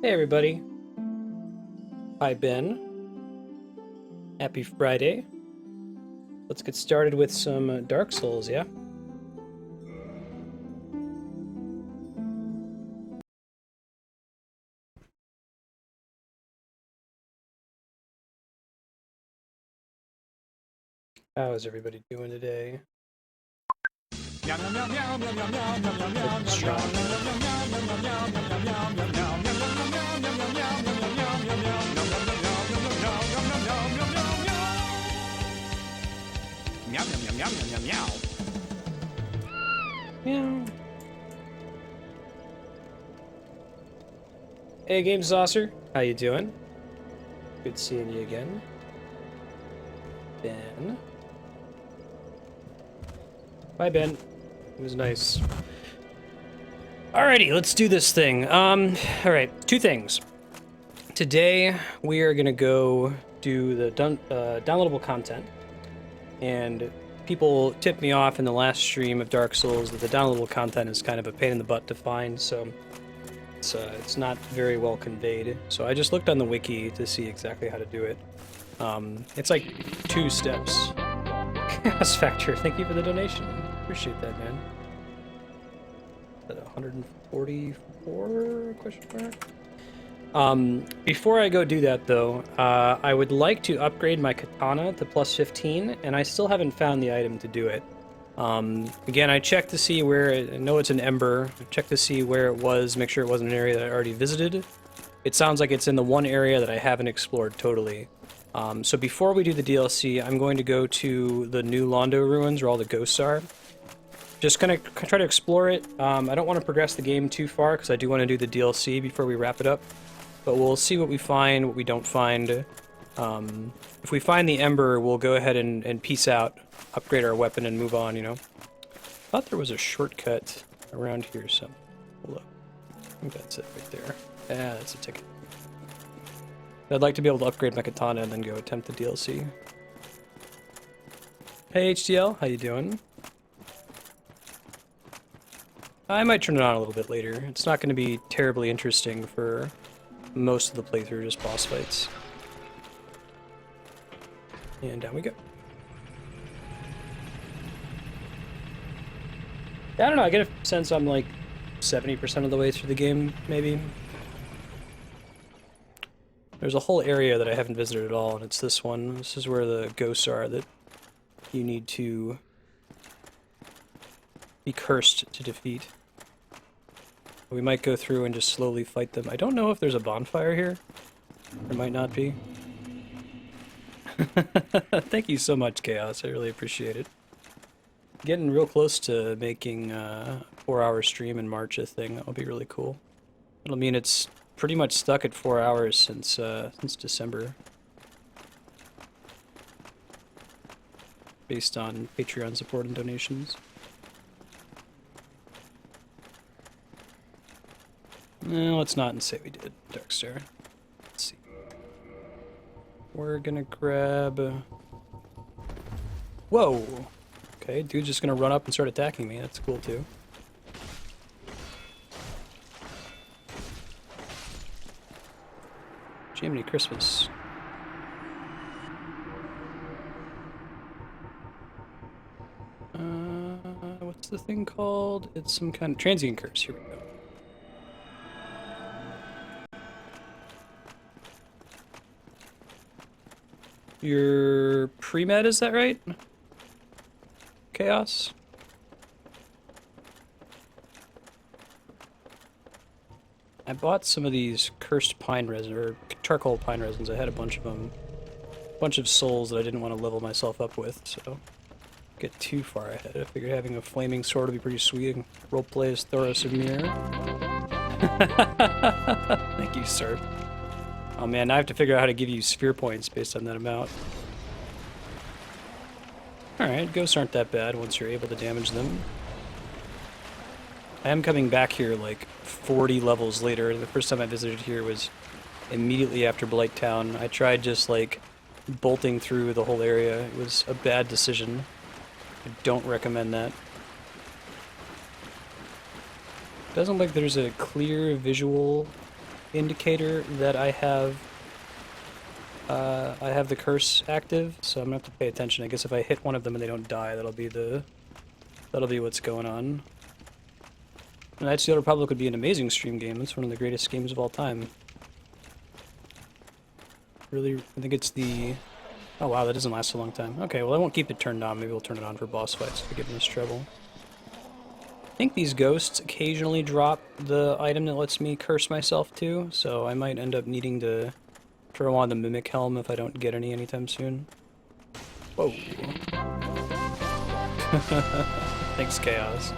Hey everybody. Hi Ben. Happy Friday. Let's get started with some Dark Souls, yeah? How is everybody doing today? Meow. Hey Game Saucer, how you doing? Good seeing you again. Ben. Bye Ben. It was nice. Alrighty, let's do this thing. Alright, two things. Today we are gonna go do the downloadable content, and people tipped me off in the last stream of Dark Souls that the downloadable content is kind of a pain in the butt to find, so it's not very well conveyed. So I just looked on the wiki to see exactly how to do it. It's like 2 steps. Chaos Factor, thank you for the donation. Appreciate that, man. Is that 144 question mark? Before I go do that though, I would like to upgrade my katana to plus 15, and I still haven't found the item to do it. Again, I checked to see where, I know it's an ember, I checked to see where it was, make sure it wasn't an area that I already visited. It sounds like it's in the one area that I haven't explored totally. So before we do the DLC, I'm going to go to the new Londo ruins where all the ghosts are. Just gonna try to explore it. I don't want to progress the game too far because I do want to do the DLC before we wrap it up. But we'll see what we find, what we don't find. If we find the Ember, we'll go ahead and peace out, upgrade our weapon, and move on, you know? I thought there was a shortcut around here, so... Hold up. I think that's it right there. Yeah, that's a ticket. I'd like to be able to upgrade my katana and then go attempt the DLC. Hey HDL, how you doing? I might turn it on a little bit later. It's not going to be terribly interesting for most of the playthrough, just boss fights. And down we go. I don't know, I get a sense I'm like 70% of the way through the game, maybe. There's a whole area that I haven't visited at all, and it's this one. This is where the ghosts are that you need to be cursed to defeat. We might go through and just slowly fight them. I don't know if there's a bonfire here. There might not be. Thank you so much, Chaos. I really appreciate it. Getting real close to making a 4-hour stream in March a thing. That would be really cool. It'll mean it's pretty much stuck at 4 hours since December. Based on Patreon support and donations. No, let's not and say we did, Darkstar. Let's see. We're gonna grab... Whoa! Okay, dude's just gonna run up and start attacking me. That's cool, too. Jiminy Christmas. What's the thing called? It's some kind of transient curse. Here we go. Your pre-med, is that right? Chaos? I bought some of these cursed pine resin, or charcoal pine resins. I had a bunch of them. A bunch of souls that I didn't want to level myself up with, so... Get too far ahead. I figured having a flaming sword would be pretty sweet and roleplay as Thoros of Mir. Thank you, sir. Oh man, now I have to figure out how to give you sphere points based on that amount. Alright, ghosts aren't that bad once you're able to damage them. I am coming back here like 40 levels later. The first time I visited here was immediately after Blight Town. I tried just like bolting through the whole area. It was a bad decision. I don't recommend that. Doesn't look like there's a clear visual indicator that I have the curse active, so I'm gonna have to pay attention. I guess if I hit one of them and they don't die, that'll be what's going on. And Knights of the Old Republic would be an amazing stream game. It's one of the greatest games of all time. Really, I think it's the... Oh wow, that doesn't last a long time. Okay, well I won't keep it turned on. Maybe we'll turn it on for boss fights if we get in this trouble. I think these ghosts occasionally drop the item that lets me curse myself too, so I might end up needing to throw on the Mimic Helm if I don't get any anytime soon. Whoa. Thanks, Chaos.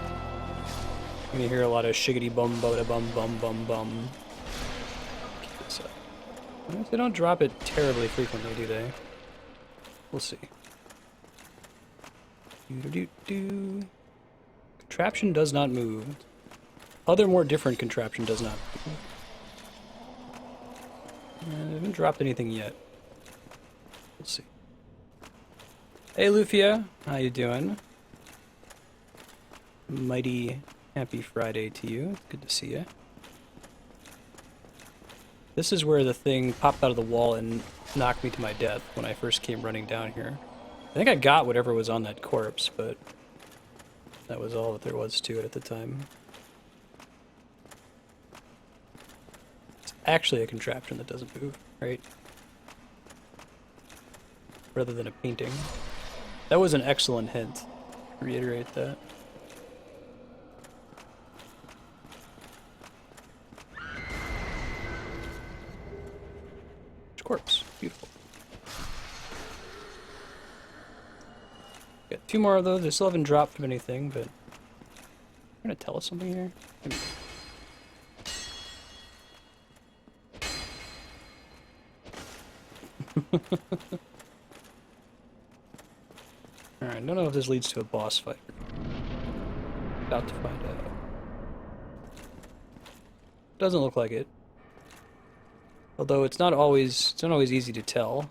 You're gonna hear a lot of shiggity bum bada bum bum bum bum. Keep this up. They don't drop it terribly frequently, do they? We'll see. Doo-doo-doo-doo. Contraption does not move. Other more different contraption does not move. I haven't dropped anything yet. We'll see. Hey Lufia, how you doing? Mighty happy Friday to you. It's good to see you. This is where the thing popped out of the wall and knocked me to my death when I first came running down here. I think I got whatever was on that corpse, but that was all that there was to it at the time. It's actually a contraption that doesn't move, right? Rather than a painting. That was an excellent hint. Reiterate that. Corpse. Beautiful. Got two more of those. I still haven't dropped from anything, but... They're gonna tell us something here? Alright, I don't know if this leads to a boss fight. About to find out. Doesn't look like it. Although it's not always easy to tell.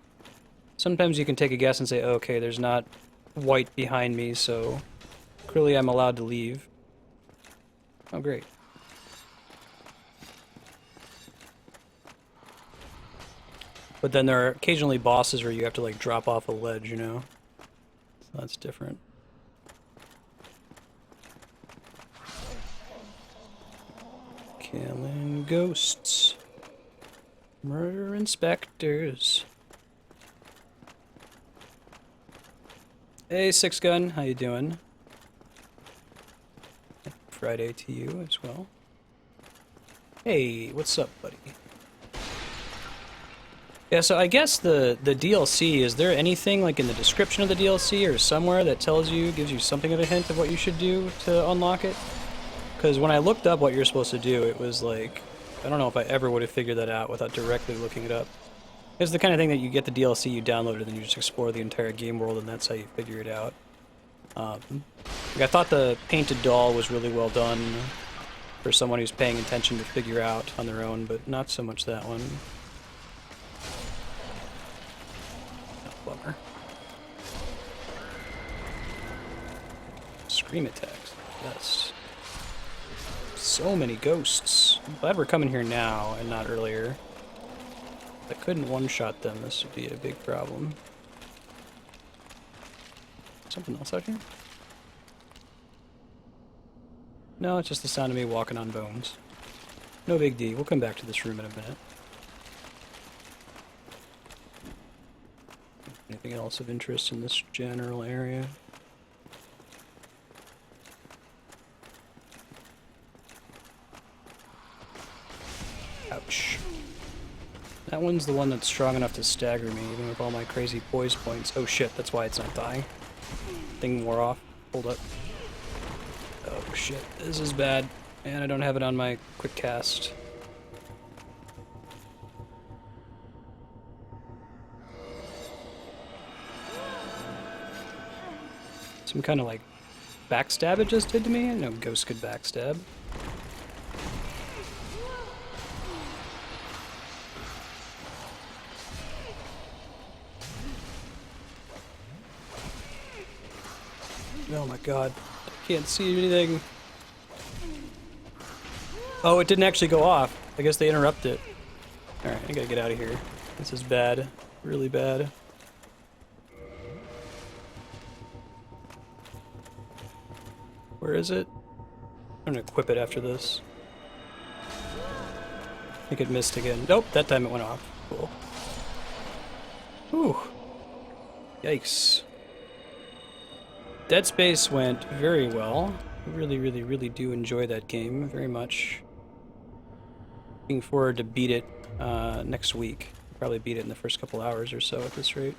Sometimes you can take a guess and say, oh, okay, there's not white behind me, so clearly I'm allowed to leave. Oh, great. But then there are occasionally bosses where you have to like drop off a ledge, you know? So that's different. Killing ghosts. Murder inspectors. Hey, Six Gun, how you doing? Happy Friday to you as well. Hey, what's up, buddy? Yeah, so I guess the DLC, is there anything like in the description of the DLC or somewhere that tells you, gives you something of a hint of what you should do to unlock it? Because when I looked up what you're supposed to do, it was like, I don't know if I ever would have figured that out without directly looking it up. It's the kind of thing that you get the DLC, you download it, and then you just explore the entire game world, and that's how you figure it out. Like I thought the painted doll was really well done for someone who's paying attention to figure out on their own, but not so much that one. Oh, bummer. Scream attacks. Yes. So many ghosts. I'm glad we're coming here now and not earlier. If I couldn't one-shot them, this would be a big problem. Something else out here? No, it's just the sound of me walking on bones. No big deal. We'll come back to this room in a minute. Anything else of interest in this general area? Ouch. That one's the one that's strong enough to stagger me, even with all my crazy poise points. Oh shit, that's why it's not dying. Thing wore off. Hold up. Oh shit, this is bad. And I don't have it on my quick cast. Some kind of like backstab it just did to me? I didn't know ghosts could backstab. Oh my god, I can't see anything. Oh, it didn't actually go off. I guess they interrupt it. Alright, I gotta get out of here. This is bad. Really bad. Where is it? I'm gonna equip it after this. I think it missed again. Nope, that time it went off. Cool. Whew. Yikes. Dead Space went very well. I really, really, really do enjoy that game very much. Looking forward to beat it next week. Probably beat it in the first couple hours or so at this rate.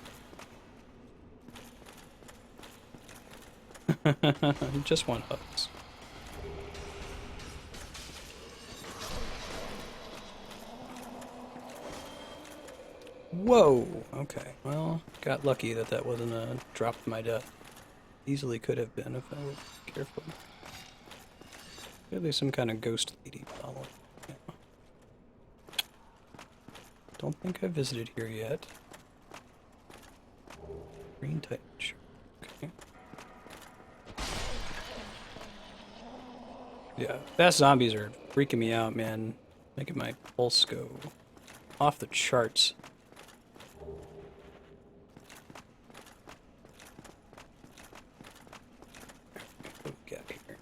Just want hugs. Whoa! Okay, well, got lucky that that wasn't a drop to my death. Easily could have been if I was careful. Clearly some kind of ghost lady following. Yeah. Don't think I visited here yet. Green Titan, sure. Okay. Yeah, fast zombies are freaking me out, man. Making my pulse go off the charts. What we got here?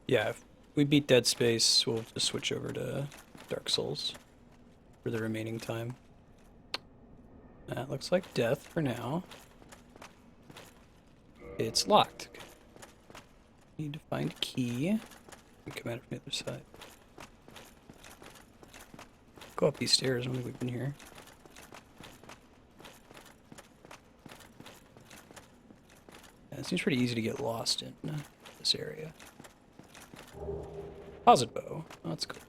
Yeah, if we beat Dead Space, we'll just switch over to Dark Souls for the remaining time. That looks like death for now. It's locked. Okay. Need to find a key. And come at it from the other side. Go up these stairs. I don't think we've been here. Yeah, it seems pretty easy to get lost in this area. Posit bow. Oh, that's cool.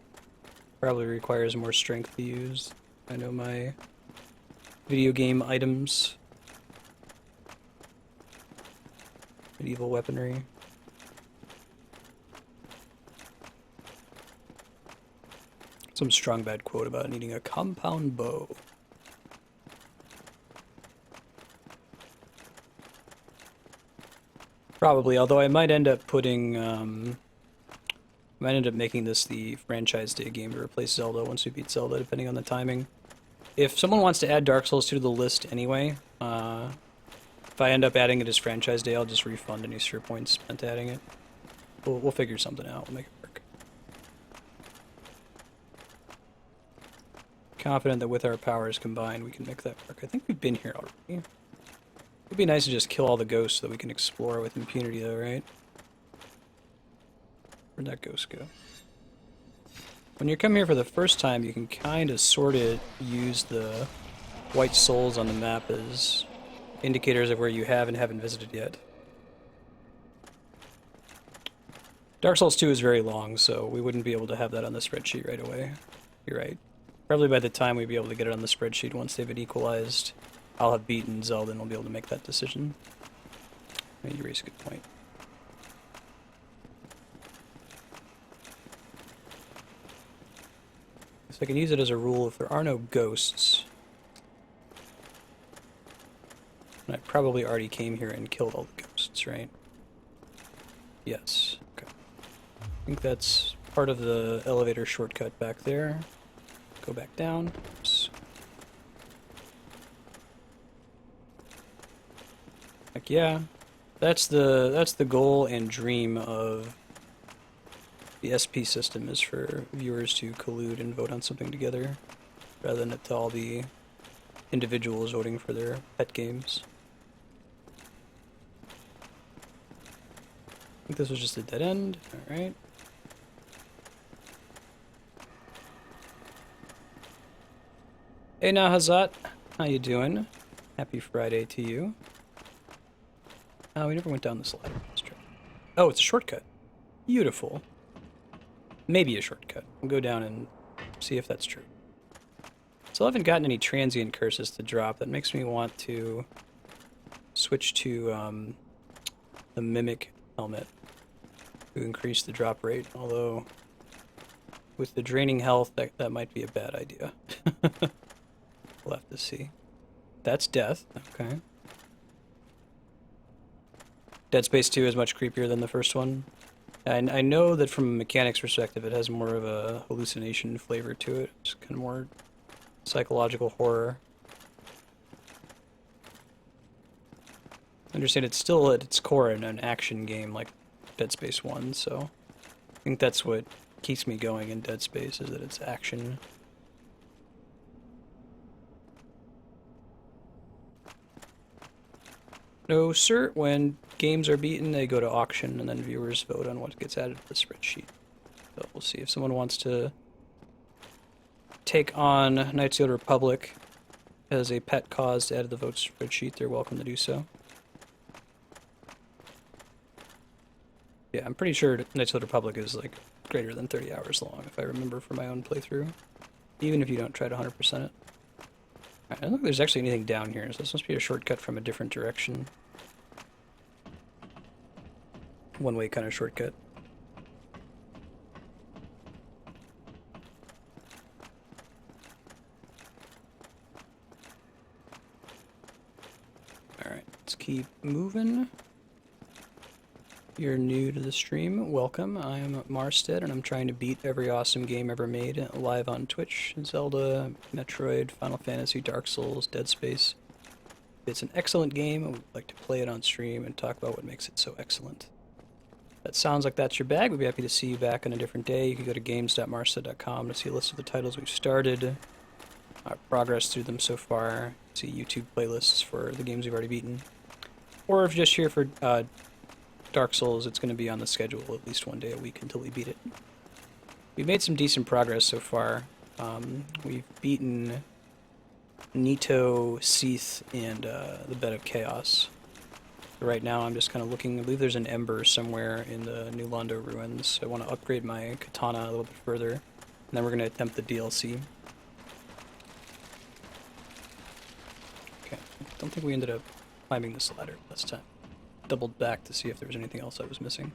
Probably requires more strength to use. I know my video game items. Medieval weaponry. Some strong bad quote about needing a compound bow. Probably, although I might end up putting, might end up making this the franchise day game to replace Zelda once we beat Zelda, depending on the timing. If someone wants to add Dark Souls 2 to the list anyway, if I end up adding it as franchise day, I'll just refund any sphere points spent adding it. We'll figure something out. We'll make it work. Confident that with our powers combined, we can make that work. I think we've been here already. It'd be nice to just kill all the ghosts so that we can explore with impunity, though, right? Where'd that ghost go? When you come here for the first time, you can kind of sort of use the white souls on the map as indicators of where you have and haven't visited yet. Dark Souls 2 is very long, so we wouldn't be able to have that on the spreadsheet right away. You're right. Probably by the time we'd be able to get it on the spreadsheet, once they've been equalized, I'll have beaten Zelda and we'll be able to make that decision. Yeah, you raise a good point. So I can use it as a rule if there are no ghosts. And I probably already came here and killed all the ghosts, right? Yes. Okay. I think that's part of the elevator shortcut back there. Go back down. Oops. Heck yeah. That's the goal and dream of the SP system, is for viewers to collude and vote on something together, rather than it to all the individuals voting for their pet games. I think this was just a dead end. Alright. Hey Nahazat, how you doing? Happy Friday to you. Oh, we never went down this ladder. Oh, it's a shortcut. Beautiful. Maybe a shortcut. We'll go down and see if that's true. Still haven't gotten any transient curses to drop. That makes me want to switch to the Mimic helmet to increase the drop rate, although with the draining health, that might be a bad idea. We'll have to see. That's death. Okay. Dead Space 2 is much creepier than the first one. I know that from a mechanics perspective, it has more of a hallucination flavor to it. It's kind of more psychological horror. I understand it's still at its core an action game like Dead Space 1, so I think that's what keeps me going in Dead Space, is that it's action. No, sir. When games are beaten, they go to auction, and then viewers vote on what gets added to the spreadsheet. So we'll see if someone wants to take on Knights of the Old Republic as a pet cause to add to the vote spreadsheet. They're welcome to do so. Yeah, I'm pretty sure Knights of the Republic is like greater than 30 hours long, if I remember from my own playthrough. Even if you don't try to 100% it. I don't think there's actually anything down here, so this must be a shortcut from a different direction. One-way kind of shortcut. Alright, let's keep moving. If you're new to the stream, welcome. I am Marstead, and I'm trying to beat every awesome game ever made live on Twitch. Zelda, Metroid, Final Fantasy, Dark Souls, Dead Space. It's an excellent game. I would like to play it on stream and talk about what makes it so excellent. That sounds like that's your bag. We'd be happy to see you back on a different day. You can go to games.marstead.com to see a list of the titles we've started, our progress through them so far, see YouTube playlists for the games we've already beaten. Or if you're just here for Dark Souls, it's going to be on the schedule at least one day a week until we beat it. We've made some decent progress so far. We've beaten Nito, Seath, and the Bed of Chaos. Right now I'm just kind of looking. I believe there's an Ember somewhere in the New Londo ruins. I want to upgrade my katana a little bit further, and then we're going to attempt the DLC. Okay, I don't think we ended up climbing this ladder last time. Doubled back to see if there was anything else I was missing.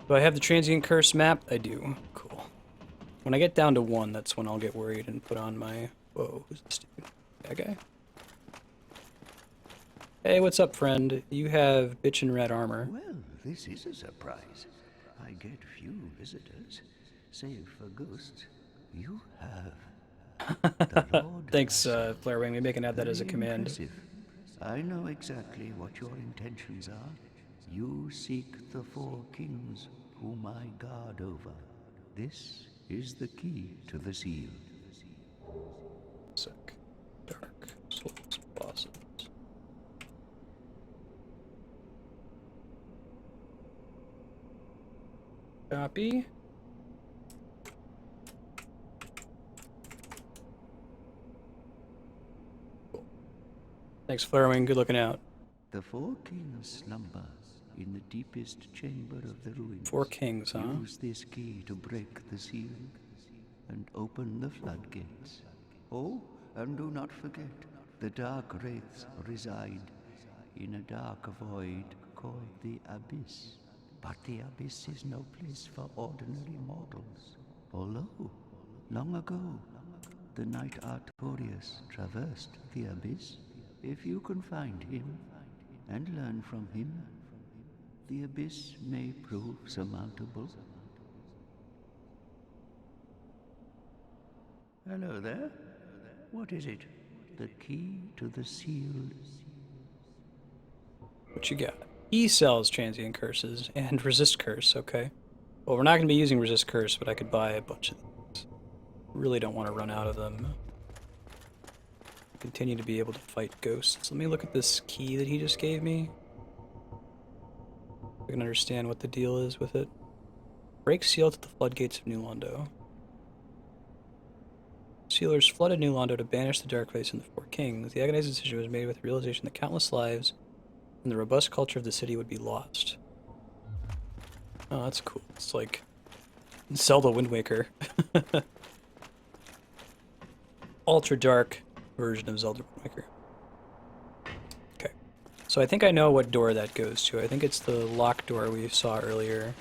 Do I have the Transient Curse map? I do. Cool. When I get down to 1, that's when I'll get worried and put on my... Whoa, who's this dude? That guy? Hey, what's up, friend? You have bitchin' red armor. Well, this is a surprise. I get few visitors. Save for ghosts. You have. The Lord Thanks, Flarewing. Maybe I can add that as a command. Impressive. I know exactly what your intentions are. You seek the 4 kings whom I guard over. This is the key to the seal. Sick. Dark Souls bosses. Copy. Cool. Thanks, Flarewing. Good looking out. The 4 kings slumber in the deepest chamber of the ruins. 4 kings, huh? Use this key to break the seal and open the floodgates. Oh, and do not forget, the dark wraiths reside in a dark void called the Abyss. But the Abyss is no place for ordinary mortals. Although, long ago, the knight Artorias traversed the Abyss. If you can find him and learn from him, the Abyss may prove surmountable. Hello there. What is it? The key to the seal. What you got? He sells Transient Curses and Resist Curse, okay. Well, we're not going to be using Resist Curse, but I could buy a bunch of these. Really don't want to run out of them. Continue to be able to fight ghosts. Let me look at this key that he just gave me. I can understand what the deal is with it. Break seal to the floodgates of New Londo. Sealers flooded New Londo to banish the Dark Place and the 4 kings. The agonizing decision was made with the realization that countless lives and the robust culture of the city would be lost. Oh, that's cool. It's like Zelda Wind Waker. Ultra dark version of Zelda Wind Waker. Okay. So I think I know what door that goes to. I think it's the lock door we saw earlier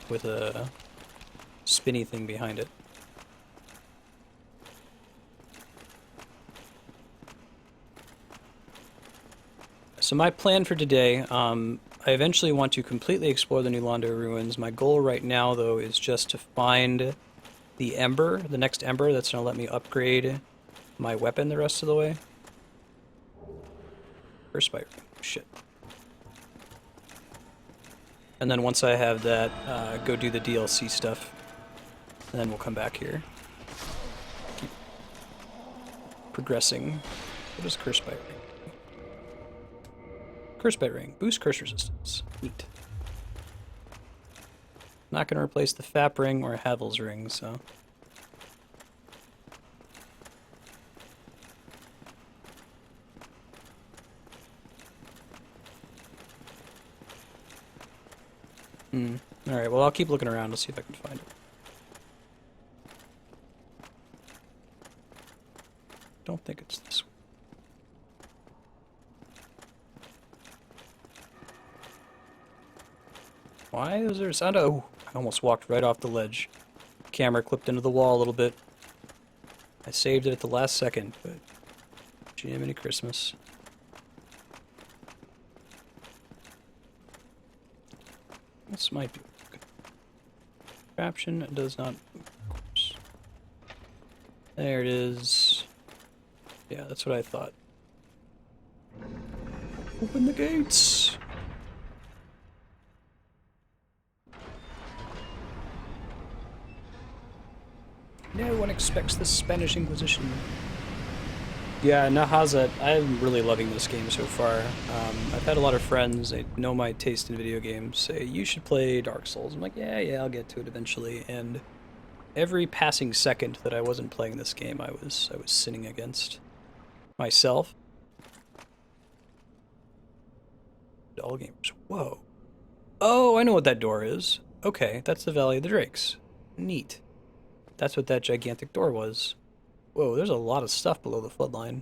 with a spinny thing behind it. So my plan for today, I eventually want to completely explore the New Londo ruins. My goal right now, though, is just to find the Ember, the next Ember that's going to let me upgrade my weapon the rest of the way. First bite. Shit. And then once I have that, go do the DLC stuff. And then we'll come back here. Keep progressing. What does Curse Bite Ring do? Curse Bite Ring. Boost curse resistance. Neat. Not going to replace the Fap Ring or Havel's Ring, so... Alright, well I'll keep looking around to see if I can find it. Don't think it's this way. Why is there a sound? Oh, I almost walked right off the ledge. Camera clipped into the wall a little bit. I saved it at the last second, but Jiminy Christmas. This might be good. Contraption does not move, of course. There it is. Yeah, that's what I thought. Open the gates! No one expects the Spanish Inquisition. Yeah, Nahazat, I'm really loving this game so far. I've had a lot of friends, they know my taste in video games, say, you should play Dark Souls. I'm like, yeah, I'll get to it eventually. And every passing second that I wasn't playing this game, I was sinning against myself. All gamers. Whoa. Oh, I know what that door is. Okay, that's the Valley of the Drakes. Neat. That's what that gigantic door was. Whoa, there's a lot of stuff below the floodline.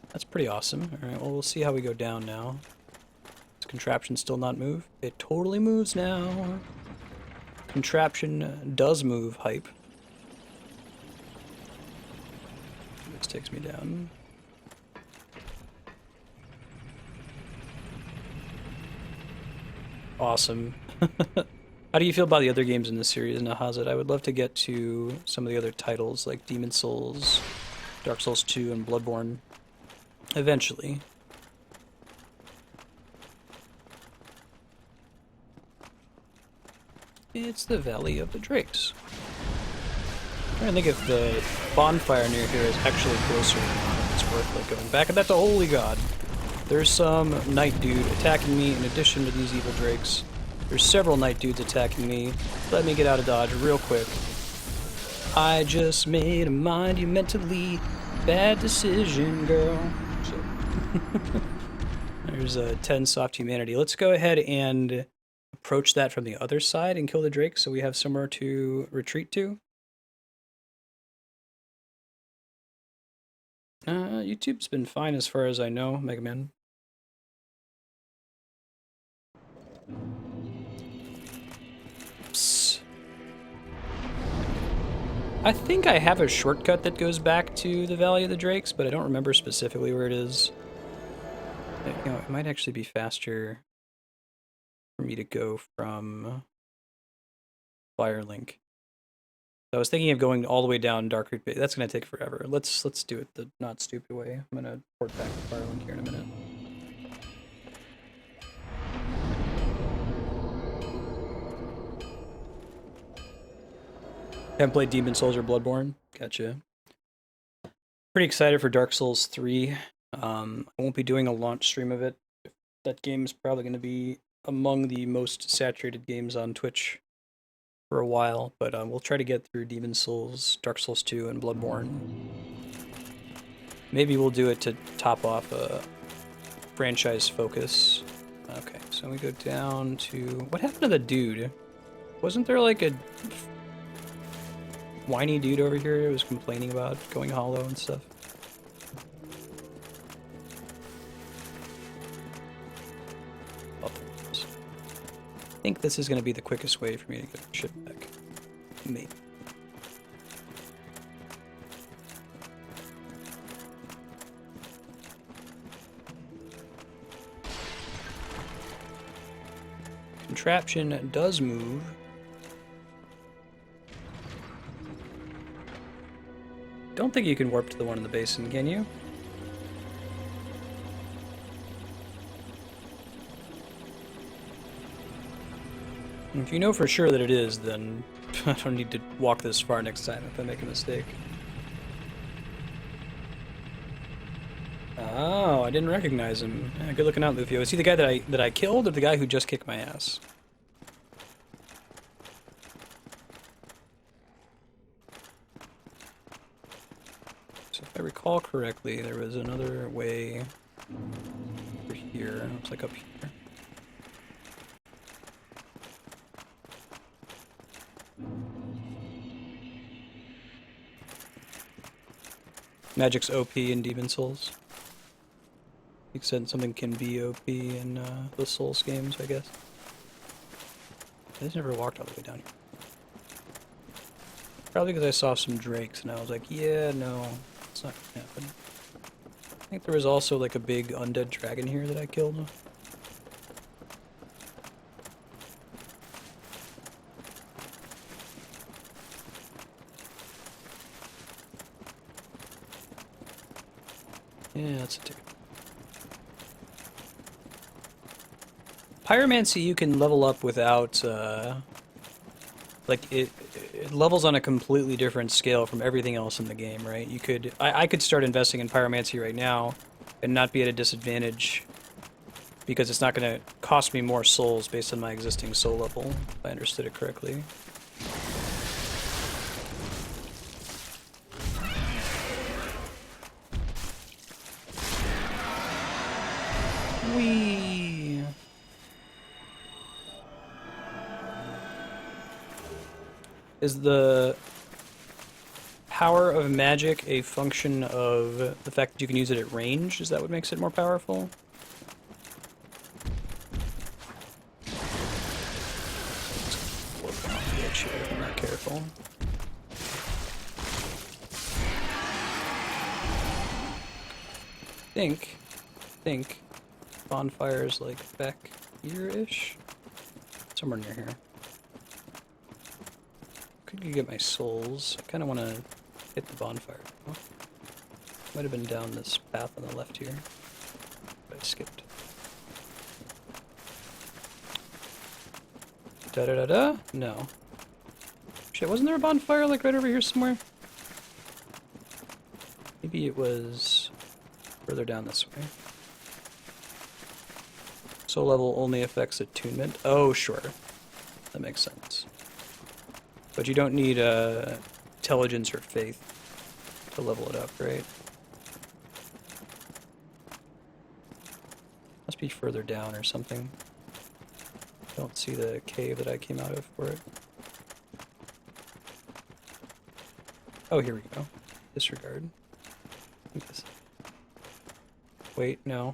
That's pretty awesome. Alright, well, we'll see how we go down now. Does contraption still not move? It totally moves now. Contraption does move, hype. This takes me down. Awesome. How do you feel about the other games in this series, Nahazat? I would love to get to some of the other titles like Demon Souls, Dark Souls 2, and Bloodborne eventually. It's the Valley of the Drakes. I'm trying to think if the bonfire near here is actually closer. It's worth like going back. And that's a holy god. There's some night dude attacking me in addition to these evil drakes. There's several night dudes attacking me. Let me get out of dodge real quick. I just made a mind you meant to lead. Bad decision, girl. So there's a 10 soft humanity. Let's go ahead and approach that from the other side and kill the drake so we have somewhere to retreat to. YouTube's been fine as far as I know, Mega Man. Oops. I think I have a shortcut that goes back to the Valley of the Drakes, but I don't remember specifically where it is. You know, it might actually be faster for me to go from Firelink. I was thinking of going all the way down Darkroot Bay. That's gonna take forever. Let's do it the not stupid way. I'm gonna port back to Firelink here in a minute. Haven't played Demon Souls or Bloodborne. Gotcha. Pretty excited for Dark Souls 3. I won't be doing a launch stream of it. That game's probably going to be among the most saturated games on Twitch for a while, but we'll try to get through Demon Souls, Dark Souls 2, and Bloodborne. Maybe we'll do it to top off a franchise focus. Okay, so we go down to... What happened to the dude? Wasn't there like a whiny dude over here who was complaining about going hollow and stuff? I think this is going to be the quickest way for me to get the ship back. Maybe. contraption does move. Don't think you can warp to the one in the basin, can you? If you know for sure that it is, then I don't need to walk this far next time if I make a mistake. Oh, I didn't recognize him. Yeah, good looking out, Lufio. Is he the guy that I killed, or the guy who just kicked my ass? So if I recall correctly, there was another way over here. It's like up here. Magic's OP in Demon Souls. You said something can be OP in the Souls games, I guess. I just never walked all the way down here. Probably because I saw some drakes and I was like, yeah, no, it's not gonna happen. I think there was also like a big undead dragon here that I killed. Yeah, that's a ticket. Pyromancy you can level up without, like, it levels on a completely different scale from everything else in the game, right? You could, I could start investing in Pyromancy right now and not be at a disadvantage because it's not going to cost me more souls based on my existing soul level, if I understood it correctly. Whee! Is the power of magic a function of the fact that you can use it at range? Is that what makes it more powerful? If I'm not careful. Think bonfire's like back here-ish? Somewhere near here. Could you get my souls? I kind of want to hit the bonfire. Oh. Might have been down this path on the left here. But I skipped. Da-da-da-da? No. Shit, wasn't there a bonfire like right over here somewhere? Maybe it was further down this way. Soul level only affects attunement. Oh, sure. That makes sense. But you don't need intelligence or faith to level it up, right? Must be further down or something. Don't see the cave that I came out of for it. Oh, here we go. Disregard. Wait, no.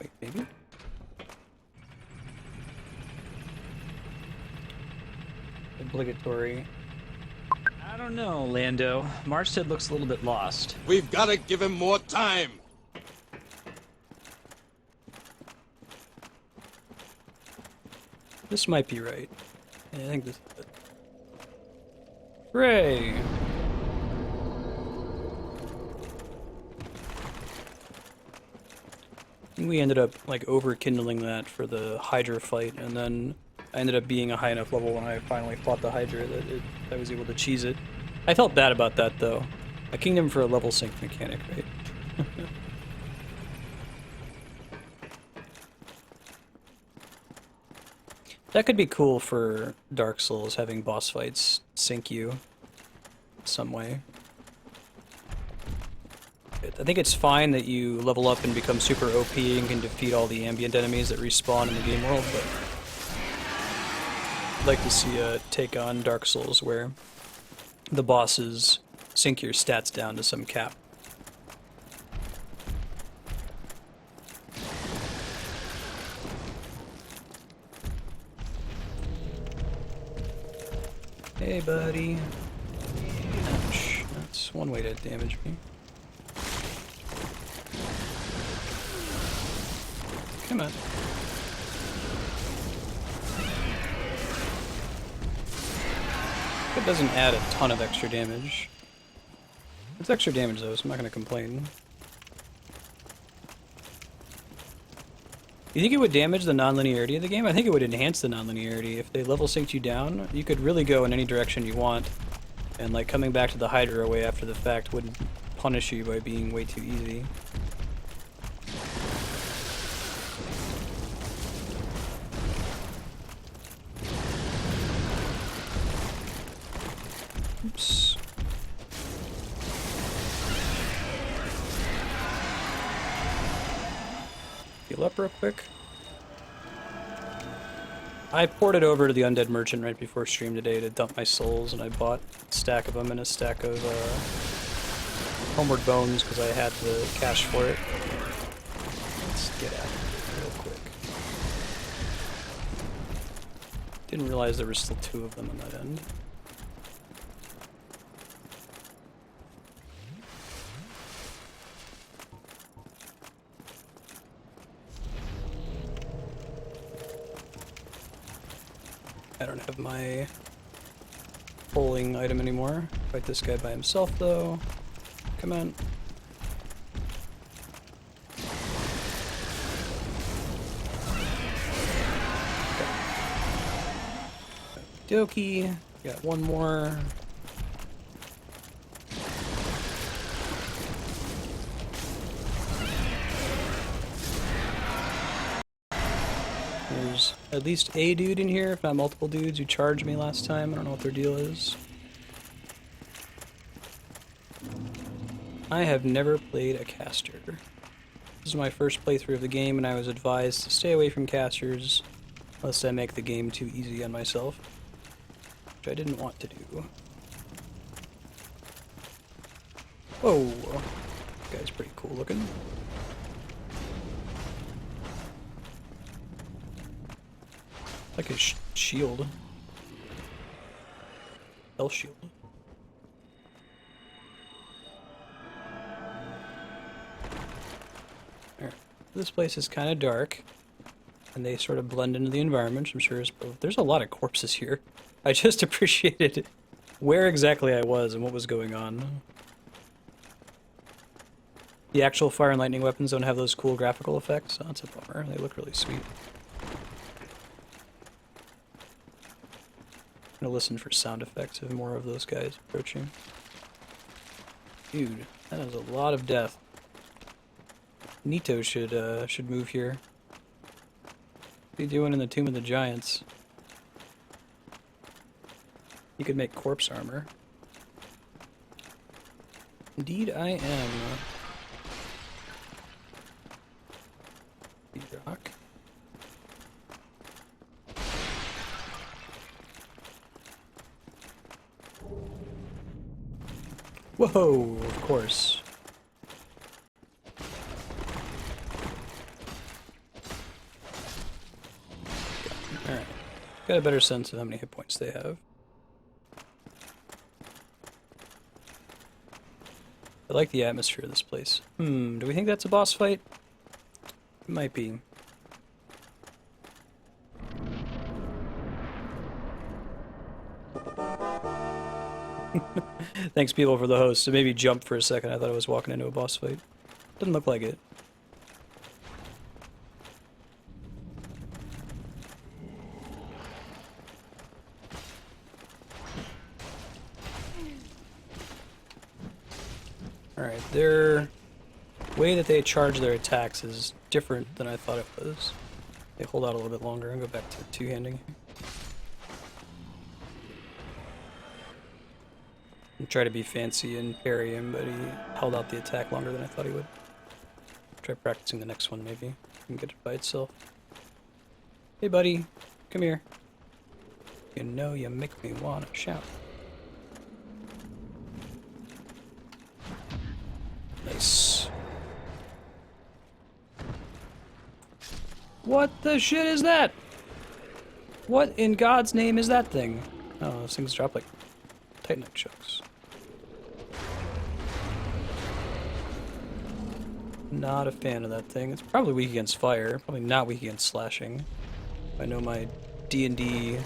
Wait, maybe? Obligatory. I don't know, Lando. Marstead looks a little bit lost. We've got to give him more time. This might be right. Yeah, I think this is it. Hooray! We ended up like over-kindling that for the Hydra fight, and then I ended up being a high enough level when I finally fought the Hydra that I was able to cheese it. I felt bad about that though. A kingdom for a level sync mechanic, right? That could be cool for Dark Souls, having boss fights sync you some way. I think it's fine that you level up and become super OP and can defeat all the ambient enemies that respawn in the game world, but I'd like to see a take on Dark Souls where the bosses sync your stats down to some cap. Hey, buddy. Ouch. That's one way to damage me. Come on. It doesn't add a ton of extra damage. It's extra damage though, so I'm not gonna complain. You think it would damage the non-linearity of the game? I think it would enhance the non-linearity. If they level synced you down, you could really go in any direction you want. And like coming back to the Hydra way after the fact wouldn't punish you by being way too easy. Oops. Heal up real quick. I ported over to the Undead Merchant right before stream today to dump my souls, and I bought a stack of them and a stack of Homeward Bones because I had the cash for it. Let's get at it real quick. Didn't realize there were still 2 of them on that end. I don't have my polling item anymore. Fight this guy by himself though. Come on. Dokie. Got one more. There's at least a dude in here, if not multiple dudes, who charged me last time. I don't know what their deal is. I have never played a caster. This is my first playthrough of the game, and I was advised to stay away from casters lest I make the game too easy on myself, which I didn't want to do. Whoa! This guy's pretty cool looking. Like a shield. Hell shield. Alright. This place is kind of dark, and they sort of blend into the environment, which I'm sure is... There's a lot of corpses here. I just appreciated where exactly I was and what was going on. The actual fire and lightning weapons don't have those cool graphical effects, so that's a bummer. They look really sweet. I'm gonna listen for sound effects of more of those guys approaching. Dude, that is a lot of death. Nito should move here. What's he doing in the Tomb of the Giants? You could make corpse armor. Indeed I am. Rock. Whoa, of course. Alright. Got a better sense of how many hit points they have. I like the atmosphere of this place. Do we think that's a boss fight? It might be. Thanks, people, for the host. It made me jump for a second. I thought I was walking into a boss fight. Doesn't look like it. Alright, their way that they charge their attacks is different than I thought it was. They hold out a little bit longer and go back to two-handing. Try to be fancy and parry him, but he held out the attack longer than I thought he would. Try practicing the next one, maybe. And get it by itself. Hey, buddy. Come here. You know you make me wanna shout. Nice. What the shit is that? What in God's name is that thing? Oh, those things drop like Titanite chunks. Not a fan of that thing. It's probably weak against fire. Probably not weak against slashing. I know my D&D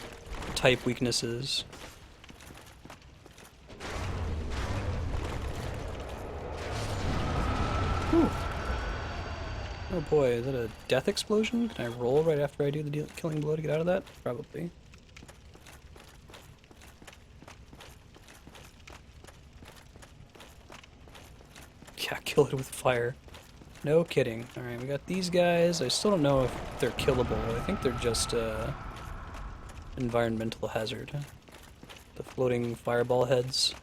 type weaknesses. Whew. Oh boy, is that a death explosion? Can I roll right after I do the killing blow to get out of that? Probably. Yeah, kill it with fire. No kidding. Alright, we got these guys. I still don't know if they're killable. I think they're just environmental hazard. The floating fireball heads.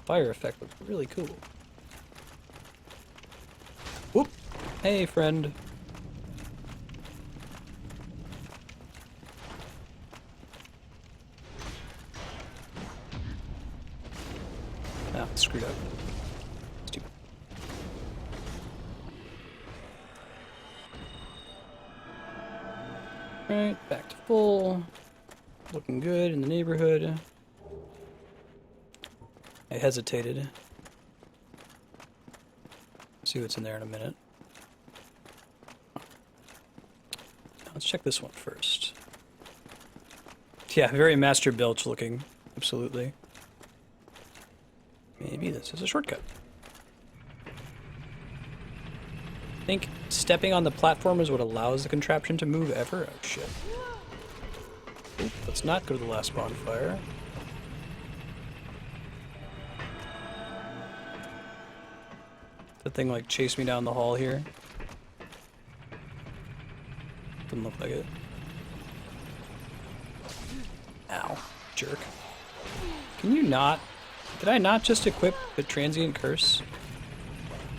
Fire effect looks really cool. Whoop! Hey, friend. Ah, screwed up. Stupid. Alright, back to full. Looking good in the neighborhood. I hesitated. See what's in there in a minute. Let's check this one first. Yeah, very Master Belch looking. Absolutely. Maybe this is a shortcut. I think stepping on the platform is what allows the contraption to move ever. Oh shit. Oop, let's not go to the last bonfire. That thing like chased me down the hall here. Didn't look like it. Ow, jerk. Can you not? Did I not just equip the transient curse?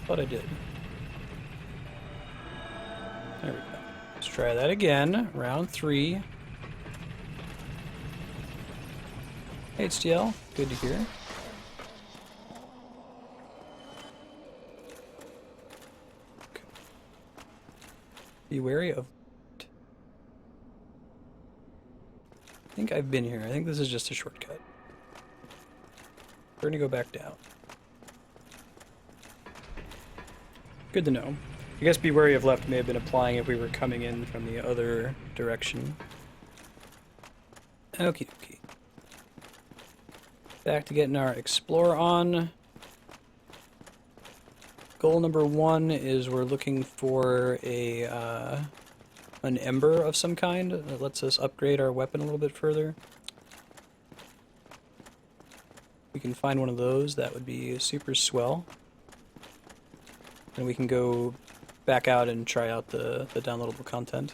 Thought I did. There we go. Let's try that again. Round 3. Hey, HDL. Good to hear. Okay. Be wary of... I think I've been here. I think this is just a shortcut. We're gonna go back down. Good to know. I guess be wary of left may have been applying if we were coming in from the other direction. Okie dokie. Back to getting our Explorer on. Goal number 1 is we're looking for a an ember of some kind that lets us upgrade our weapon a little bit further. We can find one of those, that would be super swell. And we can go back out and try out the downloadable content.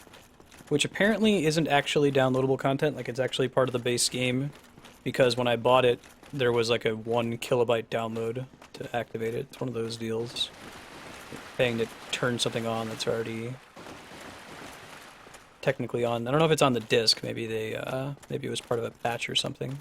Which apparently isn't actually downloadable content, like it's actually part of the base game. Because when I bought it, there was like a 1 kilobyte download to activate it. It's one of those deals. Paying to turn something on that's already technically on. I don't know if it's on the disc, maybe they maybe it was part of a patch or something.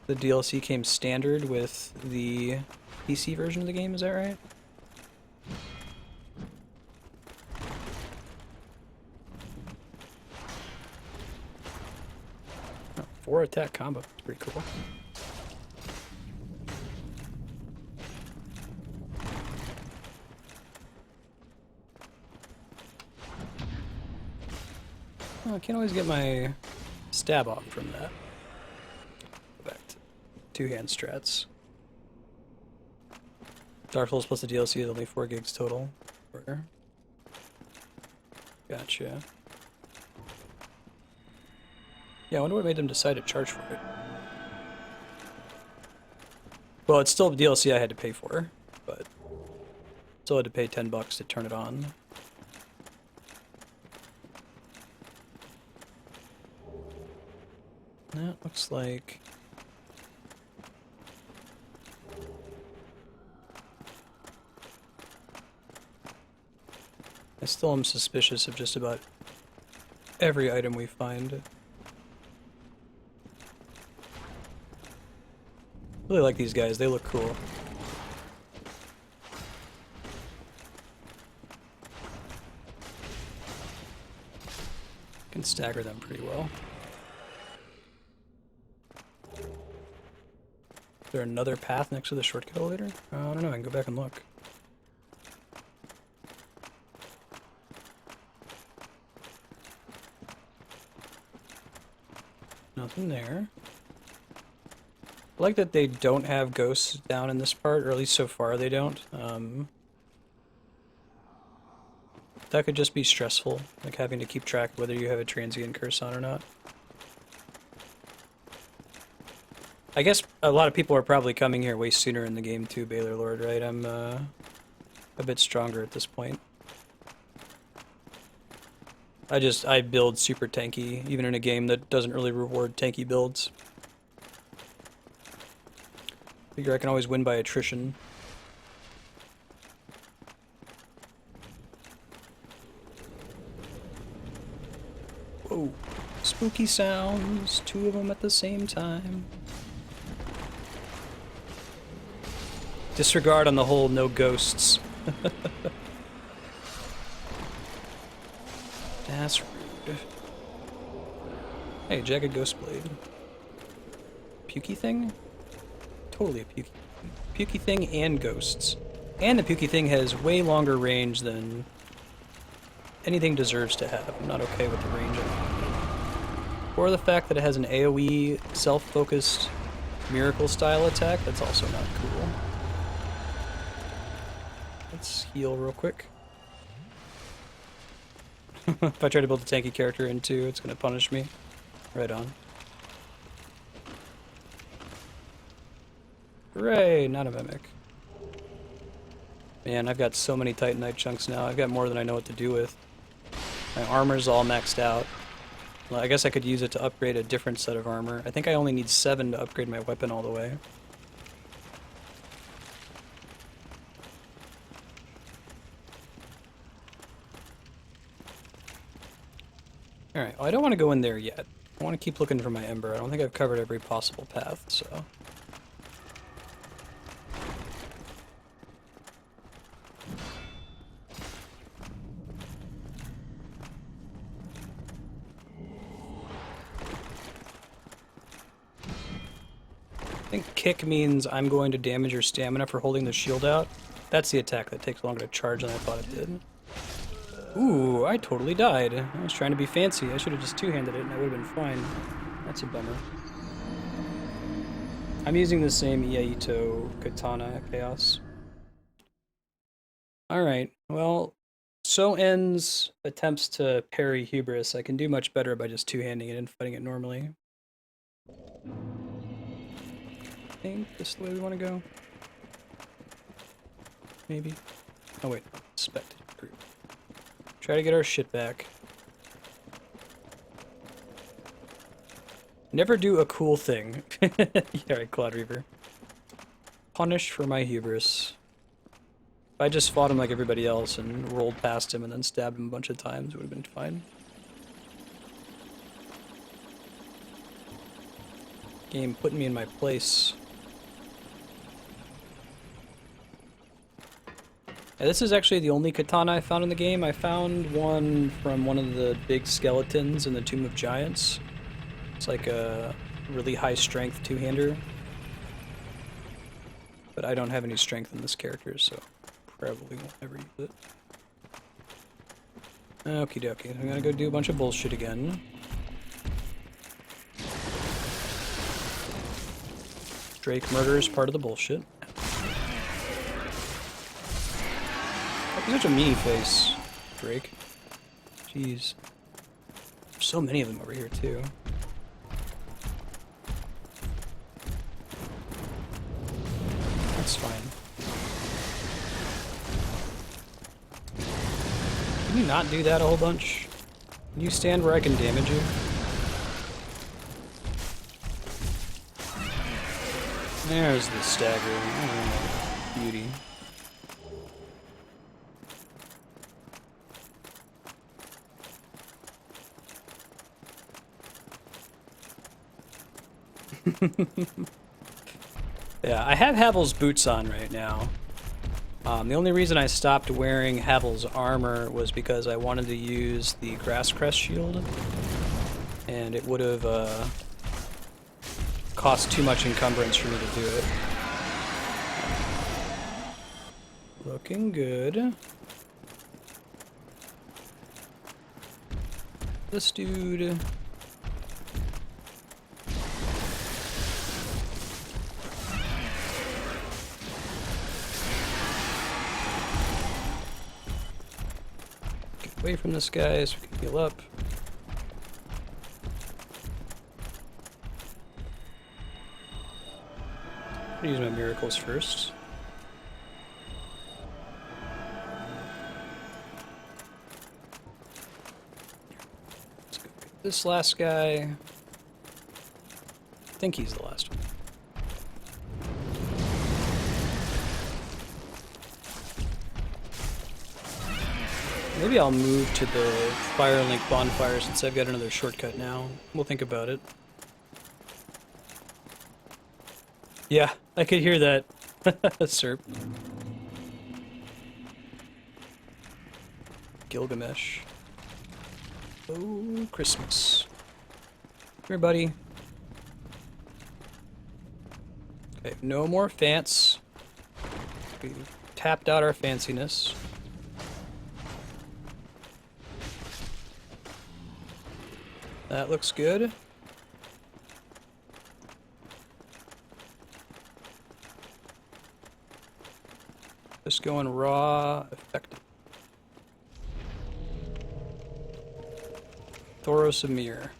The DLC came standard with the PC version of the game, is that right? Oh, 4 attack combo, that's pretty cool. Oh, I can't always get my stab off from that. Two-hand strats. Dark Souls plus the DLC is only 4 gigs total. Gotcha. Yeah, I wonder what made them decide to charge for it. Well, it's still DLC I had to pay for, but still had to pay $10 to turn it on. That looks like... I still am suspicious of just about every item we find. Really like these guys, they look cool. can stagger them pretty well. Is there another path next to the shortcut elevator? I don't know, I can go back and look. Nothing there. I like that they don't have ghosts down in this part, or at least so far they don't. That could just be stressful, like having to keep track of whether you have a transient curse on or not. I guess a lot of people are probably coming here way sooner in the game too, Baylor Lord, right? I'm a bit stronger at this point. I build super tanky, even in a game that doesn't really reward tanky builds. Figure I can always win by attrition. Whoa. Spooky sounds, 2 of them at the same time. Disregard on the whole no ghosts. That's rude. Hey, jagged ghost blade. Pukey thing? Totally a pukey thing and ghosts. And the pukey thing has way longer range than anything deserves to have. I'm not okay with the range of it. Or the fact that it has an AoE self-focused miracle style attack, that's also not cool. Let's heal real quick. If I try to build a tanky character into, it's gonna punish me. Right on. Hooray, not a mimic. Man, I've got so many Titanite chunks now. I've got more than I know what to do with. My armor's all maxed out. Well, I guess I could use it to upgrade a different set of armor. I think I only need 7 to upgrade my weapon all the way. Alright, well, I don't want to go in there yet. I want to keep looking for my Ember. I don't think I've covered every possible path, so... I think kick means I'm going to damage your stamina for holding the shield out. That's the attack that takes longer to charge than I thought it did. Ooh, I totally died. I was trying to be fancy. I should have just two-handed it and I would have been fine. That's a bummer. I'm using the same Iaito katana at Chaos. Alright, well, so ends attempts to parry Hubris. I can do much better by just two-handing it and fighting it normally. I think this is the way we want to go. Maybe. Oh wait, expected group. Try to get our shit back. Never do a cool thing. Yeah, right, Cloud Reaper. Punish for my hubris. If I just fought him like everybody else and rolled past him and then stabbed him a bunch of times, it would have been fine. Game putting me in my place. Yeah, this is actually the only katana I found in the game. I found one from one of the big skeletons in the Tomb of Giants. It's like a really high strength two-hander. But I don't have any strength in this character, so probably won't ever use it. Okie dokie, I'm gonna go do a bunch of bullshit again. Drake murder is part of the bullshit. You're such a meanie face, Drake. Jeez. There's so many of them over here, too. That's fine. Can you not do that a whole bunch? Can you stand where I can damage you? There's the stagger. Oh, beauty. Yeah, I have Havel's boots on right now. The only reason I stopped wearing Havel's armor was because I wanted to use the Grass Crest shield. and it would have cost too much encumbrance for me to do it. Looking good. This dude. Get away from this guy so we can heal up. I'm gonna use my miracles first. This last guy, I think he's the last one. Maybe I'll move to the Firelink bonfire since I've got another shortcut now. We'll think about it. Yeah, I could hear that. Serp. Gilgamesh. Oh, Christmas. Come here, buddy. Okay, no more fance. We tapped out our fanciness. That looks good. Just going raw, effective. Thoros Amir.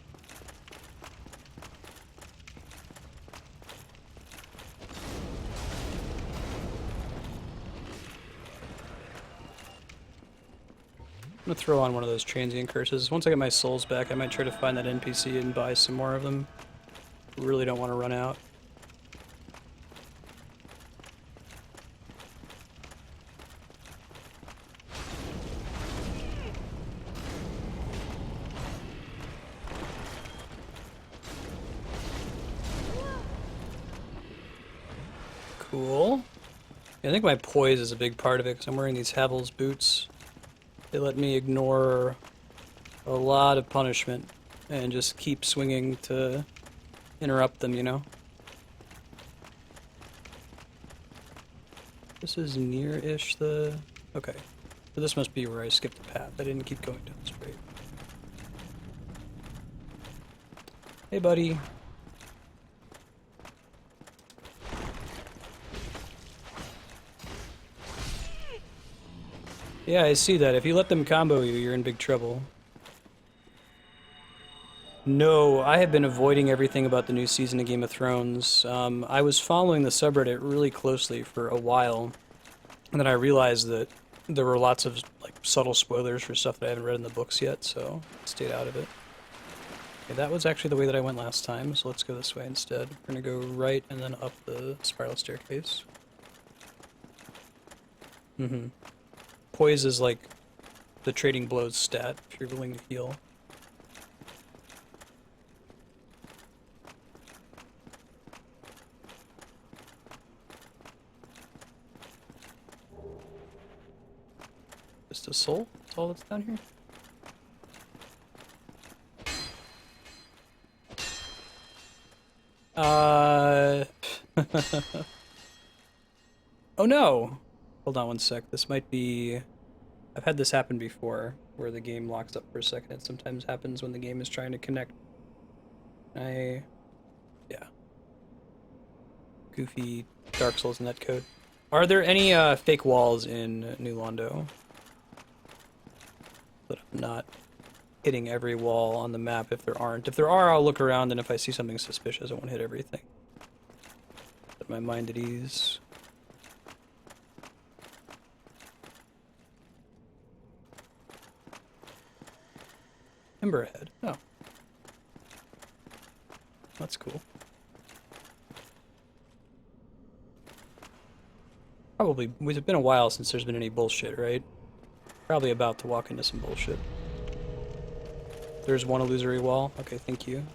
I'm gonna throw on one of those transient curses. Once I get my souls back, I might try to find that NPC and buy some more of them. Really don't want to run out. Cool. I think my poise is a big part of it because I'm wearing these Havel's boots. They let me ignore a lot of punishment and just keep swinging to interrupt them, you know? This is near-ish the... Okay. So this must be where I skipped the path. I didn't keep going down straight. Hey, buddy. Yeah, I see that. If you let them combo you, you're in big trouble. No, I have been avoiding everything about the new season of Game of Thrones. I was following the subreddit really closely for a while, and then I realized that there were lots of like subtle spoilers for stuff that I haven't read in the books yet, so I stayed out of it. Okay, that was actually the way that I went last time, so let's go this way instead. We're gonna go right and then up the spiral staircase. Mm-hmm. Poise is like the trading blows stat, if you're willing to heal. Just a soul? That's all that's down here? Oh no! Hold on one sec, this might be... I've had this happen before, where the game locks up for a second. It sometimes happens when the game is trying to connect. Yeah. Goofy Dark Souls netcode. Are there any fake walls in New Londo? That I'm not hitting every wall on the map if there aren't. If there are, I'll look around, and if I see something suspicious, I won't hit everything. Put my mind at ease. Emberhead. Oh. That's cool. Probably, it's been a while since there's been any bullshit, right? Probably about to walk into some bullshit. There's one illusory wall. Okay, thank you.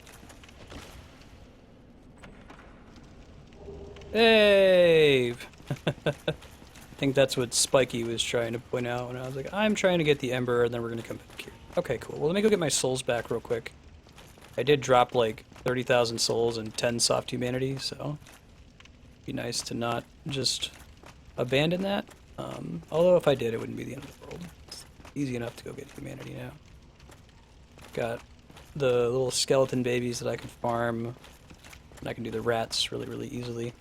Hey! I think that's what Spiky was trying to point out when I was like, I'm trying to get the Ember, and then we're gonna come back here. Okay, cool. Well, let me go get my souls back real quick. I did drop like 30,000 souls and 10 soft humanity, so it'd be nice to not just abandon that. Although if I did, it wouldn't be the end of the world. It's easy enough to go get humanity now. Got the little skeleton babies that I can farm, and I can do the rats really, really easily.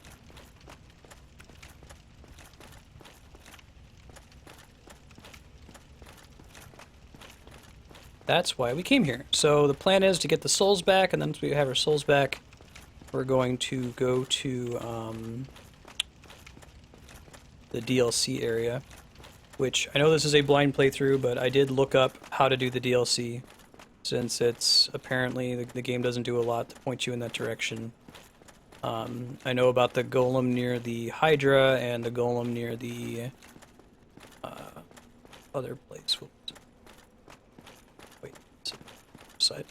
That's why we came here. So the plan is to get the souls back, and then once we have our souls back, we're going to go to the DLC area, which I know this is a blind playthrough, but I did look up how to do the DLC, since it's apparently the game doesn't do a lot to point you in that direction. I know about the golem near the Hydra and the golem near the other place. Wait, side.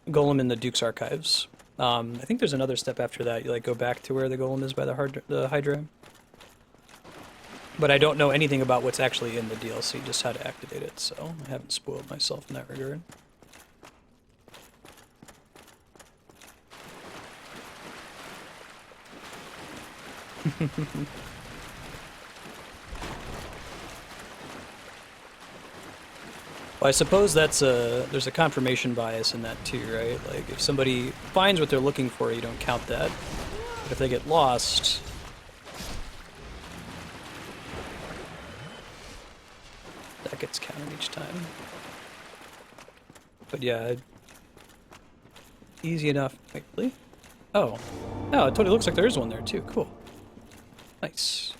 Golem in the Duke's Archives. I think there's another step after that. You like go back to where the golem is by the Hydra. But I don't know anything about what's actually in the DLC, just how to activate it, so I haven't spoiled myself in that regard. Well, I suppose there's a confirmation bias in that too, right? Like, if somebody finds what they're looking for, you don't count that. But if they get lost, that gets counted each time. But yeah, easy enough. Wait, really? Oh. Oh, it totally looks like there is one there too. Cool. Nice.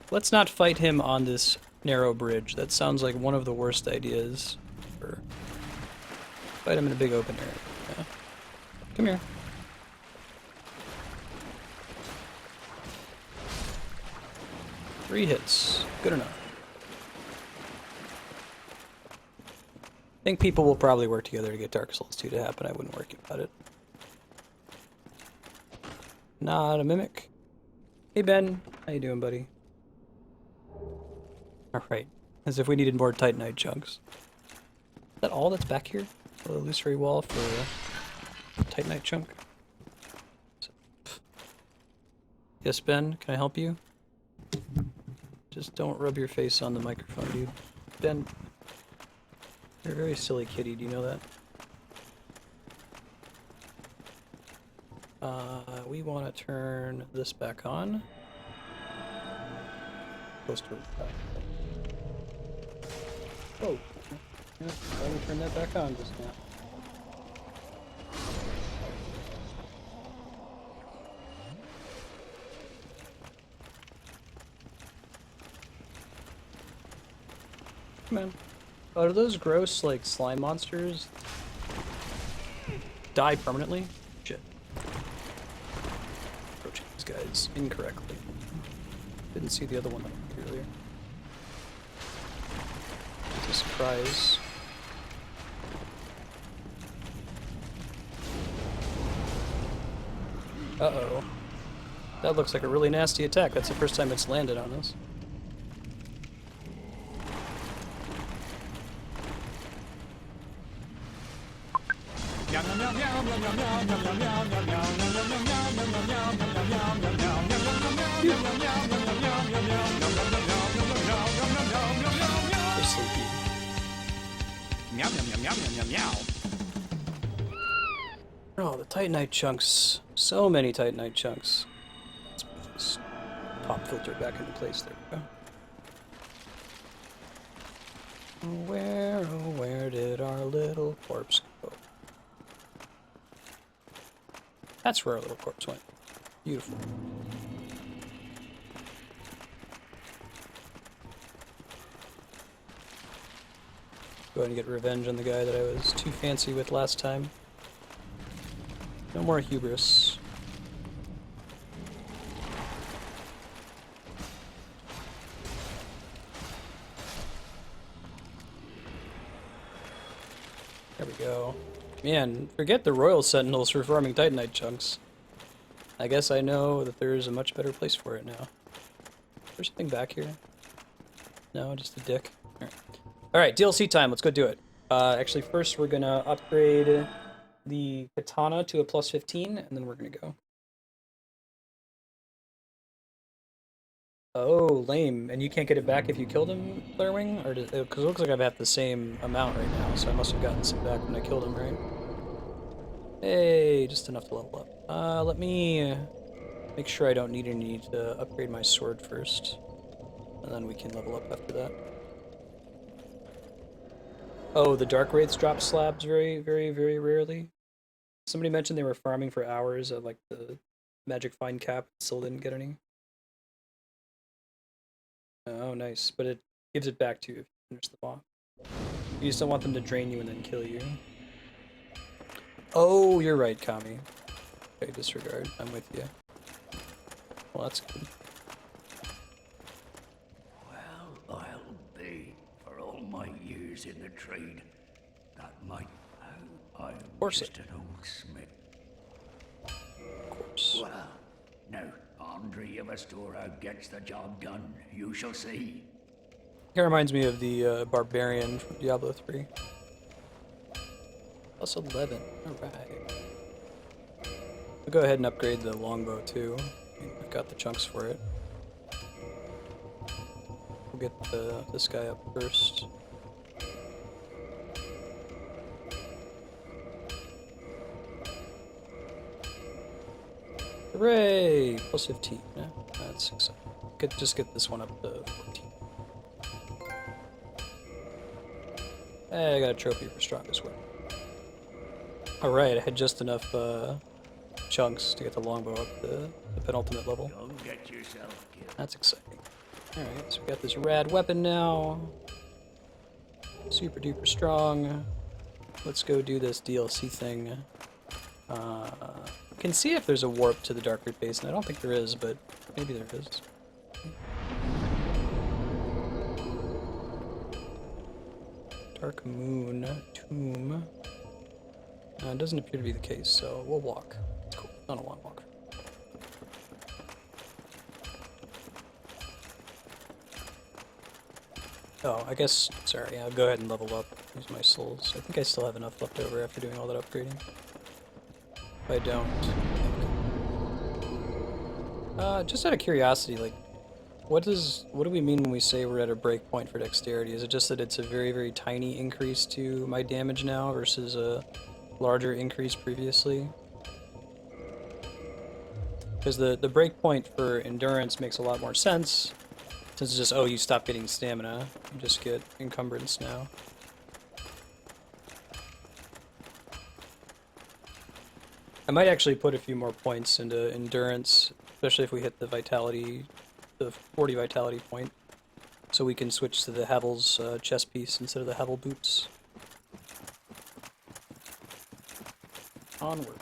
Let's not fight him on this narrow bridge. That sounds like one of the worst ideas. Fight him in a big open area. Yeah. Come here. Three hits. Good enough. I think people will probably work together to get Dark Souls 2 to happen. I wouldn't worry about it. Not a mimic. Hey Ben, how you doing, buddy? Alright, as if we needed more Titanite chunks. Is that all that's back here? The illusory wall for a Titanite chunk? Yes, Ben, can I help you? Just don't rub your face on the microphone, dude. Ben, you're a very silly kitty, do you know that? We want to turn this back on. Close to oh, yeah, I will turn that back on just now. Come on. Are those gross, like, slime monsters die permanently? Shit. Approaching these guys incorrectly. Didn't see the other one earlier. It's a surprise. Uh-oh. That looks like a really nasty attack. That's the first time it's landed on us. Oh, the Titanite chunks. So many Titanite chunks. Let's put this pop filter back into place. There we go. Where did our little corpse go? That's where our little corpse went. Beautiful. Go ahead and get revenge on the guy that I was too fancy with last time. No more hubris. There we go. Man, forget the Royal Sentinels for farming Titanite chunks. I guess I know that there's a much better place for it now. Is there something back here? No, just a dick. Alright, DLC time. Let's go do it. Actually, first we're gonna upgrade the katana to a plus 15, and then we're gonna go. Oh, lame. And you can't get it back if you killed him, Flare-Wing? Or because it looks like I've had the same amount right now, so I must have gotten some back when I killed him, right? Hey, just enough to level up. Let me make sure I don't need any to upgrade my sword first. And then we can level up after that. Oh, the Dark Wraiths drop slabs very, very, very rarely. Somebody mentioned they were farming for hours at like the magic find cap, still didn't get any. Oh, nice. But it gives it back to you if you finish the boss. You just don't want them to drain you and then kill you. Oh, you're right, Kami. Okay, disregard. I'm with you. Well, that's good. Well, I'll be, for all my years in the trade, that might. I'm just an old smith. Of course. Well, now, Andre of Astora gets the job done. You shall see. It reminds me of the Barbarian from Diablo 3. Plus 11. Alright. I'll go ahead and upgrade the longbow too. I've got the chunks for it. We'll get this guy up first. Hooray! Plus 15. Yeah, that's exciting. Just get this one up to 14. Hey, I got a trophy for strongest weapon. Alright, I had just enough chunks to get the longbow up the penultimate level. Don't get yourself killed. That's exciting. Alright, so we got this rad weapon now. Super duper strong. Let's go do this DLC thing. We can see if there's a warp to the Darkroot Basin. I don't think there is, but maybe there is. Dark Moon Tomb. It doesn't appear to be the case, so we'll walk. It's cool. Not a long walk. Oh, I guess, sorry, I'll go ahead and level up. Use my souls. I think I still have enough left over after doing all that upgrading. If I don't, just out of curiosity, like, what do we mean when we say we're at a break point for dexterity? Is it just that it's a very, very tiny increase to my damage now versus a larger increase previously? Because the break point for endurance makes a lot more sense, since it's just, oh, you stop getting stamina, you just get encumbrance now. I might actually put a few more points into endurance, especially if we hit the vitality, the 40 vitality point, so we can switch to the Havel's chest piece instead of the Havel boots. Onward.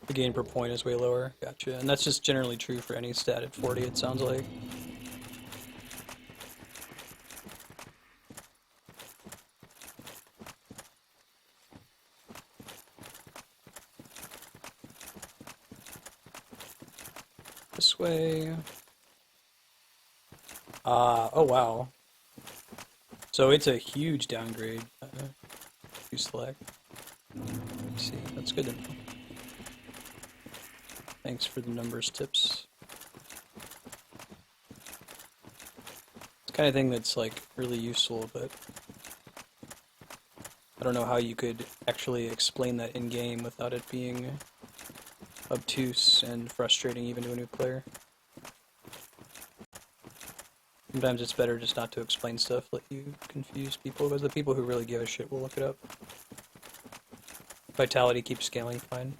The gain per point is way lower. Gotcha. And that's just generally true for any stat at 40, it sounds like. This way. Oh wow. So it's a huge downgrade. You select. Let's see, that's good to know. Thanks for the numbers tips. It's the kind of thing that's like really useful, but I don't know how you could actually explain that in game without it being obtuse and frustrating even to a new player. Sometimes it's better just not to explain stuff, let you confuse people, because the people who really give a shit will look it up. Vitality keeps scaling fine.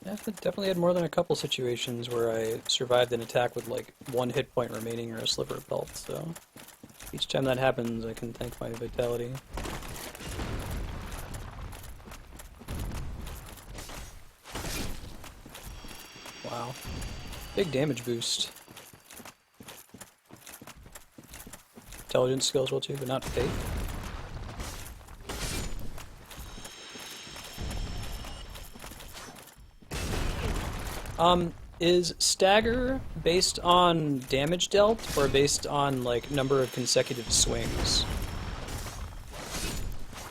Yeah, I've definitely had more than a couple situations where I survived an attack with like 1 hit point remaining or a sliver of health, so each time that happens I can thank my vitality. Wow. Big damage boost. Intelligence skills well too, but not faith. Is stagger based on damage dealt or based on like number of consecutive swings?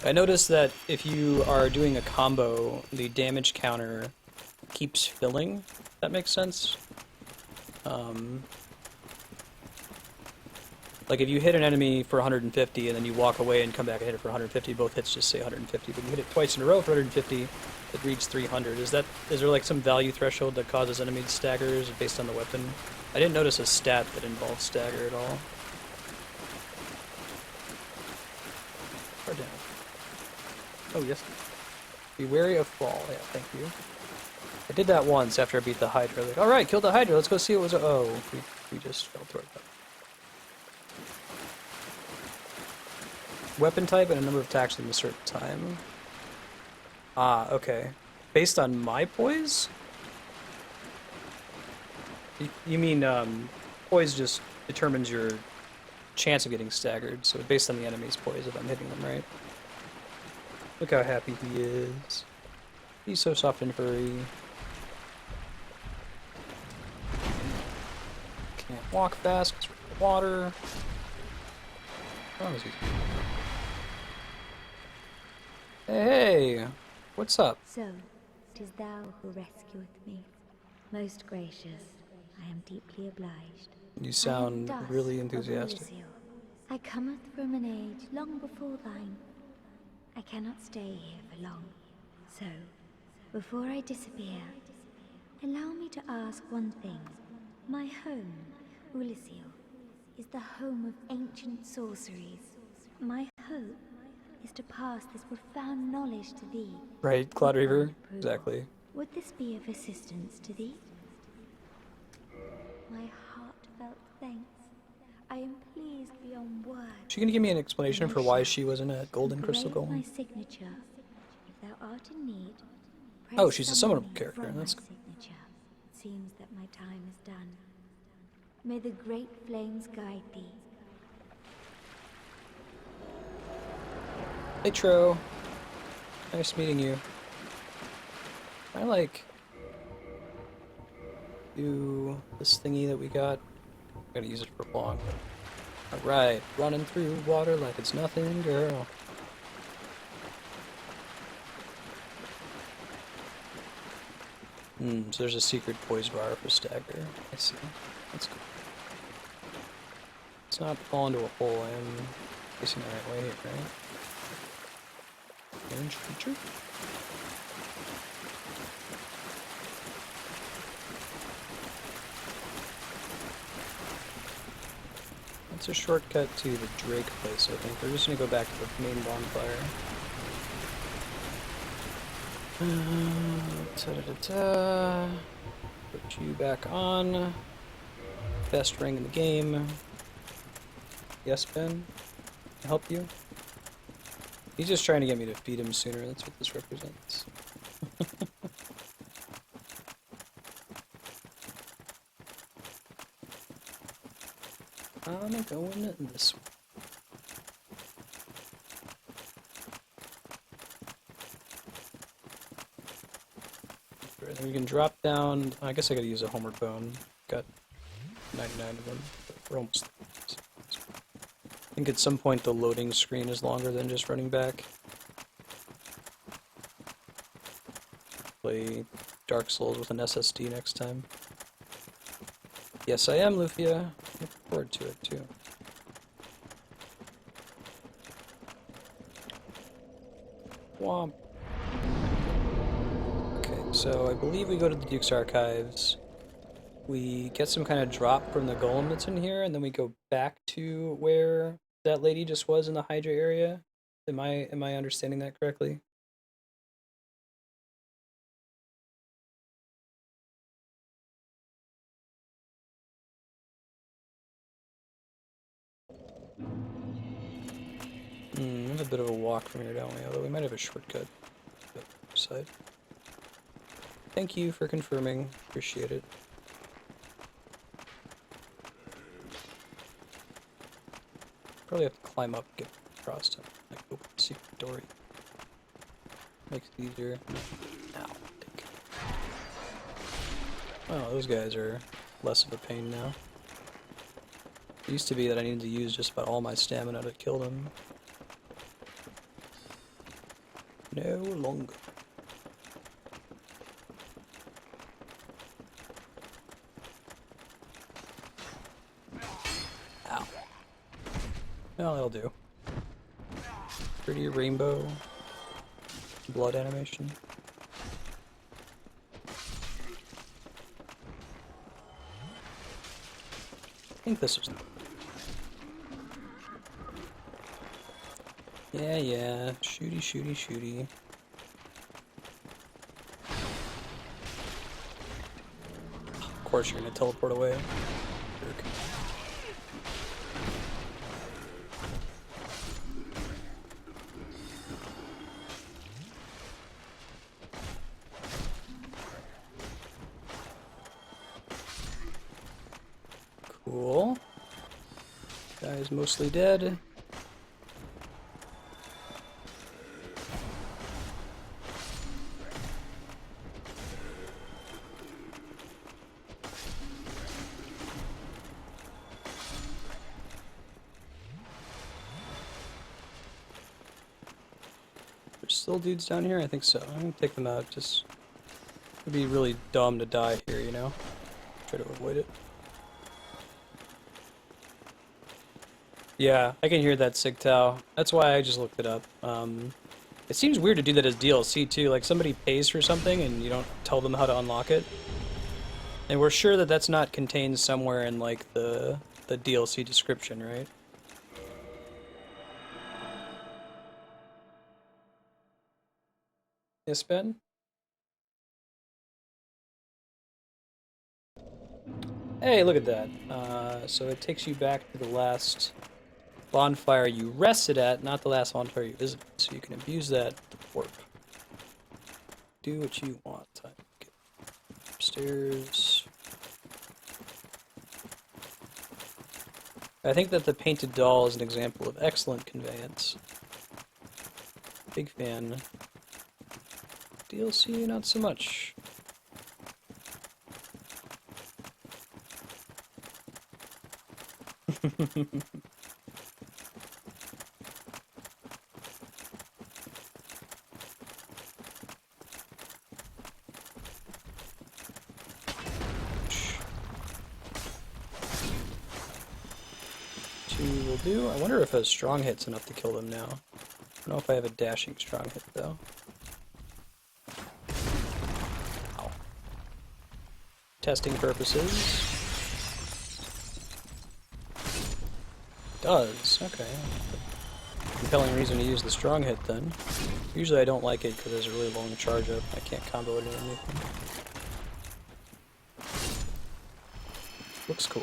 I noticed that if you are doing a combo, the damage counter keeps filling. That makes sense. Like if you hit an enemy for 150 and then you walk away and come back and hit it for 150, both hits just say 150. But you hit it twice in a row for 150, it reads 300. Is there like some value threshold that causes enemies to stagger? Is it based on the weapon? I didn't notice a stat that involves stagger at all. Far down. Oh yes. Be wary of fall. Yeah, thank you. I did that once after I beat the Hydra. Like, all right, killed the Hydra. Let's go see what was. Oh, we just fell through it. Weapon type and a number of attacks in a certain time. Ah, okay. Based on my poise? You mean, poise just determines your chance of getting staggered, so based on the enemy's poise if I'm hitting them, right? Look how happy he is. He's so soft and furry. Can't walk fast because we're in the water. Oh, is he? Hey, what's up? So, 'tis thou who rescueth me. Most gracious, I am deeply obliged. You I sound am Dusk really of enthusiastic. Elysium. I cometh from an age long before thine. I cannot stay here for long. So, before I disappear, allow me to ask one thing. My home, Elysium, is the home of ancient sorceries. My hope is to pass this profound knowledge to thee. Right, Cloud with Reaver? thine approval. Exactly. Would this be of assistance to thee? My heartfelt thanks. I am pleased beyond words. She gonna give me an explanation for why she wasn't a golden crystal Engrave my golem? signature. If thou art in need, Oh, press she's a summon summonable me character, from that's my cool. signature. It seems that my time is done. May the great flames guide thee. Hey Tro. Nice meeting you. I like do this thingy that we got. I'm gonna use it for long. Alright, running through water like it's nothing, girl. So there's a secret poise bar for stagger. I see. That's cool. Let's not fall into a hole. I am facing the right way here, right? Orange creature? It's a shortcut to the Drake place, I think. We're just gonna go back to the main bonfire. Ta-da-da-da. Put you back on. Best ring in the game. Yes, Ben? Can I help you? He's just trying to get me to feed him sooner. That's what this represents. I'm going this way. Right, we can drop down. I guess I gotta use a homeward bone. Got 99 of them. But we're almost there. I think at some point the loading screen is longer than just running back. Play Dark Souls with an SSD next time. Yes, I am, Lufia. Look forward to it, too. Womp. Okay, so I believe we go to the Duke's Archives. We get some kind of drop from the golem that's in here, and then we go back to where that lady just was in the Hydra area. Am I understanding that correctly? We have a bit of a walk from here, don't we? Although we might have a shortcut to the other side. Thank you for confirming. Appreciate it. Probably have to climb up, get across to like open the secret door. Makes it easier. Ow, dick. Oh, those guys are less of a pain now. It used to be that I needed to use just about all my stamina to kill them. No longer. Ow. Well, that'll do. Pretty rainbow blood animation. I think this was... Yeah. Shooty, shooty, shooty. Of course you're gonna teleport away. Jerk. Cool. Guy's mostly dead. There's still dudes down here? I think so. I'm gonna take them out. Just it'd be really dumb to die here, you know? Try to avoid it. Yeah, I can hear that Sigtao. That's why I just looked it up. It seems weird to do that as DLC too. Like somebody pays for something and you don't tell them how to unlock it. And we're sure that that's not contained somewhere in like the DLC description, right? Yes, Ben? Hey, look at that. So it takes you back to the last bonfire you rested at, not the last bonfire you visited. So you can abuse that to warp. Do what you want. Get upstairs. I think that the painted doll is an example of excellent conveyance. Big fan. DLC, not so much. Two will do. I wonder if a strong hit's enough to kill them now. I don't know if I have a dashing strong hit though. Ow. Testing purposes. Does. Okay. Compelling reason to use the strong hit then. Usually I don't like it because there's a really long charge up. I can't combo it or anything. Looks cool.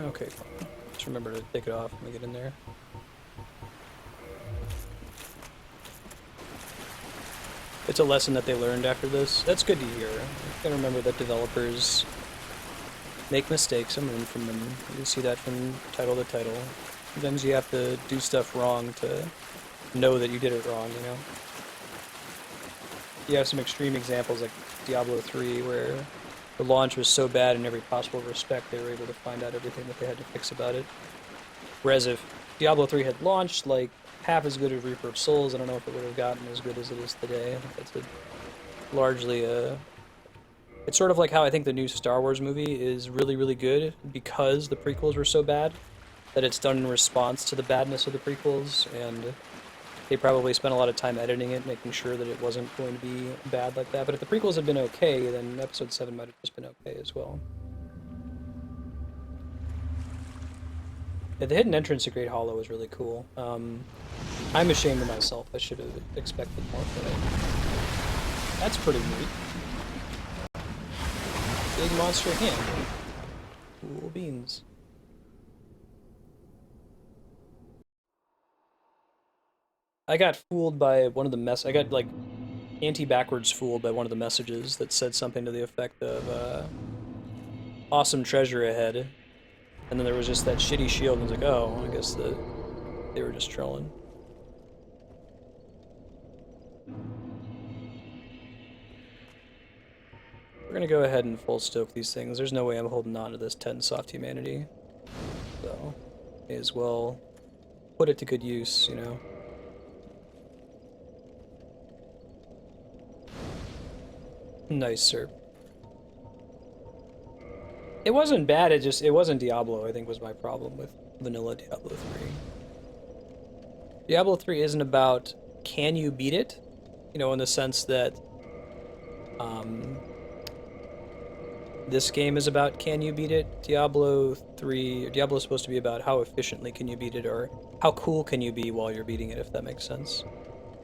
Okay, fine. Just remember to take it off when we get in there. It's a lesson that they learned after this. That's good to hear. You gotta remember that developers make mistakes and learn from them. You see that from title to title. Sometimes you have to do stuff wrong to know that you did it wrong, you know? You have some extreme examples like Diablo 3 where the launch was so bad in every possible respect they were able to find out everything that they had to fix about it. Whereas if Diablo 3 had launched like half as good as Reaper of Souls, I don't know if it would have gotten as good as it is today. I think that's largely it's sort of like how I think the new Star Wars movie is really, really good because the prequels were so bad, that it's done in response to the badness of the prequels, and they probably spent a lot of time editing it, making sure that it wasn't going to be bad like that. But if the prequels had been okay, then Episode 7 might have just been okay as well. Yeah, the hidden entrance to Great Hollow is really cool. I'm ashamed of myself. I should have expected more from it. That's pretty neat. Big monster hand. Cool beans. I got fooled by one of the I got, like, anti-backwards fooled by one of the messages that said something to the effect of, awesome treasure ahead. And then there was just that shitty shield, and I was like, oh, I guess they were just trolling. We're gonna go ahead and full stoke these things. There's no way I'm holding on to this 10 soft humanity. So, may as well put it to good use, you know? Nice, sir. It wasn't bad, it wasn't Diablo, I think, was my problem with vanilla Diablo 3. Diablo 3 isn't about can you beat it, you know, in the sense that this game is about can you beat it. Diablo is supposed to be about how efficiently can you beat it, or how cool can you be while you're beating it, if that makes sense.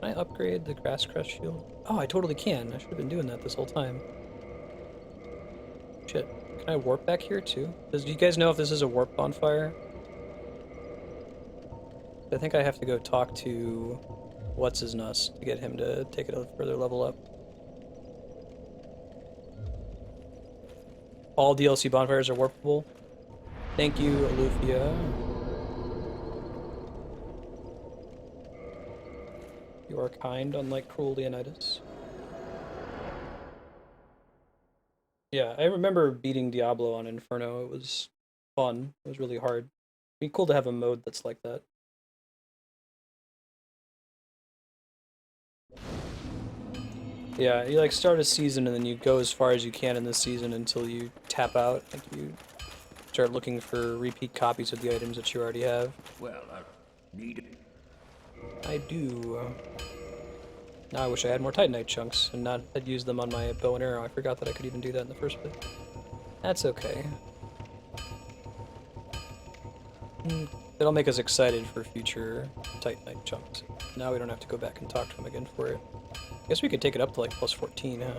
Can I upgrade the Grass Crest shield? Oh, I totally can. I should have been doing that this whole time. Shit. Can I warp back here too? Do you guys know if this is a warp bonfire? I think I have to go talk to What's-His-Nuss to get him to take it a further level up. All DLC bonfires are warpable. Thank you, Alufia. You are kind, unlike cruel Leonidas. Yeah, I remember beating Diablo on Inferno. It was fun. It was really hard. It'd be cool to have a mode that's like that. Yeah, you like start a season and then you go as far as you can in the season until you tap out. Like you start looking for repeat copies of the items that you already have. Well, I need it. I do. Now I wish I had more Titanite chunks and not had used them on my bow and arrow. I forgot that I could even do that in the first place. That's okay. That'll make us excited for future Titanite chunks. Now we don't have to go back and talk to him again for it. I guess we could take it up to like plus 14, huh?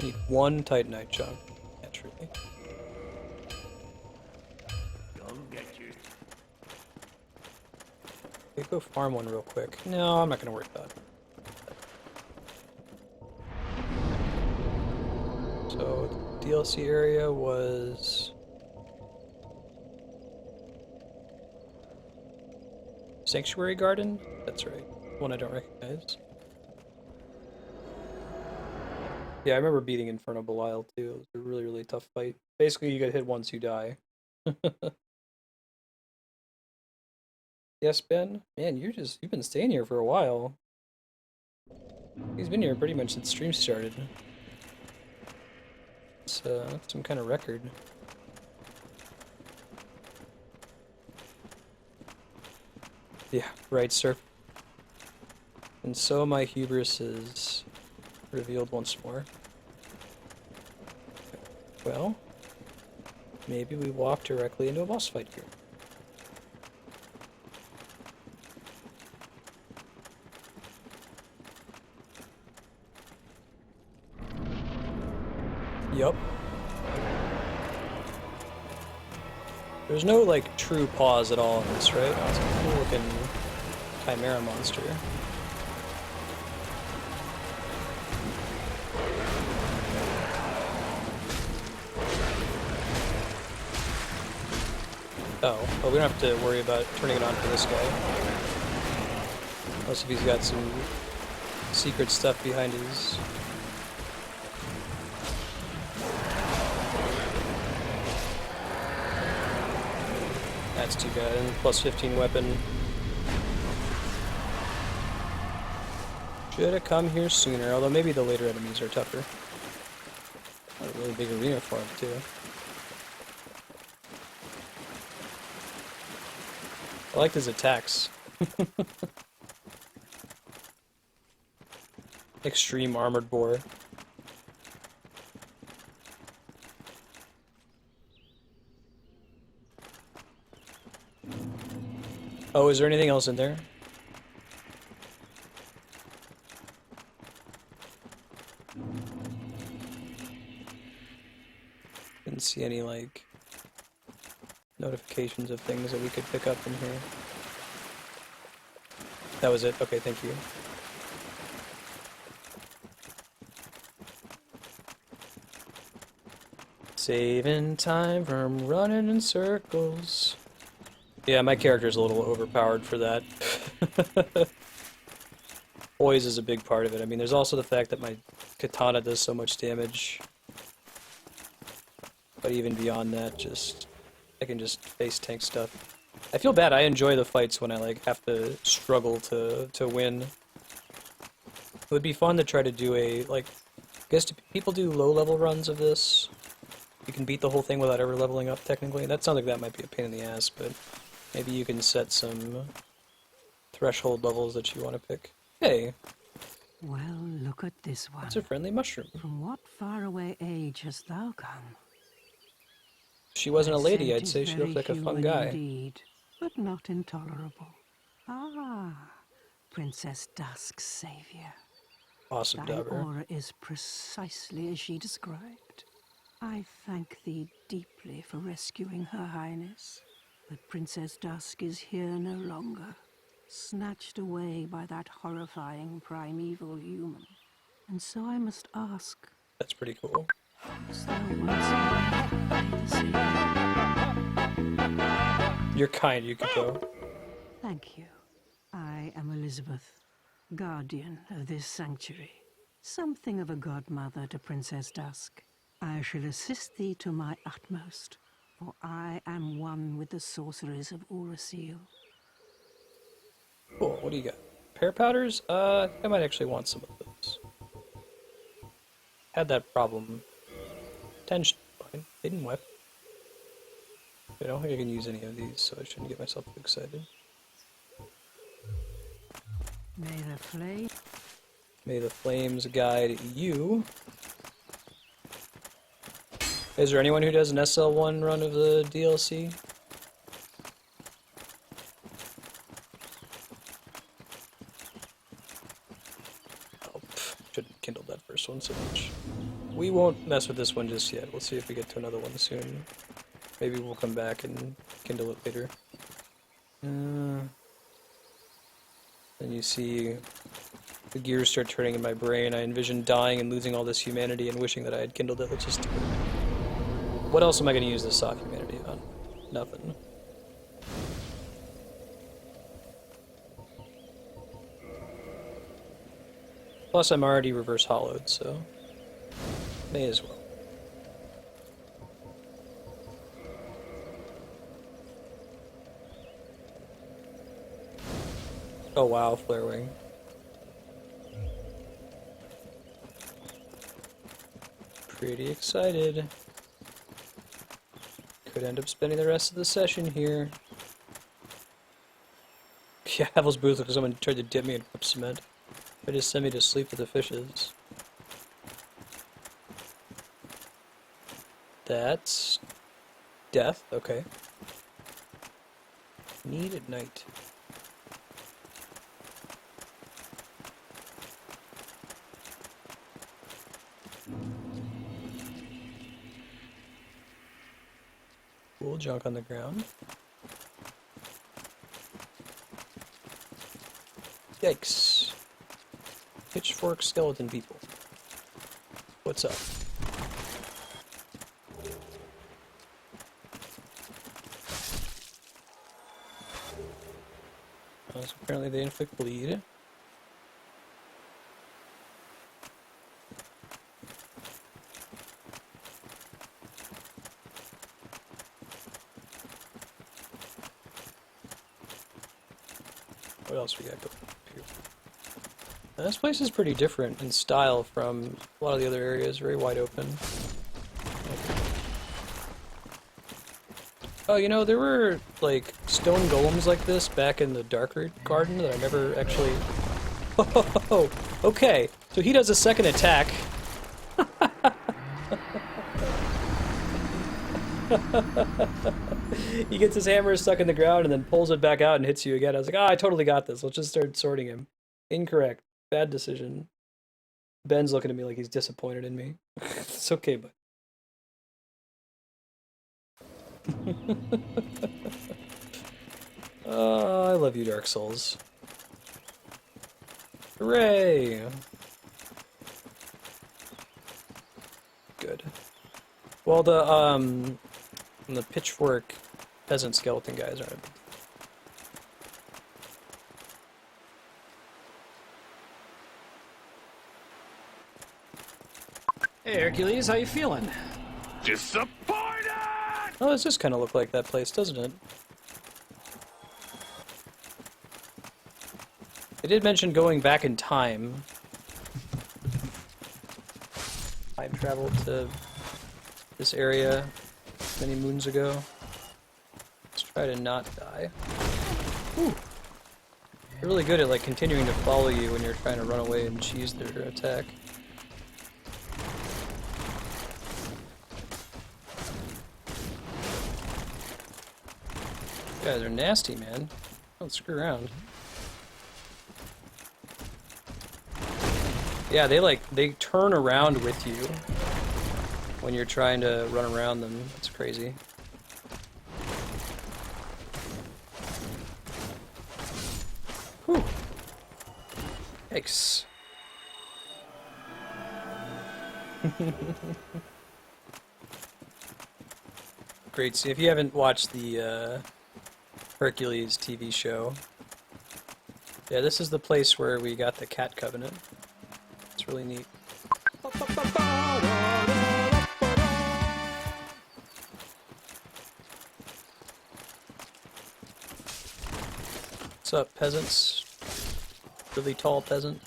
Need one Titanite chunk, naturally. Don't get you. Okay, go farm one real quick. No, I'm not gonna worry about it. So, the DLC area was... Sanctuary Garden? That's right. One I don't recognize. Yeah, I remember beating Inferno Belial too. It was a really, really tough fight. Basically, you get hit once, you die. Yes, Ben? Man, you've been staying here for a while. He's been here pretty much since stream started. It's some kind of record. Yeah, right, sir. And so my hubris is revealed once more. Well, maybe we walk directly into a boss fight here. Yup. There's no, like, true pause at all in this, right? Oh, it's a cool looking Chimera monster. Oh, well, we don't have to worry about turning it on for this guy. Unless if he's got some secret stuff behind his... That's too bad. And plus 15 weapon. Should have come here sooner, although maybe the later enemies are tougher. Got a really big arena for him, too. I liked his attacks. Extreme armored boar. Oh, is there anything else in there? Didn't see any, like, notifications of things that we could pick up in here. That was it? Okay, thank you. Saving time from running in circles. Yeah, my character's a little overpowered for that. Poise is a big part of it. I mean, there's also the fact that my katana does so much damage. But even beyond that, I can just face tank stuff. I feel bad. I enjoy the fights when I like have to struggle to win. It would be fun to try to do I guess people do low level runs of this. You can beat the whole thing without ever leveling up technically. That sounds like that might be a pain in the ass, but maybe you can set some threshold levels that you want to pick. Hey, Well, look at this one. it's a friendly mushroom. From what faraway age hast thou come? If she wasn't a Thy lady, scent I'd is say she very looked like a fun human guy. Indeed, but not intolerable. Ah, Princess Dusk's savior. Awesome, Thy Dauber. aura is precisely as she described. I thank thee deeply for rescuing Her Highness. But Princess Dusk is here no longer, snatched away by that horrifying primeval human. And so I must ask, That's pretty cool. hast thou once more played the savior? You're kind, Yukiko. Thank you. I am Elizabeth, guardian of this sanctuary. Something of a godmother to Princess Dusk. I shall assist thee to my utmost, for I am one with the sorceries of Urasil. Cool, what do you got? Pear powders? I think I might actually want some of those. Had that problem. Tension, fine. Hidden weapon. I don't think I can use any of these, so I shouldn't get myself too excited. May the flame... May the flames guide you. Is there anyone who does an SL1 run of the DLC? Oh, shouldn't have kindled that first one so much. We won't mess with this one just yet. We'll see if we get to another one soon. Maybe we'll come back and kindle it later. And you see the gears start turning in my brain. I envision dying and losing all this humanity and wishing that I had kindled it. Let's just do it. What else am I going to use this soft humanity on? Nothing. Plus, I'm already reverse hollowed, so may as well. Oh wow, flare wing. Pretty excited. Could end up spending the rest of the session here. Yeah, Havel's booth because someone tried to dip me in cup cement. They just sent me to sleep with the fishes. That's death, okay. Need at night. Cool junk on the ground. Yikes. Pitchfork skeleton people. What's up? So apparently they inflict bleed. What else we got going here? Now, this place is pretty different in style from a lot of the other areas, very wide open. Oh, you know, there were, like, stone golems like this back in the Darker Garden that I never actually... Oh, okay, so he does a second attack. He gets his hammer stuck in the ground and then pulls it back out and hits you again. I was like, ah, I totally got this. Let's just start sorting him. Incorrect. Bad decision. Ben's looking at me like he's disappointed in me. It's okay, bud. Oh, I love you, Dark Souls. Hooray! Good. Well, the pitchfork peasant skeleton guys aren't. Hey, Hercules, how you feeling? Disappointed! Oh, this does kind of look like that place, doesn't it? They did mention going back in time. Time travel to this area many moons ago. Let's try to not die. Ooh. They're really good at like continuing to follow you when you're trying to run away and cheese their attack. You guys are nasty, man. Don't screw around. Yeah, they turn around with you when you're trying to run around them. It's crazy. Whew. Yikes. Great. See, if you haven't watched the Hercules TV show, yeah, this is the place where we got the Cat Covenant. It's really neat. What's up, peasants? Really tall peasant.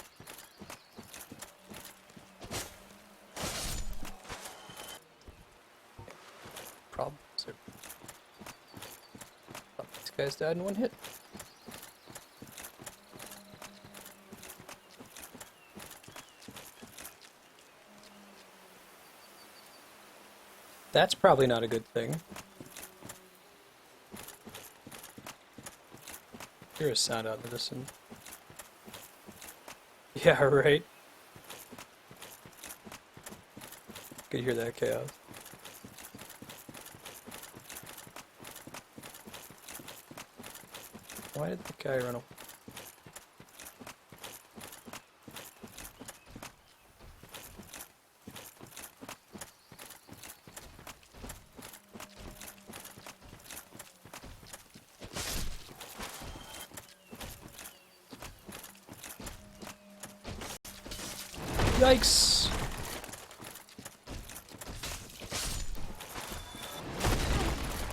Problem. These guys died in one hit. That's probably not a good thing. Hear a sound out of this one. Yeah, right. Could hear that chaos. Why did the guy run away? Yikes!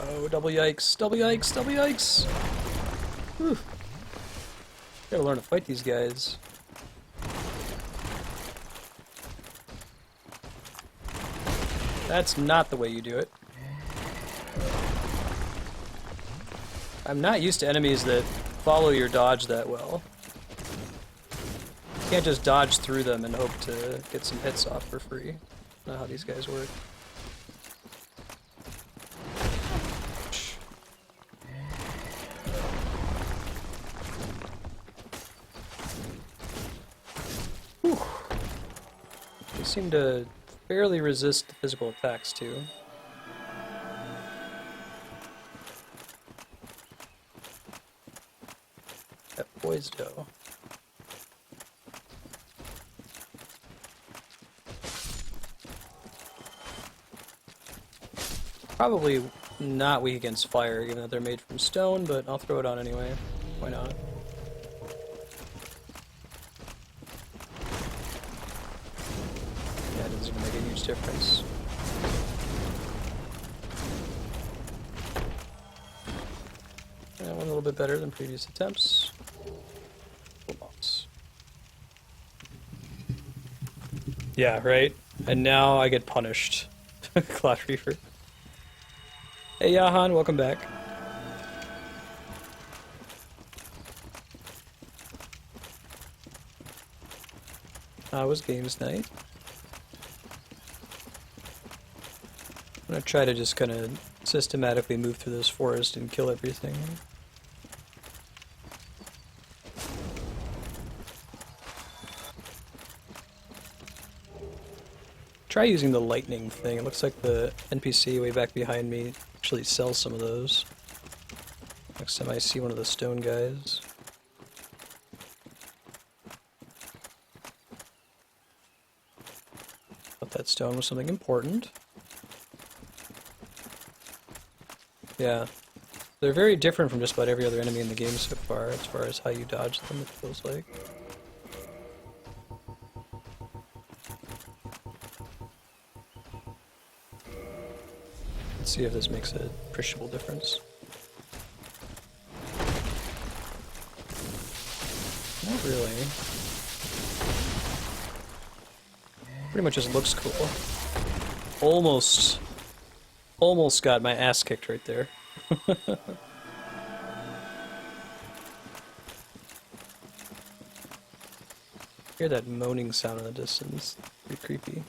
Oh, double yikes, double yikes, double yikes! Whew. Gotta learn to fight these guys. That's not the way you do it. I'm not used to enemies that follow your dodge that well. You can't just dodge through them and hope to get some hits off for free. Not how these guys work. Whew. They seem to fairly resist physical attacks too. That poise dough. Probably not weak against fire, given that they're made from stone, but I'll throw it on anyway. Why not? Yeah, it doesn't even make a huge difference. That went a little bit better than previous attempts. Yeah, right? And now I get punished. Cloud Reaver. Hey Yahan, welcome back. How was games night? I'm gonna try to just kind of systematically move through this forest and kill everything. Try using the lightning thing. It looks like the NPC way back behind me actually sells some of those. Next time I see one of the stone guys. Thought that stone was something important. Yeah. They're very different from just about every other enemy in the game so far, as far as how you dodge them, it feels like. Let's see if this makes a appreciable difference. Not really. Pretty much just looks cool. Almost got my ass kicked right there. Hear that moaning sound in the distance. Pretty creepy.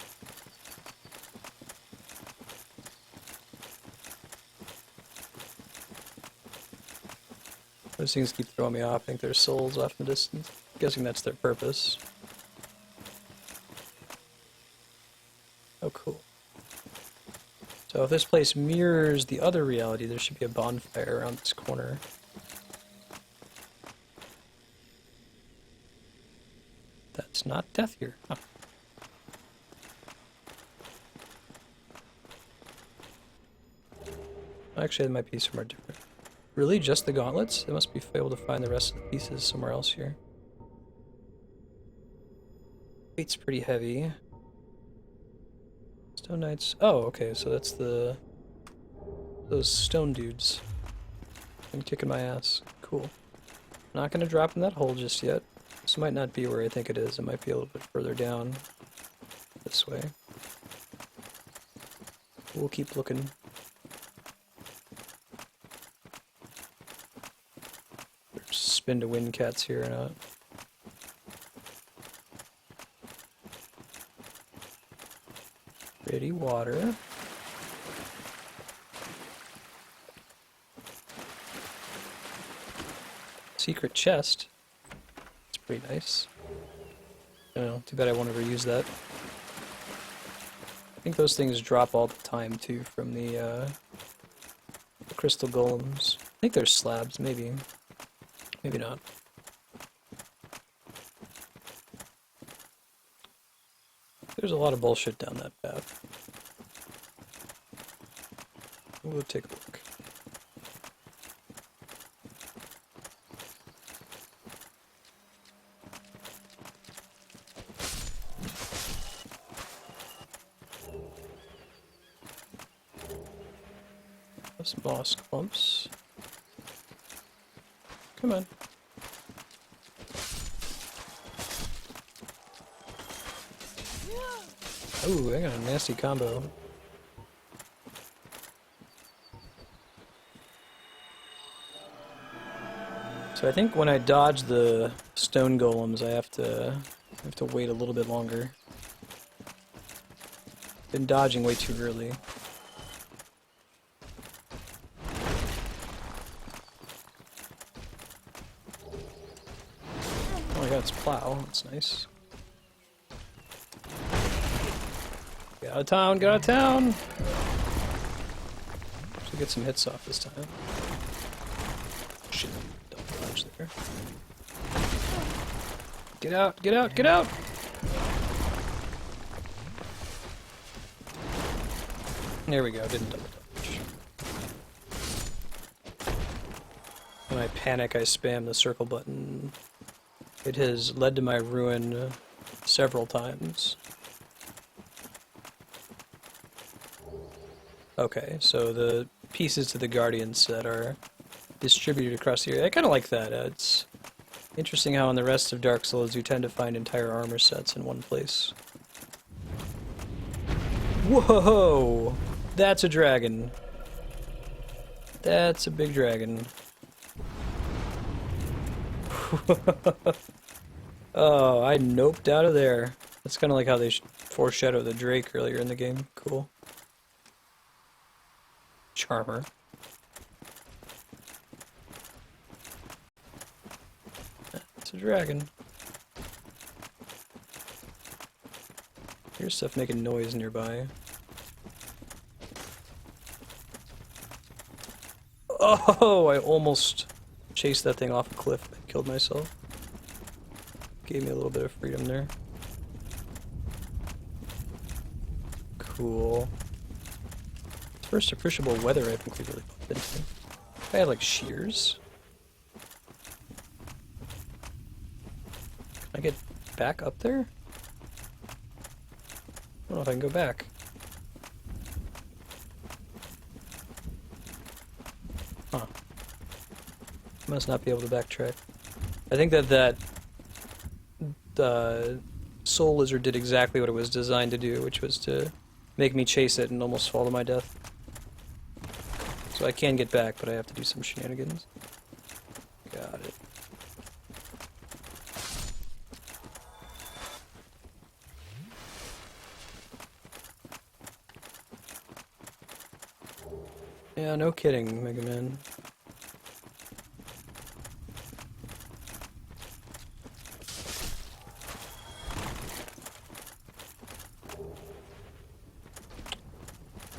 Those things keep throwing me off. I think there's souls off in the distance. I'm guessing that's their purpose. Oh, cool. So if this place mirrors the other reality, there should be a bonfire around this corner. That's not death here. Huh. Actually, it might be somewhere different. Really? Just the gauntlets? I must be able to find the rest of the pieces somewhere else here. Weight's pretty heavy. Stone Knights. Oh, okay, so that's those stone dudes. I'm kicking my ass. Cool. Not gonna drop in that hole just yet. This might not be where I think it is. It might be a little bit further down this way. We'll keep looking. There's spin to win cats here or not. Pretty water. Secret chest. It's pretty nice. Oh, too bad I won't ever use that. I think those things drop all the time too from the crystal golems. I think they're slabs, maybe. Maybe not. There's a lot of bullshit down that path. We'll take a look. Those moss clumps. Come on. Ooh, I got a nasty combo. So I think when I dodge the stone golems, I have to wait a little bit longer. Been dodging way too early. Oh my god, it's plow. That's nice. Get out of town, get out of town! Should get some hits off this time. Shit, don't dodge there. Get out, get out, get out! There we go, didn't double dodge. When I panic, I spam the circle button. It has led to my ruin several times. Okay, so the pieces to the Guardian set are distributed across the area. I kind of like that. It's interesting how in the rest of Dark Souls you tend to find entire armor sets in one place. Whoa! That's a dragon. That's a big dragon. Oh, I noped out of there. That's kind of like how they foreshadowed the Drake earlier in the game. Cool. Charmer. It's a dragon. Here's stuff making noise nearby. Oh, I almost chased that thing off a cliff and killed myself. Gave me a little bit of freedom there. Cool. First appreciable weather I think we really bumped into. I had like shears. Can I get back up there? I don't know if I can go back. Huh. Must not be able to backtrack. I think that the Soul Lizard did exactly what it was designed to do, which was to make me chase it and almost fall to my death. So I can get back, but I have to do some shenanigans. Got it. Yeah, no kidding, Mega Man.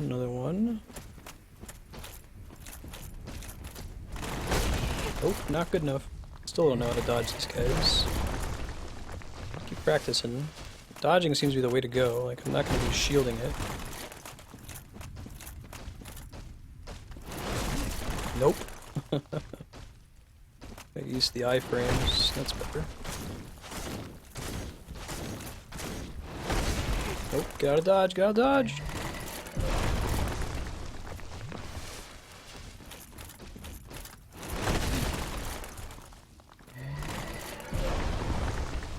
Another one. Oh, not good enough. Still don't know how to dodge these guys. Keep practicing. Dodging seems to be the way to go. Like, I'm not going to be shielding it. Nope. I use the iframes. That's better. Nope. Gotta dodge. Gotta dodge.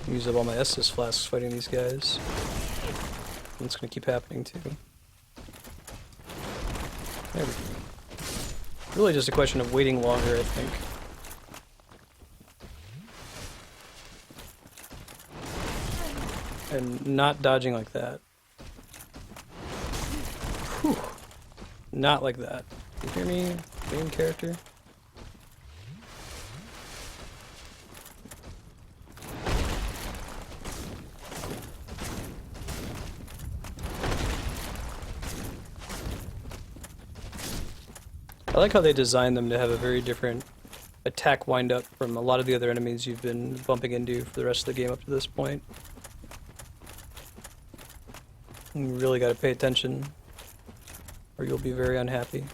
Use up all my Estus flasks fighting these guys. And it's gonna keep happening too. There we go. Really just a question of waiting longer, I think. And not dodging like that. Whew. Not like that. You hear me, main character? I like how they designed them to have a very different attack wind-up from a lot of the other enemies you've been bumping into for the rest of the game up to this point. You really gotta pay attention, or you'll be very unhappy.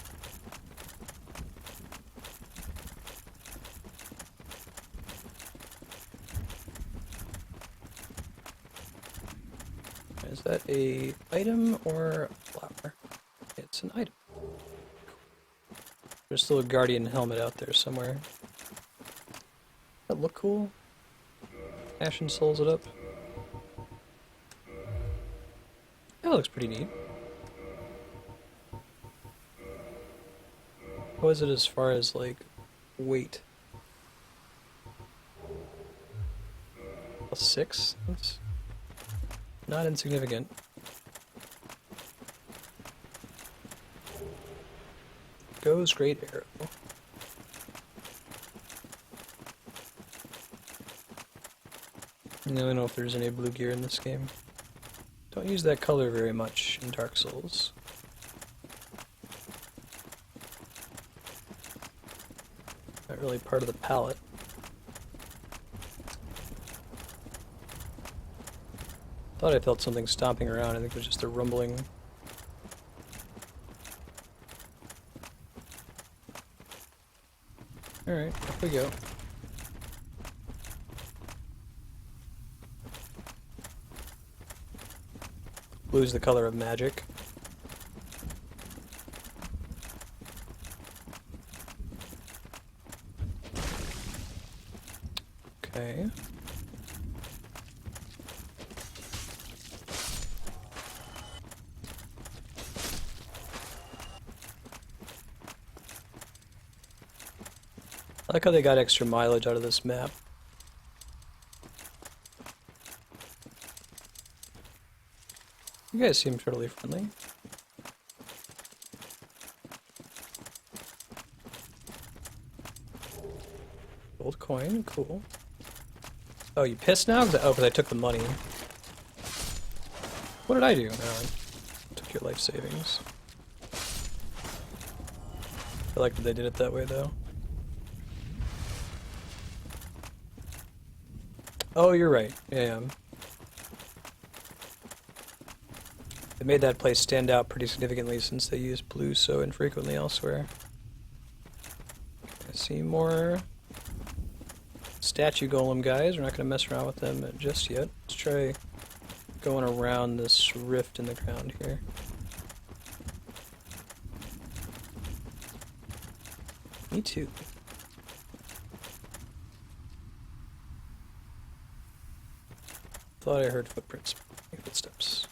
Is that a item or a flower? It's an item. There's still a Guardian helmet out there somewhere. That look cool? Ashen souls it up. That looks pretty neat. How is it as far as, like, weight? +6? That's not insignificant. Goes Great Arrow. I don't know if there's any blue gear in this game. Don't use that color very much in Dark Souls. Not really part of the palette. Thought I felt something stomping around. I think it was just a rumbling. Alright, off we go. Blue's the color of magic. Okay. I like how they got extra mileage out of this map. You guys seem totally friendly. Gold coin, cool. Oh, you pissed now? Oh, because I took the money. What did I do? No, I took your life savings. I like that they did it that way, though. Oh, you're right. Yeah, They made that place stand out pretty significantly since they use blue so infrequently elsewhere. I see more statue golem guys. We're not going to mess around with them just yet. Let's try going around this rift in the ground here. Me too. Thought I heard footprints. Footsteps.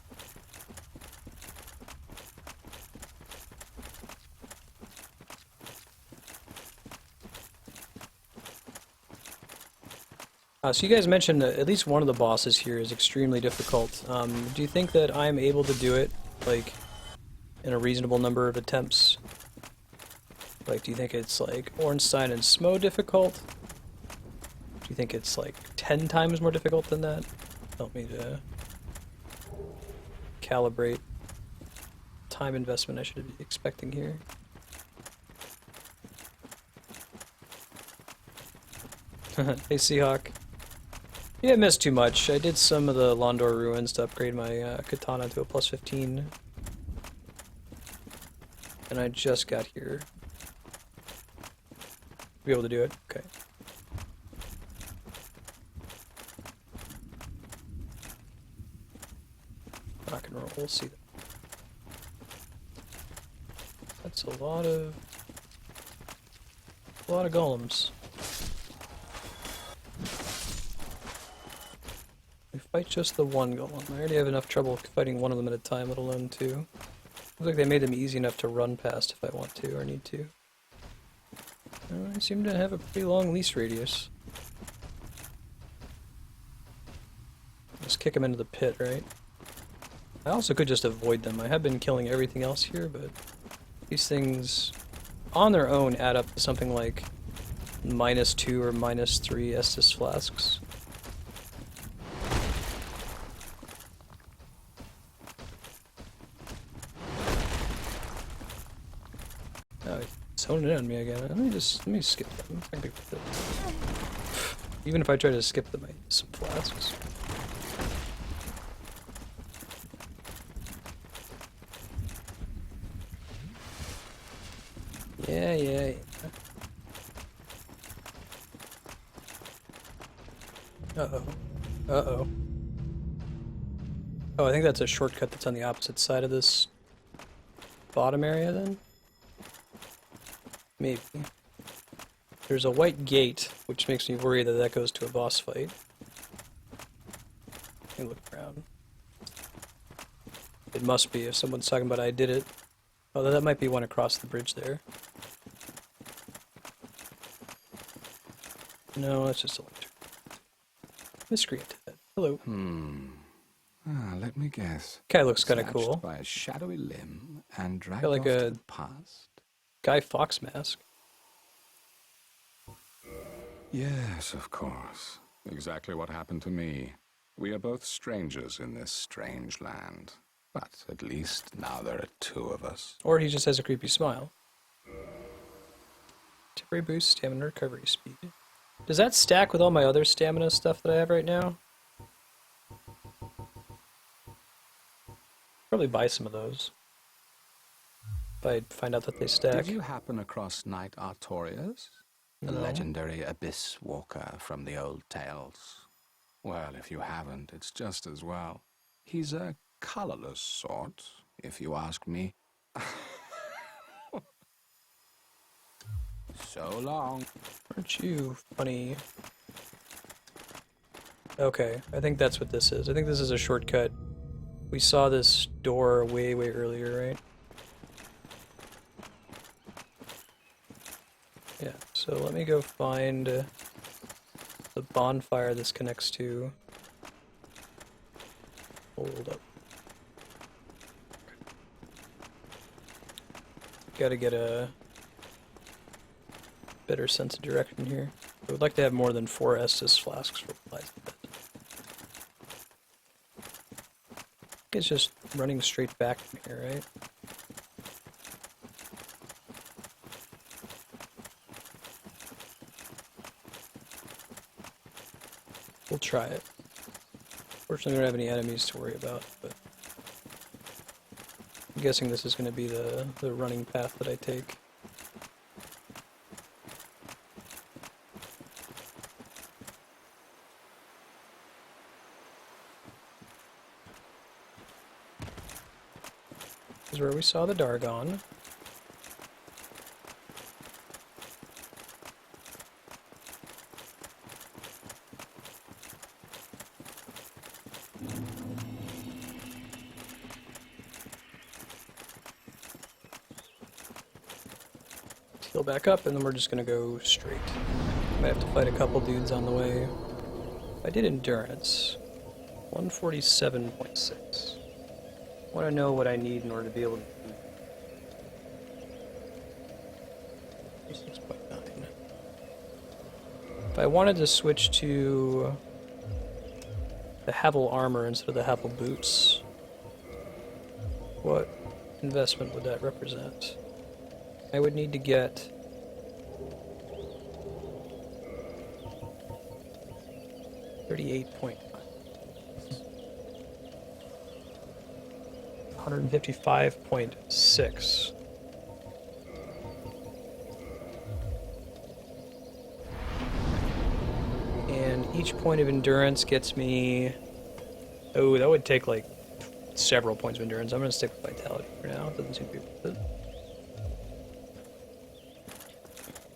So you guys mentioned that at least one of the bosses here is extremely difficult. Do you think that I'm able to do it, like, in a reasonable number of attempts? Like, do you think it's, like, Ornstein and Smo difficult? Do you think it's, like, 10 times more difficult than that? Help me to calibrate time investment I should be expecting here. Hey, Seahawk. Yeah, I missed too much. I did some of the Londor ruins to upgrade my katana to a plus 15. And I just got here. Be able to do it? Okay. Rock and roll, we'll see that. That's a lot of golems. We fight just the one golem. I already have enough trouble fighting one of them at a time, let alone two. Looks like they made them easy enough to run past if I want to or need to. I seem to have a pretty long leash radius. Just kick them into the pit, right? I also could just avoid them. I have been killing everything else here, but these things on their own add up to something like -2 or -3 Estus flasks. Oh, he's zoning in on me again. Let me skip them. I think even if I try to skip them, I use some flasks. Yeah. Uh-oh. Oh, I think that's a shortcut that's on the opposite side of this bottom area, then? Maybe. There's a white gate, which makes me worry that that goes to a boss fight. Let me look around. It must be, if someone's talking about I did it. Oh, that might be one across the bridge there. No, that's just a lantern. Miscreant. Hello. Let me guess. Guy looks kind of Snatched cool. by a shadowy limb and dragged Got like off to a the past. Guy Fawkes mask. Yes, of course. Exactly what happened to me. We are both strangers in this strange land. But at least now there are two of us. Or he just has a creepy smile. Temporary boost, stamina recovery speed. Does that stack with all my other stamina stuff that I have right now? Probably buy some of those. If I find out that they stack. Did you happen across Knight Artorias? The No. legendary abyss walker from the old tales? Well, if you haven't, it's just as well. He's a colorless sort, if you ask me. So long. Aren't you funny? Okay, I think that's what this is. I think this is a shortcut. We saw this door way earlier, right? Yeah, so let me go find the bonfire this connects to. Hold up. Gotta get a better sense of direction here. I would like to have more than 4 Estus flasks for supplies. It's just running straight back from here, right? We'll try it. Fortunately, we don't have any enemies to worry about, but I'm guessing this is going to be the running path that I take. This is where we saw the Dargon. Heal back up, and then we're just gonna go straight. Might have to fight a couple dudes on the way. I did endurance. 147.6. Want to know what I need in order to be able to do 6.9. If I wanted to switch to the Havel armor instead of the Havel boots, what investment would that represent? I would need to get 38.9. 155.6. And each point of endurance gets me... Oh, that would take like several points of endurance. I'm going to stick with vitality for now. It doesn't seem to be worth it.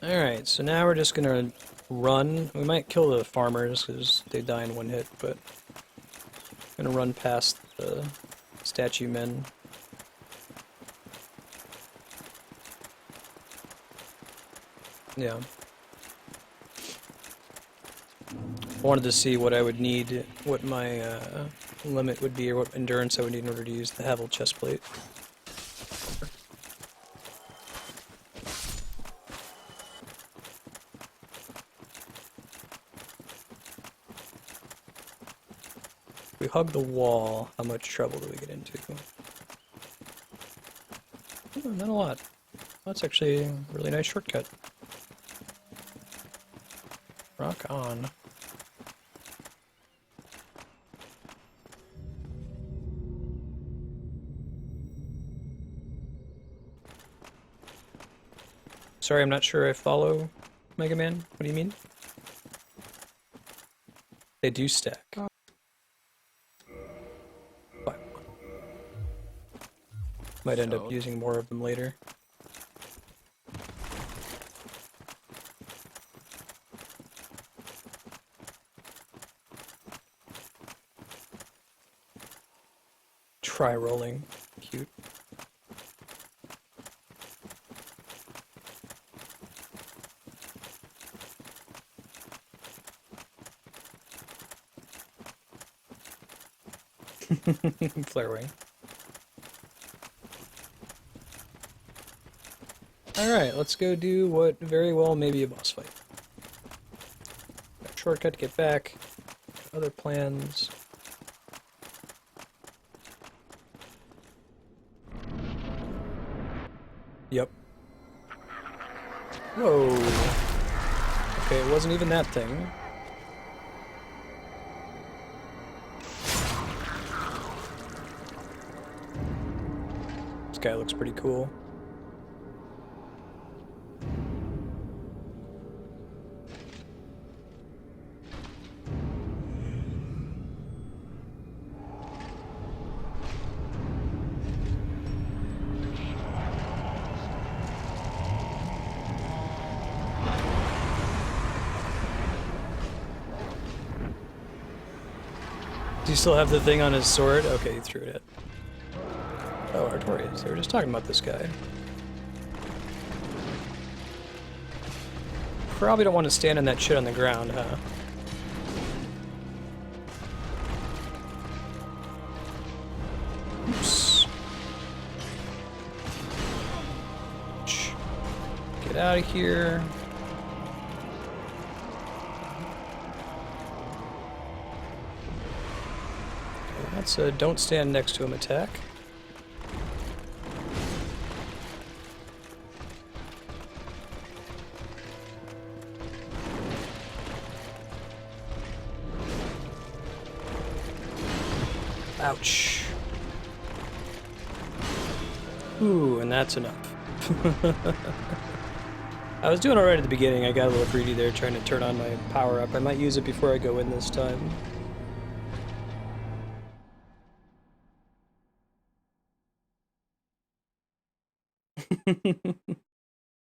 Alright, so now we're just going to run. We might kill the farmers because they die in one hit, but I'm going to run past the statue men. Yeah. I wanted to see what I would need, what my limit would be, or what endurance I would need in order to use the Havel chestplate. If we hug the wall, how much trouble do we get into? Oh, not a lot. That's actually a really nice shortcut. Rock on. Sorry, I'm not sure I follow Mega Man. What do you mean? They do stack. But might end up using more of them later. Try rolling. Cute. Flare wing. Alright, let's go do what very well may be a boss fight. Got a shortcut to get back. Other plans. Yep. Whoa. Okay, it wasn't even that thing. This guy looks pretty cool. Do you still have the thing on his sword? Okay, he threw it. Oh, Artorias. They were just talking about this guy. Probably don't want to stand on that shit on the ground, huh? Oops. Get out of here. Okay, that's a don't stand next to him attack. Ouch. Ooh, and that's enough. I was doing alright at the beginning. I got a little greedy there trying to turn on my power up. I might use it before I go in this time.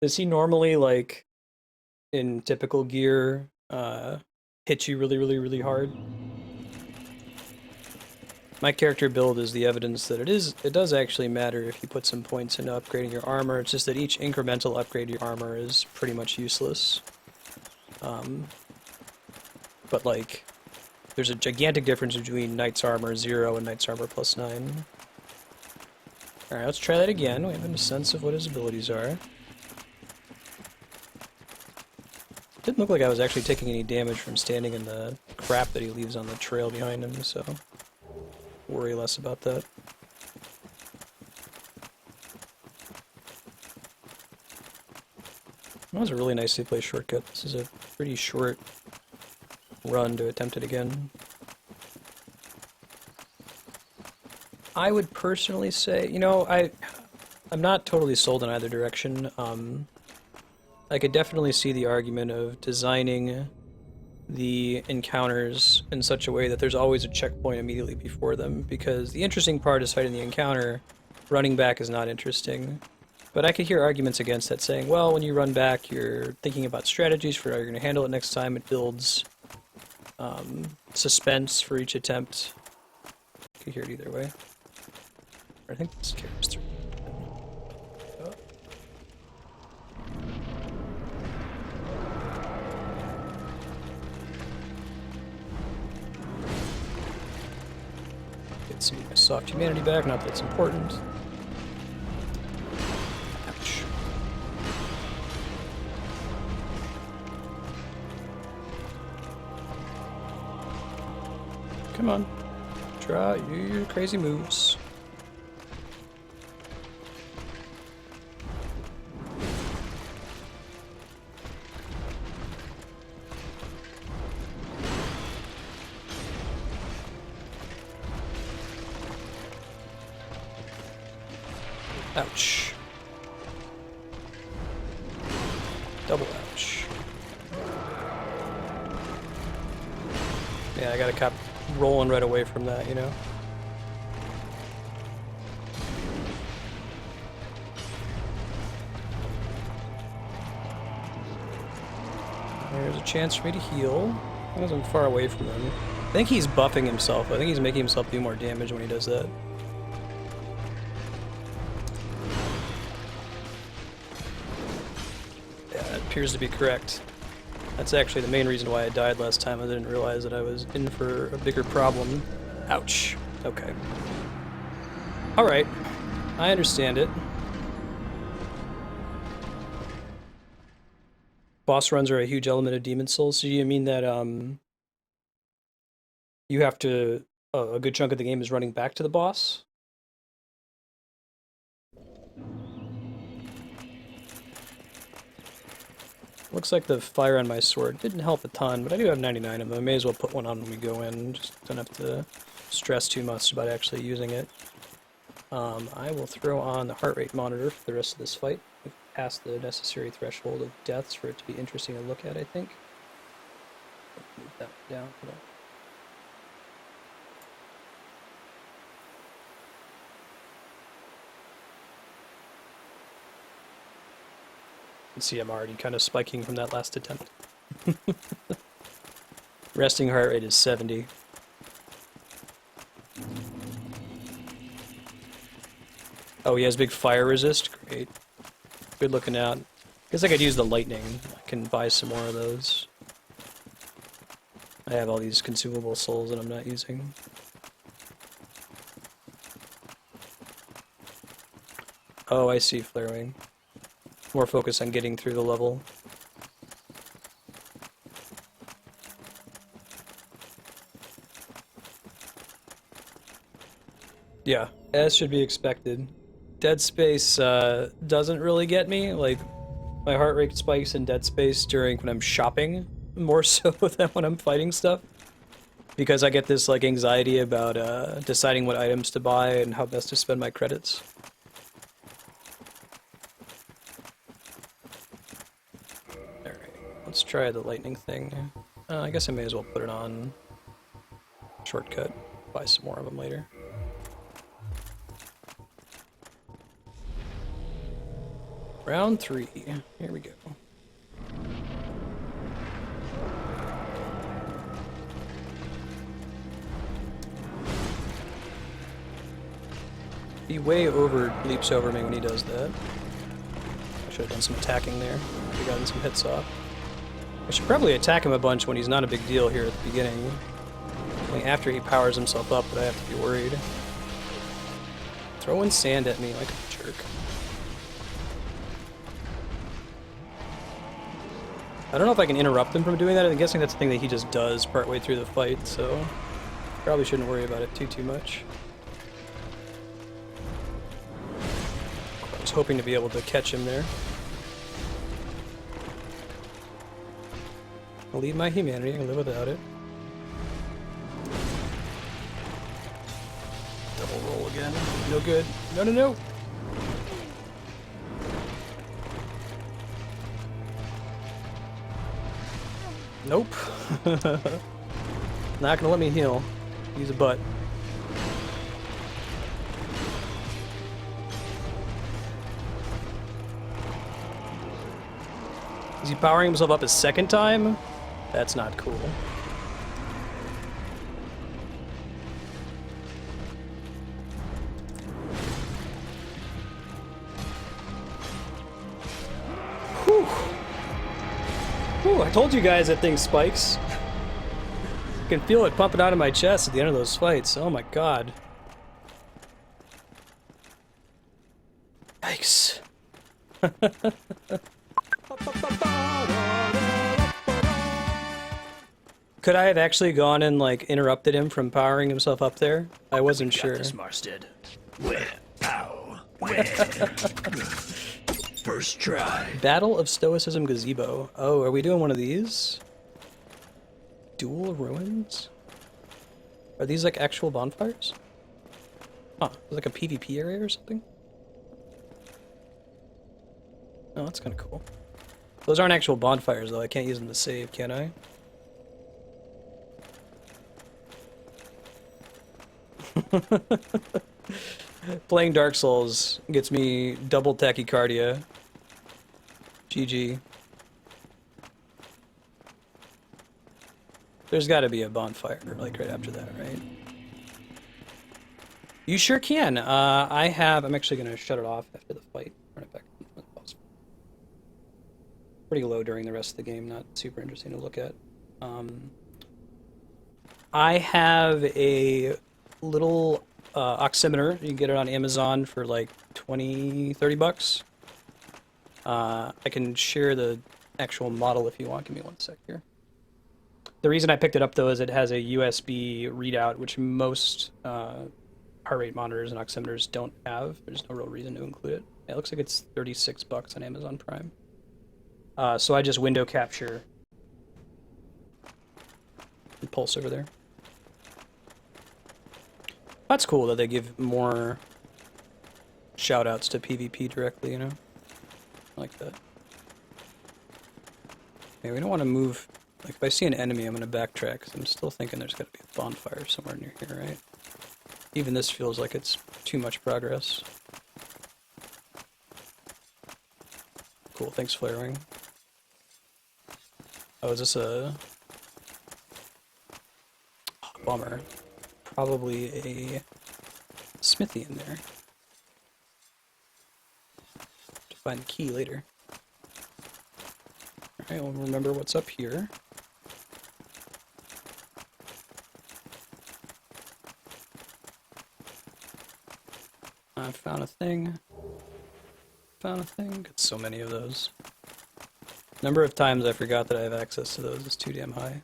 Does he normally, like, in typical gear, hit you really hard? My character build is the evidence that it does actually matter if you put some points into upgrading your armor. It's just that each incremental upgrade to your armor is pretty much useless. But like, there's a gigantic difference between Knight's Armor 0 and Knight's Armor +9. Alright, let's try that again. We have a sense of what his abilities are. Didn't look like I was actually taking any damage from standing in the crap that he leaves on the trail behind him, so worry less about that. That was a really nicely placed shortcut. This is a pretty short run to attempt it again. I would personally say, you know, I'm not totally sold in either direction. I could definitely see the argument of designing the encounters in such a way that there's always a checkpoint immediately before them, because the interesting part is fighting the encounter. Running back is not interesting. But I could hear arguments against that, saying, well, when you run back, you're thinking about strategies for how you're going to handle it next time. It builds suspense for each attempt. You could hear it either way. I think this carries through. Oh. Get some of my soft humanity back, not that it's important. Ouch. Come on. Try your crazy moves. Ouch. Double ouch. Yeah, I gotta keep rolling right away from that, you know? There's a chance for me to heal. As long as I'm far away from him. I think he's buffing himself. I think he's making himself do more damage when he does that. Appears to be correct. That's actually the main reason why I died last time. I didn't realize that I was in for a bigger problem. Ouch. Okay. Alright. I understand it. Boss runs are a huge element of Demon Souls. So you mean that you have to... a good chunk of the game is running back to the boss? Looks like the fire on my sword didn't help a ton, but I do have 99 of them. I may as well put one on when we go in. Just don't have to stress too much about actually using it. I will throw on the heart rate monitor for the rest of this fight. We've passed the necessary threshold of deaths for it to be interesting to look at, I think. Move that down. Hold on. See, I'm already kind of spiking from that last attempt. Resting heart rate is 70. Oh, he has big fire resist? Great. Good looking out. Guess I could use the lightning. I can buy some more of those. I have all these consumable souls that I'm not using. Oh, I see, Flarewing. More focus on getting through the level. Yeah, as should be expected. Dead Space doesn't really get me. Like, my heart rate spikes in Dead Space during when I'm shopping, more so than when I'm fighting stuff. Because I get this like anxiety about deciding what items to buy and how best to spend my credits. let's try the lightning thing. I guess I may as well put it on shortcut. Buy some more of them later. Round 3. Here we go. He leaps over me when he does that. I should have done some attacking there. Could have gotten some hits off. I should probably attack him a bunch when he's not a big deal here at the beginning. Only after he powers himself up that I have to be worried. Throwing sand at me like a jerk. I don't know if I can interrupt him from doing that. I'm guessing that's the thing that he just does partway through the fight, so probably shouldn't worry about it too much. I was hoping to be able to catch him there. I'll leave my humanity, I can live without it. Double roll again. No good. No, no, no! Nope. Not gonna let me heal. Use a butt. Is he powering himself up a second time? That's not cool. Whew. Whew, I told you guys that thing spikes. I can feel it pumping out of my chest at the end of those fights. Oh my god. Yikes. Could I have actually gone and, like, interrupted him from powering himself up there? I wasn't sure. This Marsted. Where? Ow. Where? First try. Battle of Stoicism Gazebo. Oh, are we doing one of these? Dual Ruins? Are these, like, actual bonfires? Huh, like a PvP area or something? Oh, that's kind of cool. Those aren't actual bonfires, though. I can't use them to save, can I? Playing Dark Souls gets me double tachycardia. GG. There's got to be a bonfire, like, right after that, right? You sure can. I'm actually going to shut it off after the fight. Turn it back. Pretty low during the rest of the game, not super interesting to look at. I have a little oximeter. You can get it on Amazon for like 20-30 bucks. I can share the actual model if you want. Give me one sec here. The reason I picked it up, though, is it has a USB readout, which most heart rate monitors and oximeters don't have. There's no real reason to include it. It looks like it's 36 bucks on Amazon Prime. So I just window capture the pulse over there. That's cool that they give more shout-outs to PvP directly, you know? I like that. Okay, we don't want to move. Like, if I see an enemy, I'm going to backtrack, because I'm still thinking there's got to be a bonfire somewhere near here, right? Even this feels like it's too much progress. Cool, thanks, Flarewing. Oh, is this a... Oh, bummer. Probably a smithy in there. To find the key later. Alright, we'll remember what's up here. I found a thing. Found a thing. Got so many of those. Number of times I forgot that I have access to those is too damn high.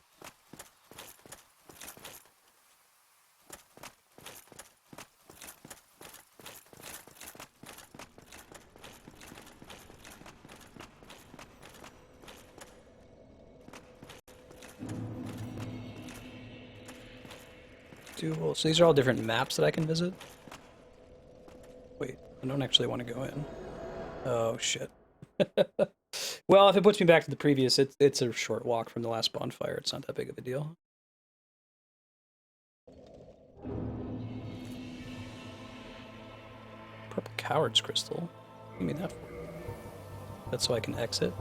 So these are all different maps that I can visit? Wait, I don't actually want to go in. Oh, shit. Well, if it puts me back to the previous, it's a short walk from the last bonfire. It's not that big of a deal. Purple Coward's Crystal? Give me that for. That's so I can exit.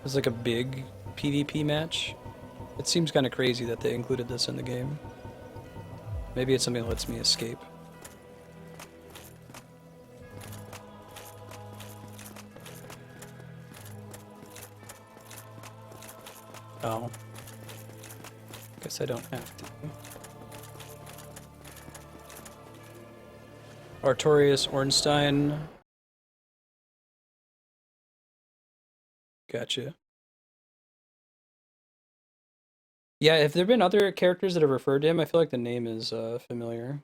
It's like a big PvP match. It seems kind of crazy that they included this in the game. Maybe it's something that lets me escape. Oh. Guess I don't have to. Artorias Ornstein. Gotcha. Yeah, have there been other characters that have referred to him? I feel like the name is familiar.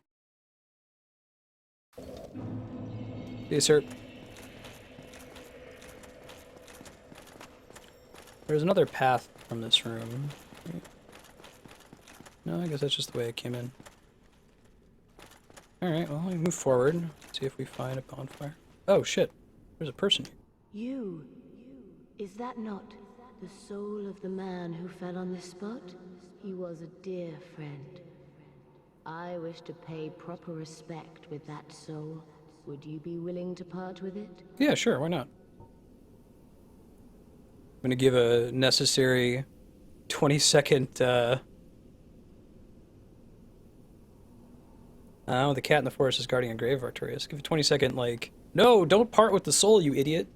Yes, sir. There's another path from this room. No, I guess that's just the way I came in. Alright, well, we move forward. See if we find a bonfire. Oh, shit. There's a person here. You. Is that not the soul of the man who fell on this spot? He was a dear friend. I wish to pay proper respect with that soul. Would you be willing to part with it? Yeah, sure, why not? I'm gonna give a necessary 20-second, oh, the cat in the forest is guarding a grave of Artorias. Give a 20-second, like, no, don't part with the soul, you idiot.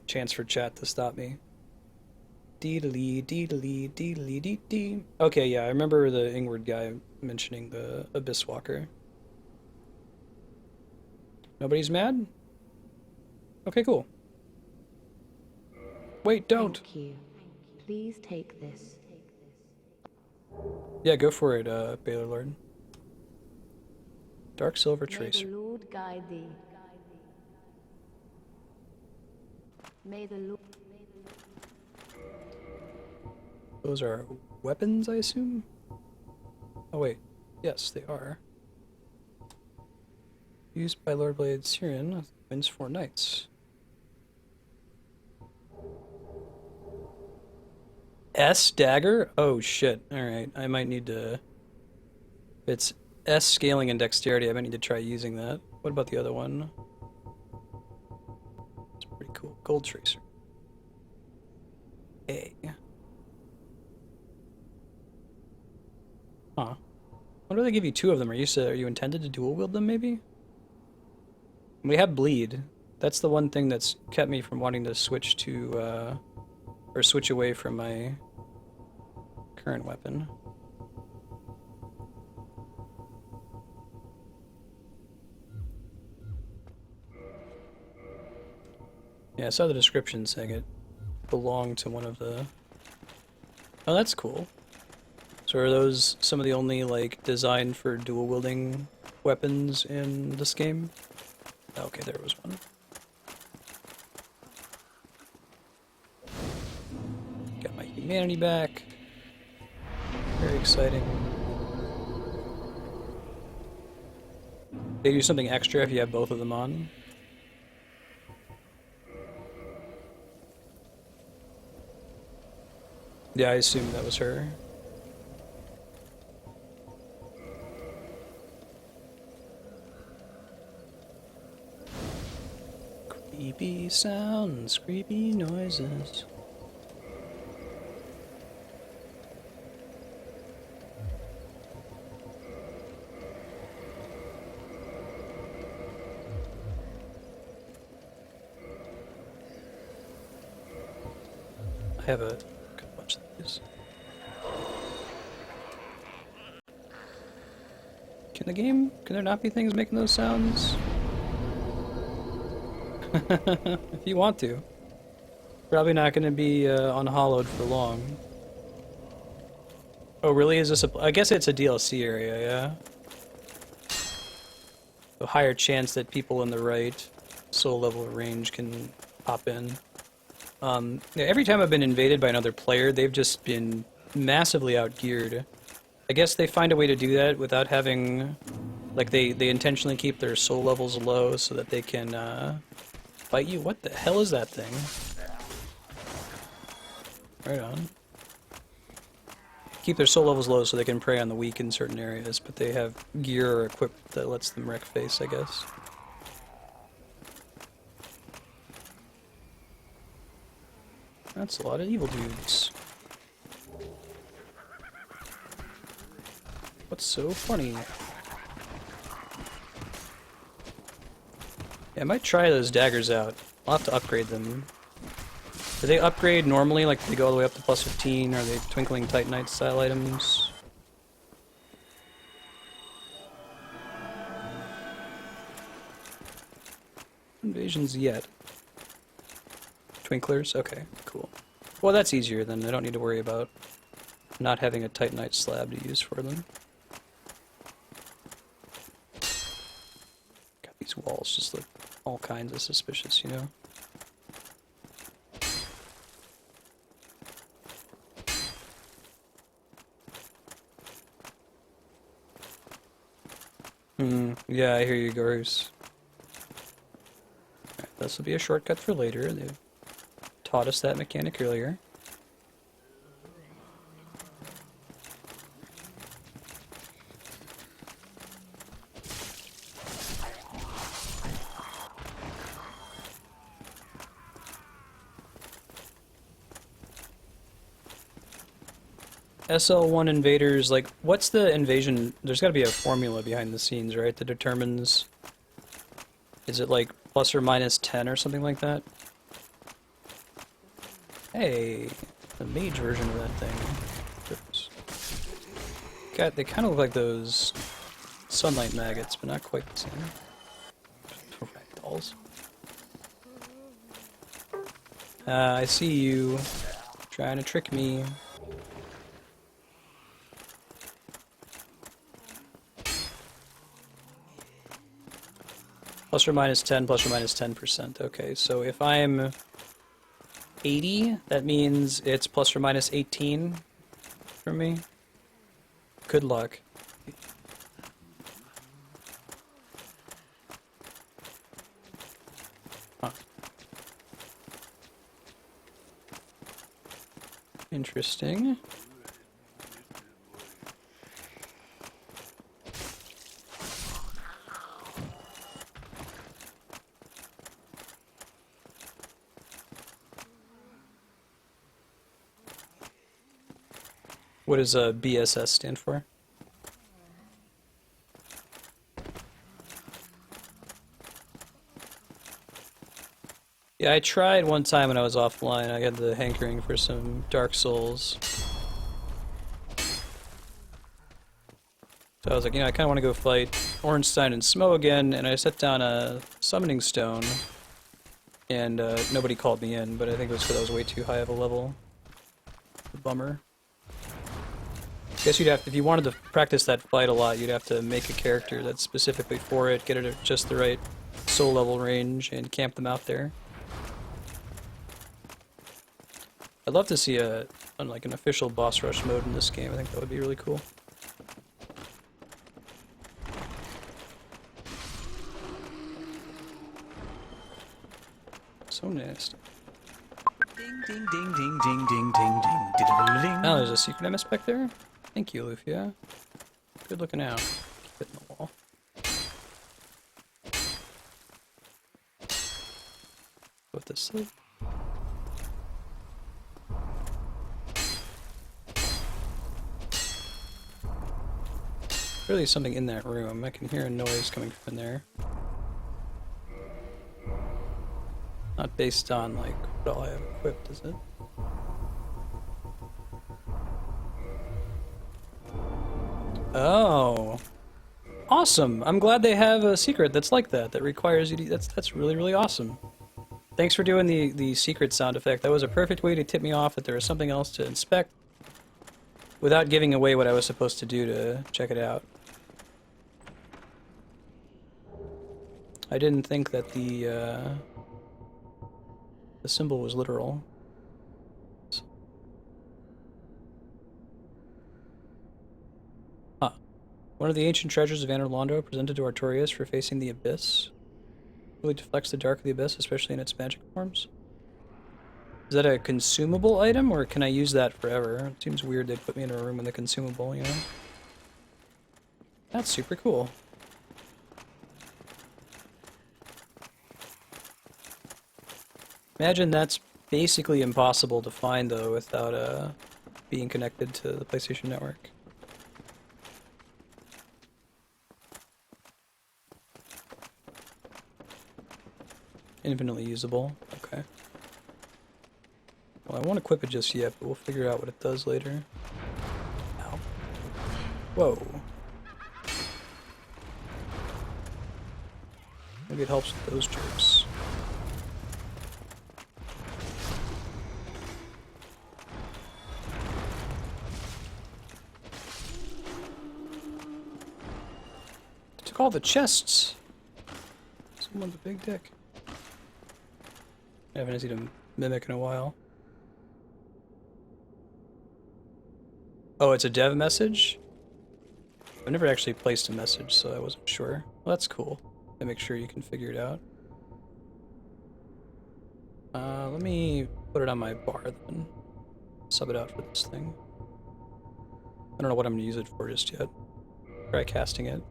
Chance for chat to stop me. Deedly, deedly, deedly, dee dee. Okay, yeah, I remember the Ingward guy mentioning the Abyss Walker. Nobody's mad? Okay, cool. Wait, don't. Thank you. Please take this. Yeah, go for it, Baylor Lord. Dark Silver May Tracer. the Lord guide thee. May the Lord... Those are weapons, I assume? Oh wait, yes, they are. Used by Lord Blade Syrian, wins 4 knights. S dagger? Oh shit, alright, I might need to... If it's S scaling and dexterity, I might need to try using that. What about the other one? It's pretty cool. Gold Tracer. A. Huh. Why do they give you 2 of them? Are you intended to dual wield them, maybe? We have bleed. That's the one thing that's kept me from wanting to switch to, or switch away from my current weapon. Yeah, I saw the description saying it belonged to one of the... Oh, that's cool. So are those some of the only, like, designed for dual wielding weapons in this game? Okay, there was one. Got my humanity back. Very exciting. They do something extra if you have both of them on. Yeah, I assumed that was her. Creepy sounds, creepy noises. I have a good bunch of these. Can there not be things making those sounds? If you want to. Probably not going to be unhollowed for long. Oh, really? Is this a... I guess it's a DLC area, yeah? A higher chance that people in the right soul level range can pop in. Yeah, every time I've been invaded by another player, they've just been massively outgeared. I guess they find a way to do that without having... Like, they intentionally keep their soul levels low so that they can fight you? What the hell is that thing? Right on. Keep their soul levels low so they can prey on the weak in certain areas, but they have gear equipped that lets them wreck face, I guess. That's a lot of evil dudes. What's so funny? Yeah, I might try those daggers out. I'll have to upgrade them. Do they upgrade normally, like they go all the way up to plus 15? Are they Twinkling Titanite style items? Invasions yet. Twinklers? Okay, cool. Well, that's easier then. I don't need to worry about not having a Titanite slab to use for them. God, these walls just look all kinds of suspicious, you know? Yeah, I hear you, Garus. Alright, this will be a shortcut for later. They've taught us that mechanic earlier. SL1 invaders, like, what's the invasion? There's gotta be a formula behind the scenes, right, that determines... Is it like plus or minus 10 or something like that? Hey, the mage version of that thing. Oops. God, they kind of look like those sunlight maggots, but not quite the same. Ragdolls. I see you trying to trick me. Plus or minus 10, plus or minus 10%. Okay, so if I'm 80, that means it's plus or minus 18 for me. Good luck. Huh. Interesting. What does BSS stand for? Yeah, I tried one time when I was offline. I had the hankering for some Dark Souls. So I was like, you know, I kind of want to go fight Ornstein and Smo again, and I set down a summoning stone, and nobody called me in, but I think it was because I was way too high of a level. Bummer. I guess you'd have, if you wanted to practice that fight a lot, you'd have to make a character that's specifically for it, get it at just the right soul level range, and camp them out there. I'd love to see like an official boss rush mode in this game. I think that would be really cool. So nasty. Ding ding ding ding ding ding ding ding ding ding. Oh, there's a secret MS back there? Thank you, Lufia. Good looking out. Keep it in the wall. With this sleep. Clearly something in that room. I can hear a noise coming from in there. Not based on, like, what all I have equipped, is it? Oh. Awesome! I'm glad they have a secret that's like that, that requires you to... That's really, really awesome. Thanks for doing the secret sound effect. That was a perfect way to tip me off that there was something else to inspect without giving away what I was supposed to do to check it out. I didn't think that the symbol was literal. One of the ancient treasures of Anor Londo presented to Artorias for facing the Abyss. Really deflects the dark of the abyss, especially in its magic forms. Is that a consumable item, or can I use that forever? It seems weird they'd put me in a room with a consumable, you know? That's super cool. Imagine that's basically impossible to find, though, without being connected to the PlayStation Network. Infinitely usable. Okay. Well, I won't equip it just yet, but we'll figure out what it does later. Ow. Whoa. Maybe it helps with those jerks. It took all the chests. Someone's a big dick. I haven't seen a mimic in a while. Oh, it's a dev message? I've never actually placed a message, so I wasn't sure. Well, that's cool. And make sure you can figure it out. Let me put it on my bar then. Sub it out for this thing. I don't know what I'm gonna use it for just yet. Try casting it.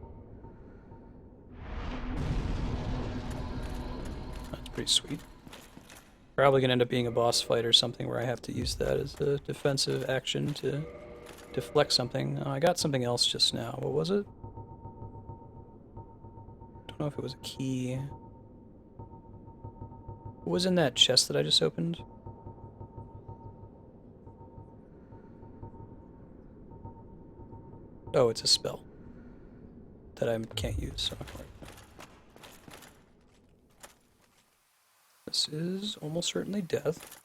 That's pretty sweet. Probably gonna end up being a boss fight or something where I have to use that as a defensive action to deflect something. I got something else just now. What was it? Don't know if it was a key. What was in that chest that I just opened? Oh, it's a spell that I can't use, so this is almost certainly death.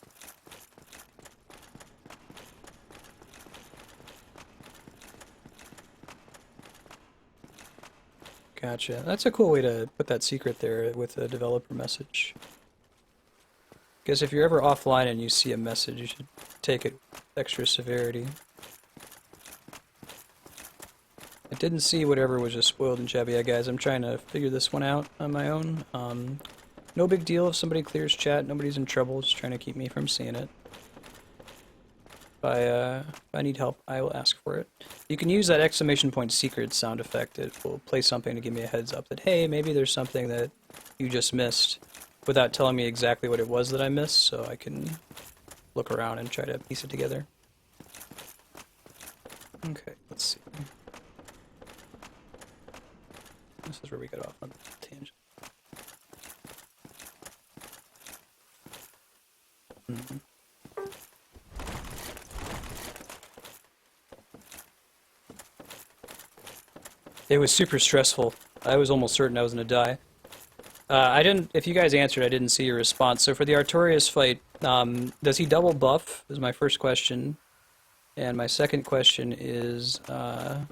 Gotcha. That's a cool way to put that secret there with a developer message. Because if you're ever offline and you see a message, you should take it with extra severity. I didn't see whatever was just spoiled in chat, but yeah, guys, I'm trying to figure this one out on my own. No big deal if somebody clears chat, nobody's in trouble, just trying to keep me from seeing it. If I need help, I will ask for it. You can use that exclamation point secret sound effect. It will play something to give me a heads up that, hey, maybe there's something that you just missed, without telling me exactly what it was that I missed, so I can look around and try to piece it together. Okay, let's see. This is where we got off on the tangent. It was super stressful. I was almost certain I was going to die. I didn't, if you guys answered, I didn't see your response. So for the Artorias fight, does he double buff, is my first question. And my second question is, can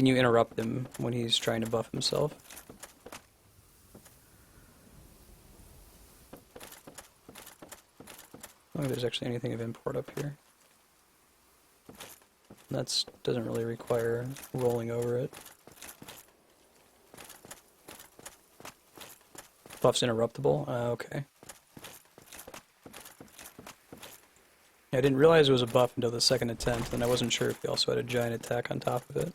you interrupt him when he's trying to buff himself? I don't think there's actually anything of import up here. That doesn't really require rolling over it. Buff's interruptible? Okay. I didn't realize it was a buff until the second attempt, and I wasn't sure if he also had a giant attack on top of it.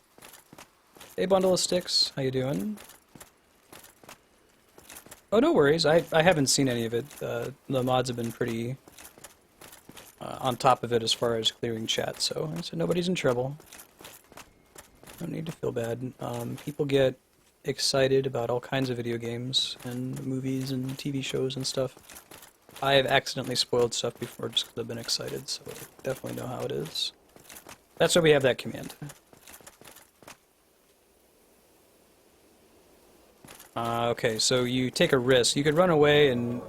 Hey, bundle of sticks. How you doing? Oh, no worries. I haven't seen any of it. The mods have been pretty on top of it as far as clearing chat, so I said nobody's in trouble. No need to feel bad. People get excited about all kinds of video games and movies and TV shows and stuff. I have accidentally spoiled stuff before just because I've been excited, so I definitely know how it is. That's why we have that command. Okay, so you take a risk. You could run away and...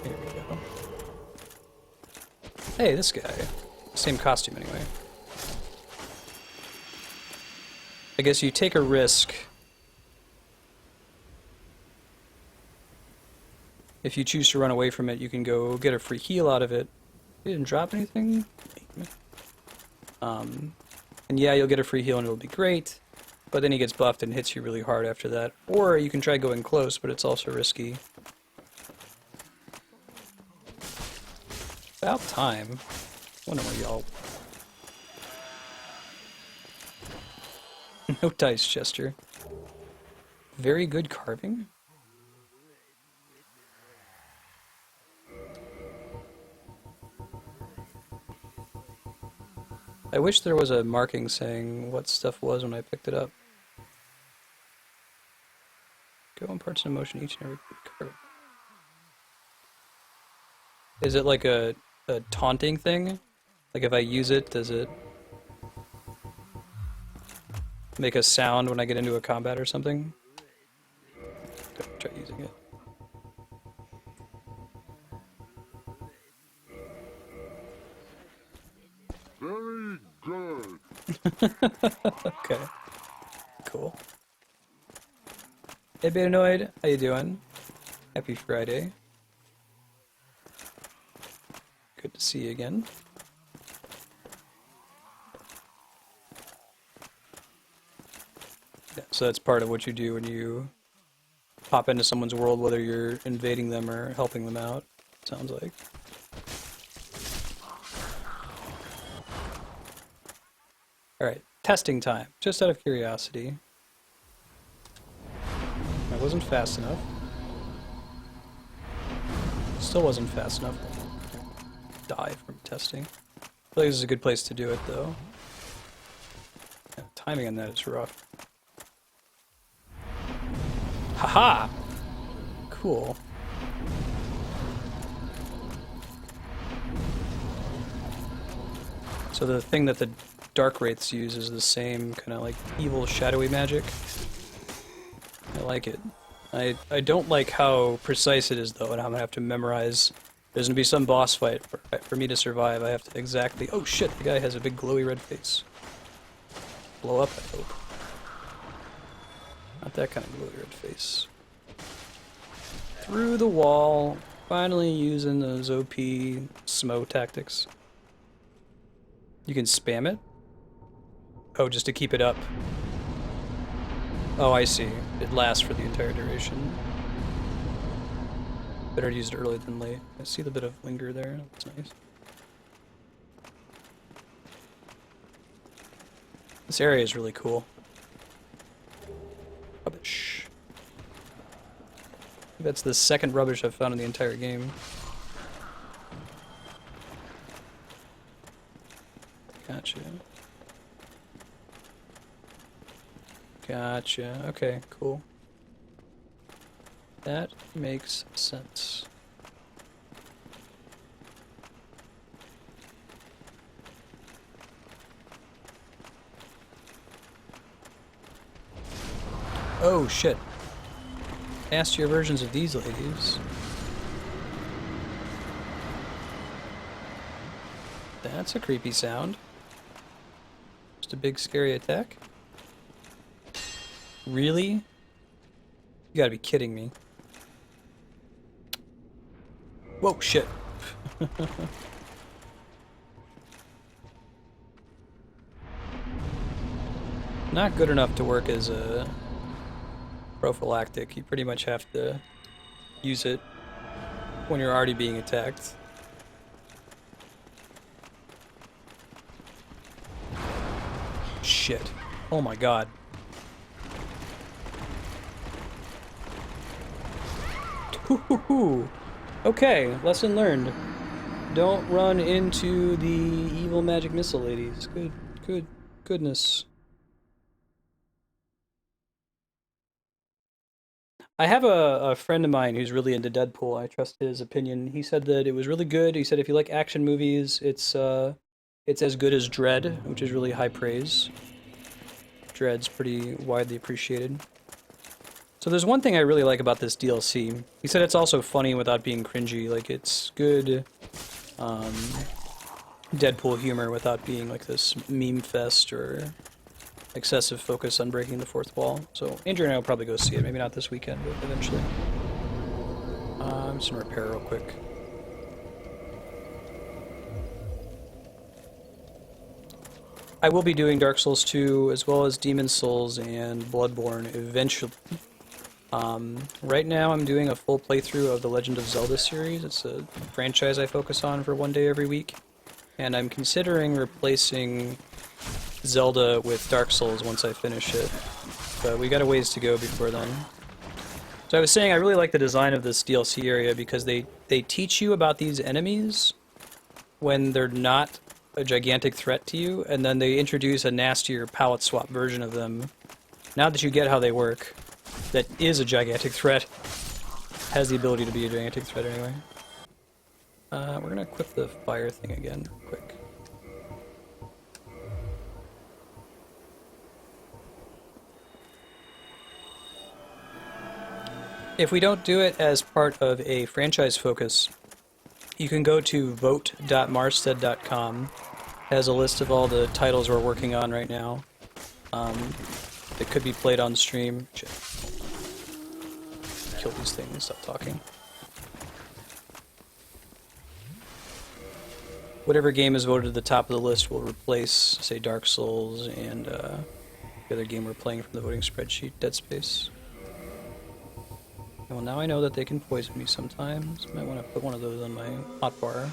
Here we go. Hey, this guy. Same costume anyway. I guess you take a risk. If you choose to run away from it, you can go get a free heal out of it. You didn't drop anything? And yeah, you'll get a free heal and it'll be great. but then he gets buffed and hits you really hard after that. Or you can try going close, but it's also risky. About time. Wonder where y'all. No dice, Chester. Very good carving. I wish there was a marking saying what stuff was when I picked it up. Go imparts an emotion each and every card. Is it like a taunting thing? Like if I use it, does it make a sound when I get into a combat or something? Go try using it. Very good. Okay. Cool. Hey Betanoid, how you doing? Happy Friday. Good to see you again. Yeah, so that's part of what you do when you pop into someone's world, whether you're invading them or helping them out, sounds like. Alright, testing time, just out of curiosity. That wasn't fast enough. Still wasn't fast enough. Die from testing. I feel like this is a good place to do it, though. Yeah, timing on that is rough. Haha! Cool. So the thing that the Dark Wraiths use is the same kind of like evil shadowy magic. I like it. I don't like how precise it is though, and I'm gonna have to memorize. There's gonna be some boss fight for me to survive. I have to exactly. Oh shit! The guy has a big glowy red face. Blow up, I hope. Not that kind of glowy red face. Through the wall. Finally using those OP SMO tactics. You can spam it? Oh, just to keep it up. Oh, I see. It lasts for the entire duration. Better to use it early than late. I see the bit of linger there. That's nice. This area is really cool. Rubbish. That's the second rubbish I've found in the entire game. Gotcha. Gotcha. Okay, cool. That makes sense. Oh shit. Nastier versions of these ladies. That's a creepy sound. Just a big scary attack. Really? You gotta be kidding me. Whoa, shit. Not good enough to work as a prophylactic. You pretty much have to use it when you're already being attacked. Shit. Oh my god. Okay, lesson learned. Don't run into the evil magic missile ladies. Goodness. I have a friend of mine who's really into Deadpool. I trust his opinion. He said that it was really good. He said if you like action movies, it's as good as Dredd, which is really high praise. Dredd's pretty widely appreciated. So there's one thing I really like about this DLC. He said it's also funny without being cringy. Like, it's good Deadpool humor without being like this meme fest or excessive focus on breaking the fourth wall. So Andrew and I will probably go see it. Maybe not this weekend, but eventually. I'm just gonna repair real quick. I will be doing Dark Souls 2 as well as Demon Souls and Bloodborne eventually. Right now I'm doing a full playthrough of the Legend of Zelda series. It's a franchise I focus on for one day every week. And I'm considering replacing Zelda with Dark Souls once I finish it. But we got a ways to go before then. So I was saying I really like the design of this DLC area because they teach you about these enemies when they're not a gigantic threat to you, and then they introduce a nastier palette swap version of them. Now that you get how they work, that is a gigantic threat. Has the ability to be a gigantic threat anyway. We're gonna equip the fire thing again, quick. If we don't do it as part of a franchise focus, you can go to vote.marsted.com. It has a list of all the titles we're working on right now that could be played on stream. Shit. Kill these things, stop talking. Whatever game is voted at the top of the list will replace, say, Dark Souls and the other game we're playing from the voting spreadsheet, Dead Space. Well, now I know that they can poison me sometimes. Might want to put one of those on my hotbar.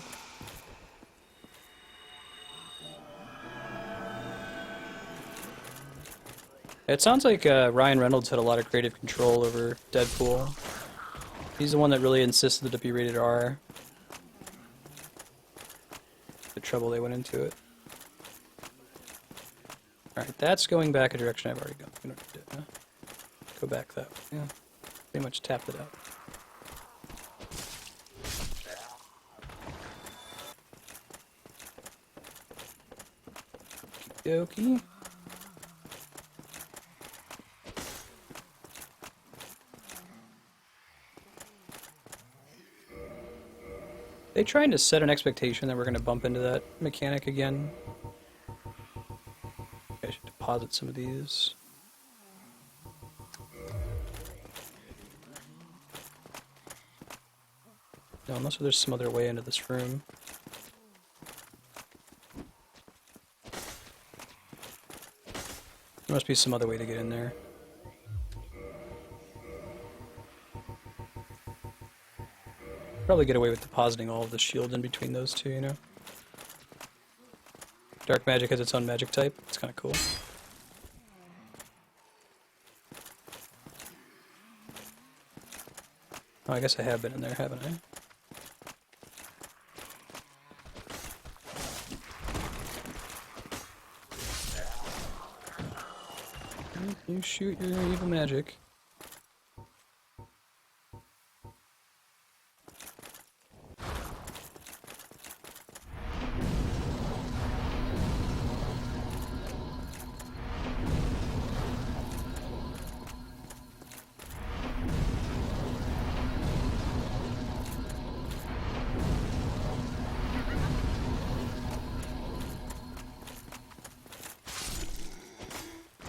It sounds like Ryan Reynolds had a lot of creative control over Deadpool. He's the one that really insisted that it be rated R. The trouble they went into it. Alright, that's going back a direction I've already gone. We don't need to go back that way. Yeah. Pretty much tapped it out. Okey-dokey. They trying to set an expectation that we're going to bump into that mechanic again. I should deposit some of these. No, unless there's some other way into this room. There must be some other way to get in there. Probably get away with depositing all of the shield in between those two, you know? Dark magic has its own magic type. It's kind of cool. Oh, I guess I have been in there, haven't I? You shoot your evil magic.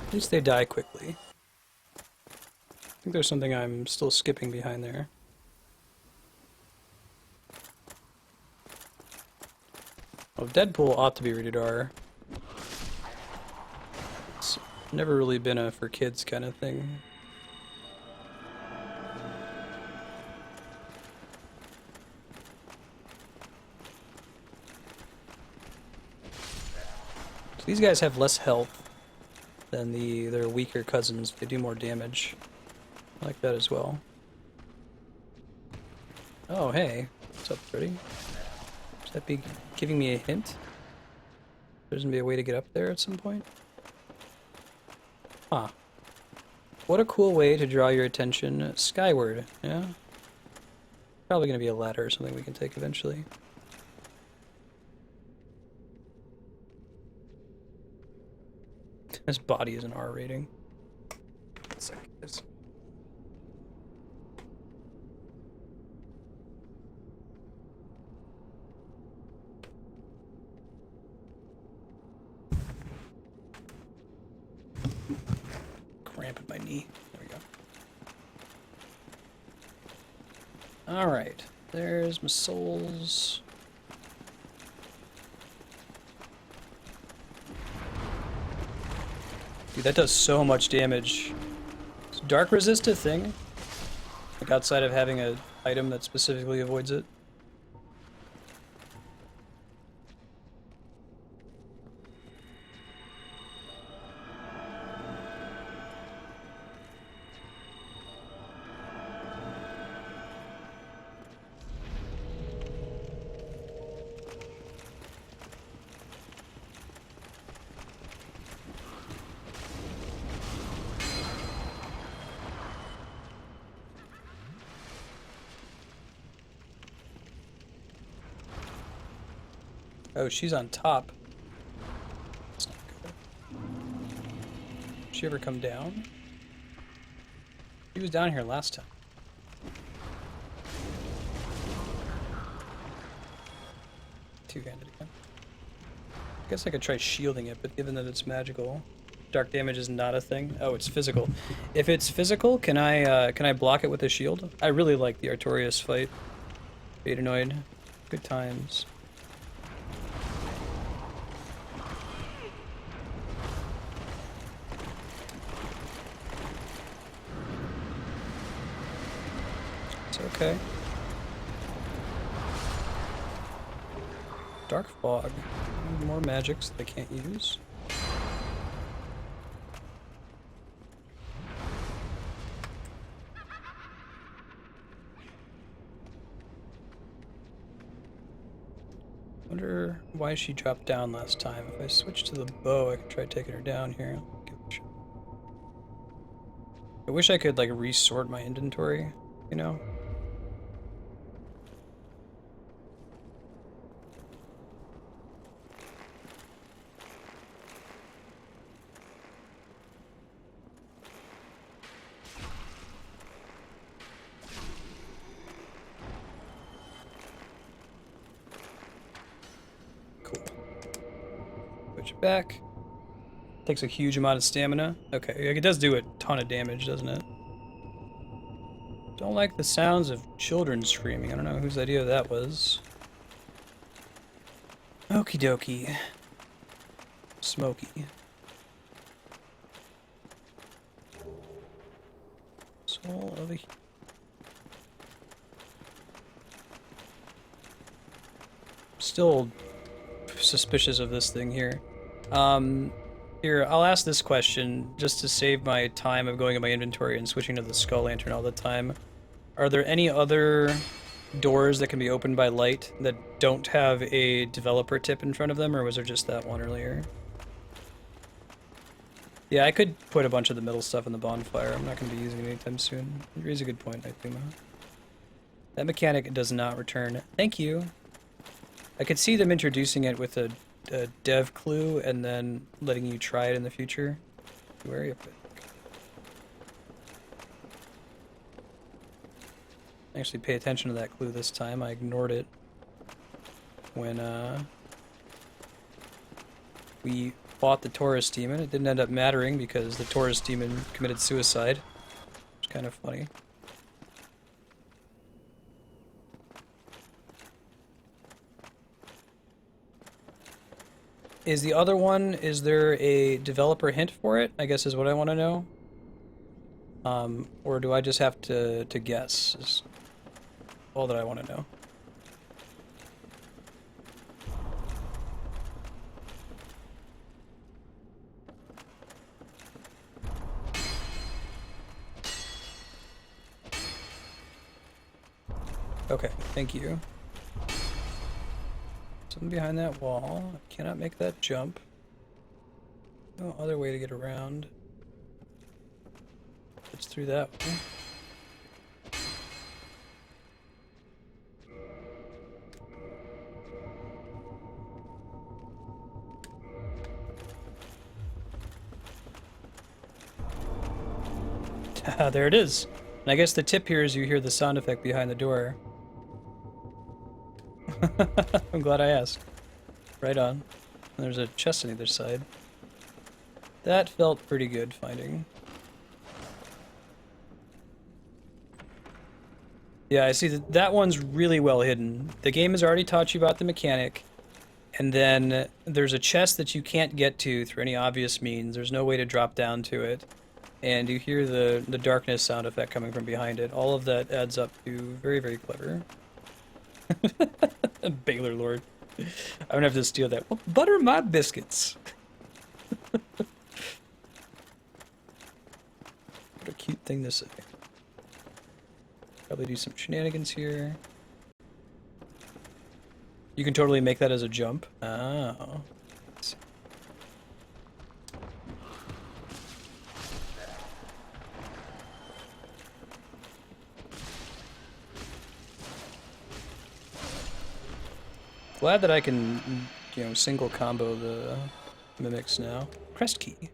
At least they die quickly. I think there's something I'm still skipping behind there. Oh, Deadpool ought to be rated R. It's never really been a for kids kind of thing. So these guys have less health than their weaker cousins. They do more damage. I like that as well. Oh, hey. What's up, Freddy? Should that be giving me a hint? There's gonna be a way to get up there at some point? Huh. What a cool way to draw your attention skyward, yeah? Probably gonna be a ladder or something we can take eventually. This body is an R rating. Let's see this. Cramping my knee. There we go. Alright. There's my souls. Dude, that does so much damage. Is dark resist a thing? Like outside of having an item that specifically avoids it? Oh, she's on top. That's not good. Did she ever come down? She was down here last time. Two-handed again. I guess I could try shielding it, but given that it's magical, dark damage is not a thing. Oh, it's physical. If it's physical, can I block it with a shield? I really like the Artorias fight. Betanoid. Good times. Okay. Dark Fog. More magics that I can't use. Wonder why she dropped down last time. If I switch to the bow, I could try taking her down here. I wish I could like resort my inventory, you know? Back. Takes a huge amount of stamina. Okay, it does do a ton of damage, doesn't it? Don't like the sounds of children screaming. I don't know whose idea that was. Okie dokie. Smoky. Soul of a... Still suspicious of this thing here. Here, I'll ask this question just to save my time of going in my inventory and switching to the Skull Lantern all the time. Are there any other doors that can be opened by light that don't have a developer tip in front of them, or was there just that one earlier? Yeah, I could put a bunch of the middle stuff in the bonfire. I'm not going to be using it anytime soon. You raise a good point, Nightuma. That mechanic does not return. Thank you. I could see them introducing it with a dev clue and then letting you try it in the future. Where are you? Actually pay attention to that clue this time. I ignored it when we fought the Taurus demon. It didn't end up mattering because the Taurus demon committed suicide. It's kind of funny. Is the other one, is there a developer hint for it? I guess is what I want to know. Or do I just have to guess? Is all that I want to know. Okay, thank you. Something behind that wall. I cannot make that jump. No other way to get around. It's through that way. There it is. And I guess the tip here is you hear the sound effect behind the door. I'm glad I asked. Right on. And there's a chest on either side. That felt pretty good finding. Yeah, I see that one's really well hidden. The game has already taught you about the mechanic. And then there's a chest that you can't get to through any obvious means. There's no way to drop down to it. And you hear the darkness sound effect coming from behind it. All of that adds up to very, very clever. Baylor Lord. I'm gonna have to steal that. Well, butter my biscuits. What a cute thing to say. Probably do some shenanigans here. You can totally make that as a jump. Oh. Glad that I can, you know, single combo the mimics now. Crest key.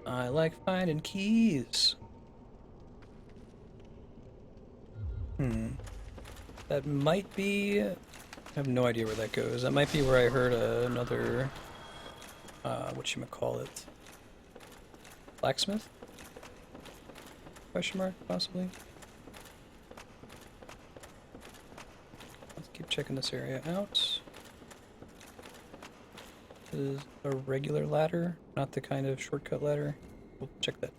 I like finding keys. That might be... I have no idea where that goes. That might be where I heard another... whatchamacallit? Blacksmith? Question mark, possibly? Let's keep checking this area out. This is a regular ladder, not the kind of shortcut ladder. We'll check that.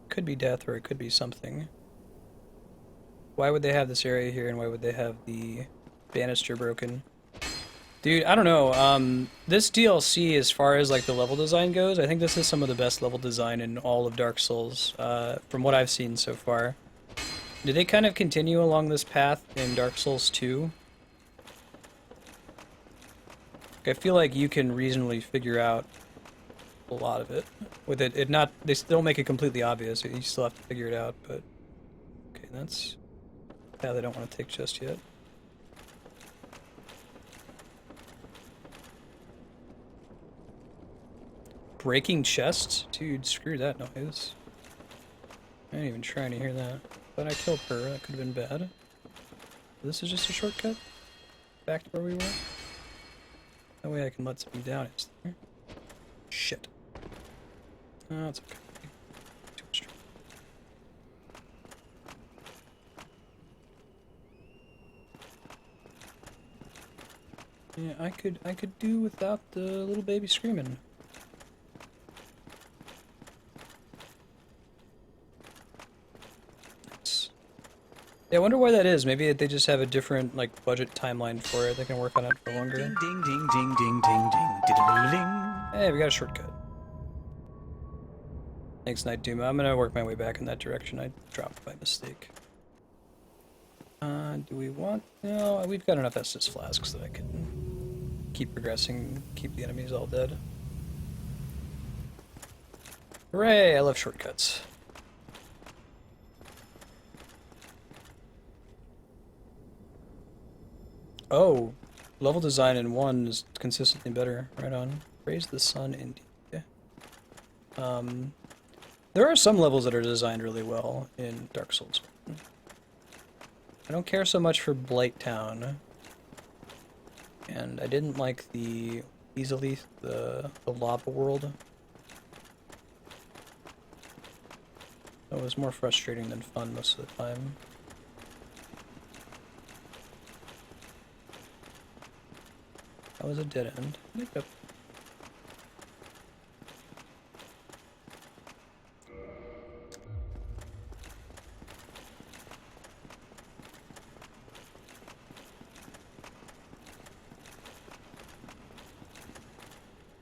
Could be death or it could be something. Why would they have this area here and why would they have the banister broken? Dude, I don't know. This DLC, as far as like the level design goes, I think this is some of the best level design in all of Dark Souls, from what I've seen so far. Did they kind of continue along this path in Dark Souls 2? I feel like you can reasonably figure out a lot of it. With it not, they still make it completely obvious. You still have to figure it out, but okay, that's a path I don't want to take just yet. Breaking chests? Dude, screw that noise. I ain't even trying to hear that. But I killed her, that could have been bad. This is just a shortcut? Back to where we were? That way I can let something down. Is there? Shit. Oh, it's okay. Too much trouble. Yeah, I could do without the little baby screaming. Yeah, I wonder why that is. Maybe they just have a different, like, budget timeline for it. They can work on it for longer. Ding, ding, ding, ding, ding, ding, ding, ding. Hey, we got a shortcut. Thanks, Night Doom. I'm gonna work my way back in that direction. I dropped by mistake. Do we want... No, we've got enough Estus flasks that I can keep progressing, keep the enemies all dead. Hooray! I love shortcuts. Oh, level design in 1 is consistently better. Right on. Praise the sun, indeed. There are some levels that are designed really well in Dark Souls 1. I don't care so much for Blight Town. And I didn't like the easily the lava world. It was more frustrating than fun most of the time. That was a dead end. Yep.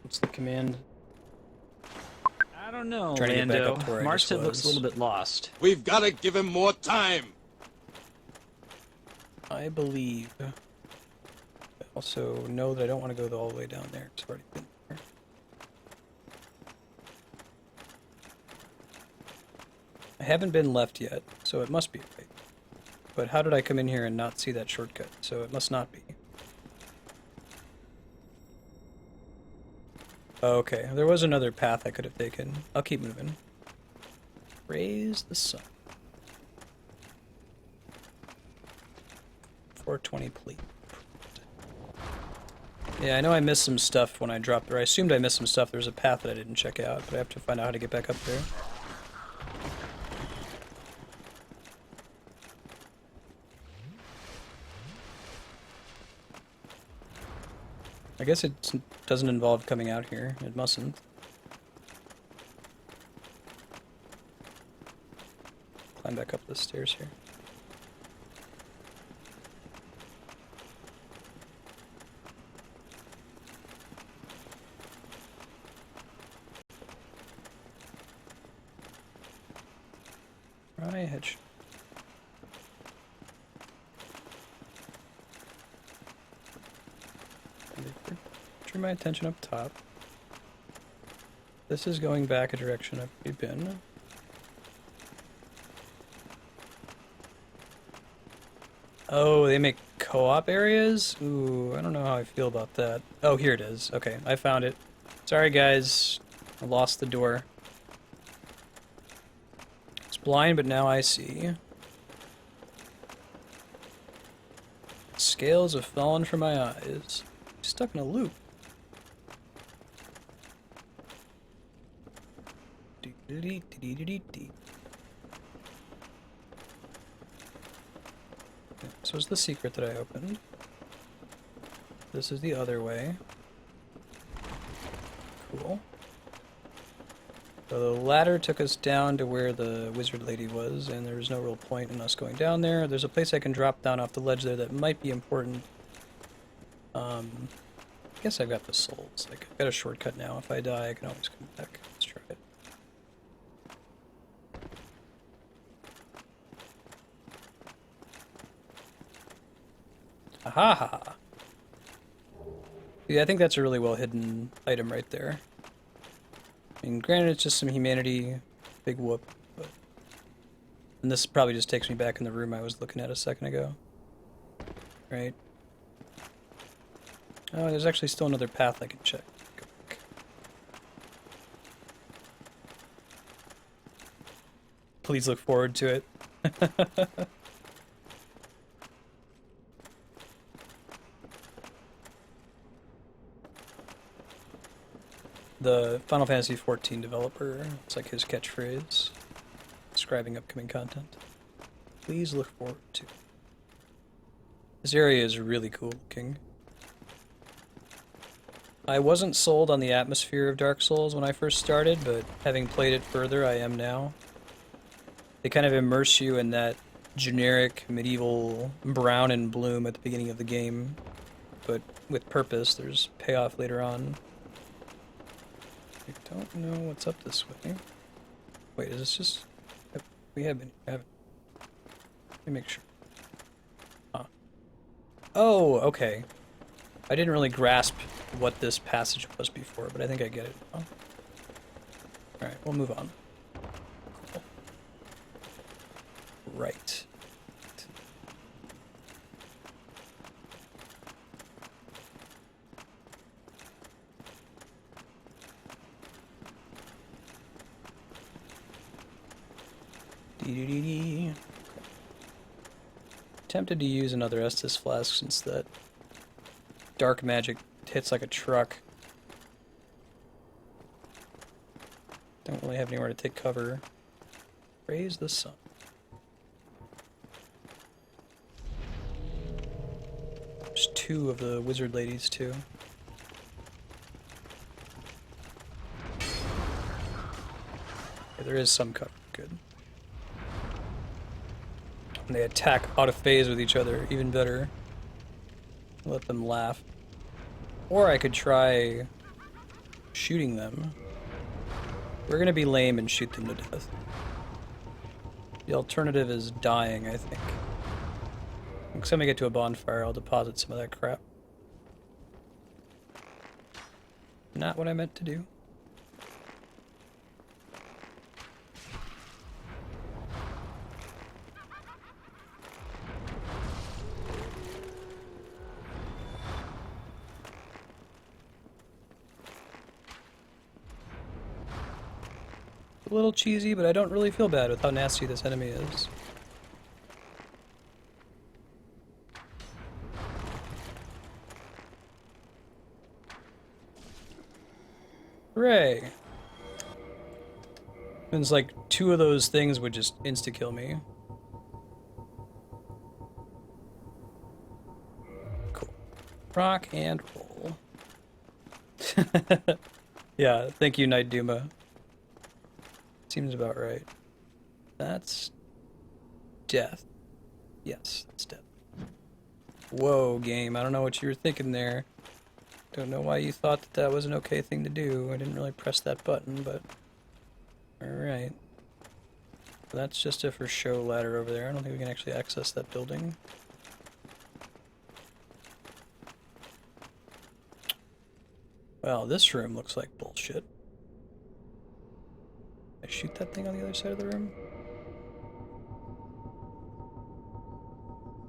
What's the command? I don't know, Trying to get back Lando. up to where I just Marston looks was. a little bit lost. We've got to give him more time. I believe. I also know that I don't want to go all the way down there. It's already been there. I haven't been left yet, so it must be right. But how did I come in here and not see that shortcut? So it must not be. Okay, there was another path I could have taken. I'll keep moving. Raise the sun. 420 please. Yeah, I know I missed some stuff when I dropped there. I assumed I missed some stuff. There's a path that I didn't check out, but I have to find out how to get back up there. I guess it doesn't involve coming out here. It mustn't. Climb back up the stairs here. Right, hedge. Turn my attention up top. This is going back a direction I've been. Oh, they make co-op areas? Ooh, I don't know how I feel about that. Oh, here it is. Okay, I found it. Sorry, guys. I lost the door. It's blind, but now I see. Scales have fallen from my eyes. Stuck in a loop. So is the secret that I opened. This is the other way. Cool. So the ladder took us down to where the wizard lady was, and there was no real point in us going down there. There's a place I can drop down off the ledge there that might be important. I guess I've got the souls. Like, I've got a shortcut now. If I die, I can always come back. Let's try it. Aha! Yeah, I think that's a really well hidden item right there. I mean, granted, it's just some humanity, big whoop, but... And this probably just takes me back in the room I was looking at a second ago. Right? Oh, there's actually still another path I can check. Go back. Please look forward to it. The Final Fantasy XIV developer, it's like his catchphrase, describing upcoming content. Please look forward to. This area is really cool looking. I wasn't sold on the atmosphere of Dark Souls when I first started, but having played it further, I am now. They kind of immerse you in that generic medieval brown and bloom at the beginning of the game, but with purpose. There's payoff later on. I don't know what's up this way. Wait, is this just... We have been... Let me make sure. Huh. Oh, okay. I didn't really grasp what this passage was before, but I think I get it now. Alright, we'll move on. Cool. Right. Tempted to use another Estus flask since that dark magic hits like a truck. Don't really have anywhere to take cover. Praise the sun. There's two of the wizard ladies too. Okay, there is some cover. Good. And they attack out of phase with each other, even better. Let them laugh. Or I could try shooting them. We're gonna be lame and shoot them to death. The alternative is dying, I think. Next time I get to a bonfire, I'll deposit some of that crap. Not what I meant to do. A little cheesy, but I don't really feel bad with how nasty this enemy is. Hooray! It's like 2 of those things would just insta-kill me. Cool. Rock and roll. Yeah, thank you, Night Duma. Seems about right. That's death. Yes, that's death. Whoa, game. I don't know what you were thinking there. Don't know why you thought that that was an okay thing to do. I didn't really press that button, but... Alright. That's just a for show ladder over there. I don't think we can actually access that building. Well, this room looks like bullshit. I shoot that thing on the other side of the room?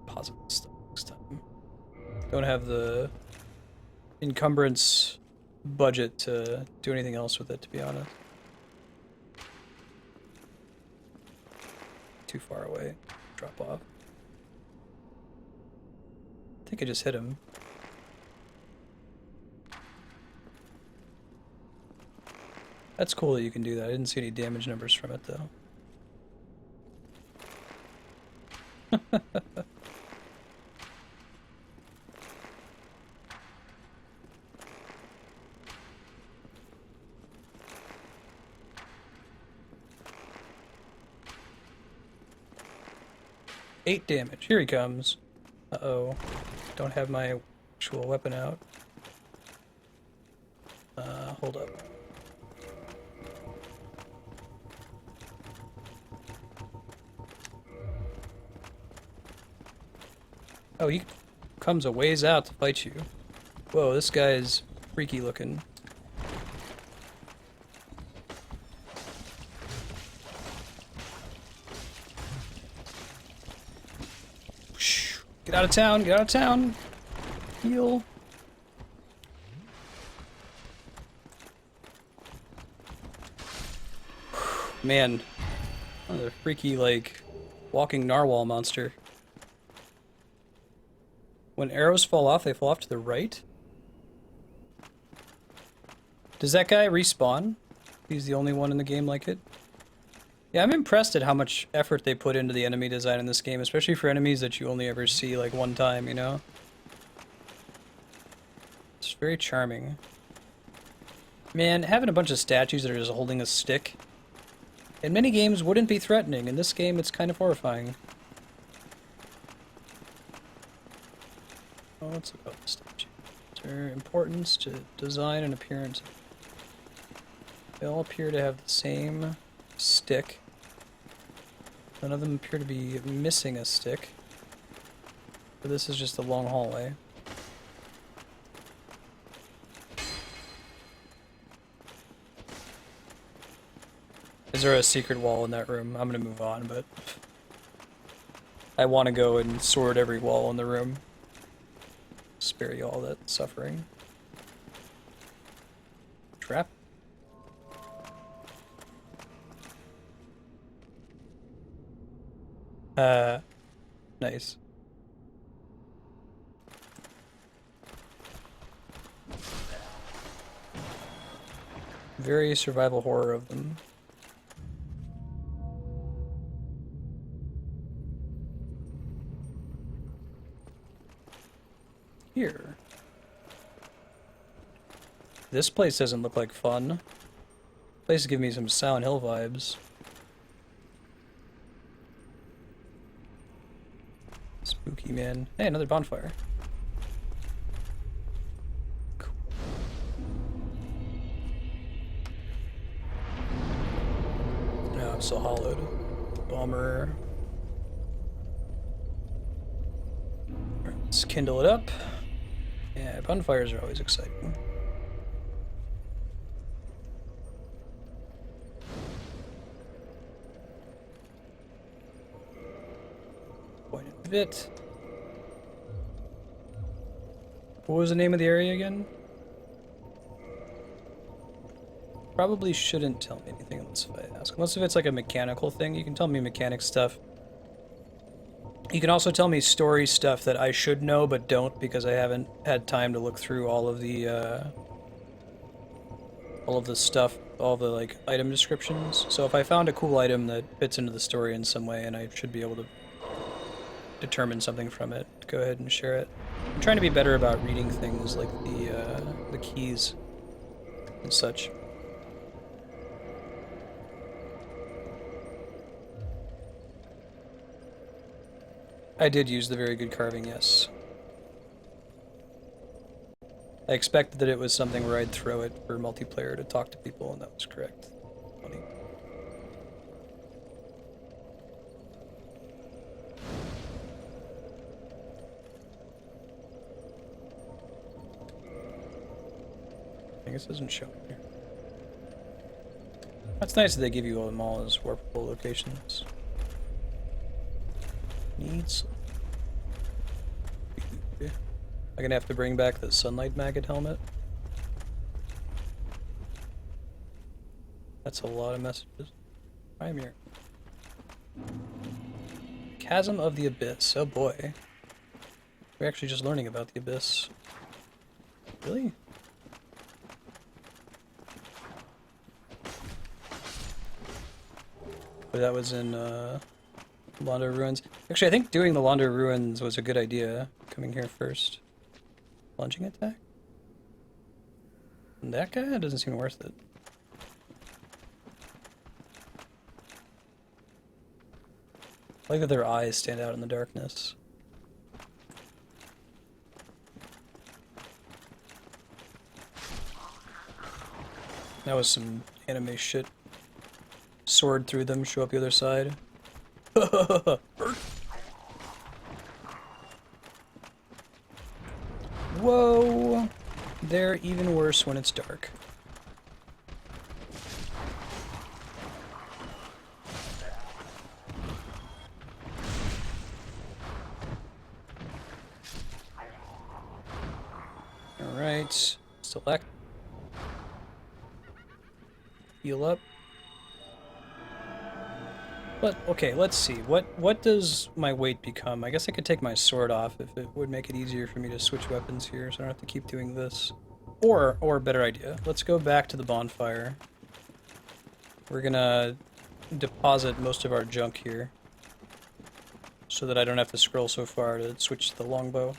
Pause it next time. Don't have the encumbrance budget to do anything else with it, to be honest. Too far away. Drop off. I think I just hit him. That's cool that you can do that. I didn't see any damage numbers from it, though. 8 damage. Here he comes. Uh-oh. Don't have my actual weapon out. Hold up. Oh, he comes a ways out to fight you. Whoa, this guy's freaky looking. Get out of town, get out of town! Heal. Man. Another freaky, like, walking narwhal monster. When arrows fall off, they fall off to the right? Does that guy respawn? He's the only one in the game like it? Yeah, I'm impressed at how much effort they put into the enemy design in this game, especially for enemies that you only ever see like one time, you know? It's very charming. Man, having a bunch of statues that are just holding a stick in many games wouldn't be threatening. In this game, it's kind of horrifying. Oh, what's about the statue? Their importance to design and appearance. They all appear to have the same stick. None of them appear to be missing a stick. But this is just a long hallway. Is there a secret wall in that room? I'm gonna move on, but I want to go and sword every wall in the room. Spare you all that suffering. Trap. Nice. Very survival horror of them. Here. This place doesn't look like fun. This place is giving me some Silent Hill vibes. Spooky, man. Hey, another bonfire. Cool. No, I'm still hollowed. Bummer. Alright, let's kindle it up. Yeah, bonfires are always exciting. Point of it. What was the name of the area again? Probably shouldn't tell me anything unless if I ask. Unless if it's like a mechanical thing, you can tell me mechanic stuff. You can also tell me story stuff that I should know but don't because I haven't had time to look through all of the all of the stuff, all the like item descriptions. So if I found a cool item that fits into the story in some way, and I should be able to determine something from it, go ahead and share it. I'm trying to be better about reading things like the keys and such. I did use the very good carving, yes. I expected that it was something where I'd throw it for multiplayer to talk to people, and that was correct. Funny. I guess it doesn't show here. That's nice that they give you them all as warpable locations. Needs. I'm gonna have to bring back the sunlight maggot helmet. That's a lot of messages. I'm here. Chasm of the Abyss. Oh boy. We're actually just learning about the Abyss. Really? But that was in Londo Ruins. Actually, I think doing the Londo Ruins was a good idea. Coming here first. Plunging attack? And that guy doesn't seem worth it. I like that their eyes stand out in the darkness. That was some anime shit. Sword through them, show up the other side. Whoa! They're even worse when it's dark. Alright. Select. Heal up. But, okay, let's see. What does my weight become? I guess I could take my sword off if it would make it easier for me to switch weapons here, so I don't have to keep doing this. Or better idea, let's go back to the bonfire. We're gonna deposit most of our junk here, so that I don't have to scroll so far to switch to the longbow.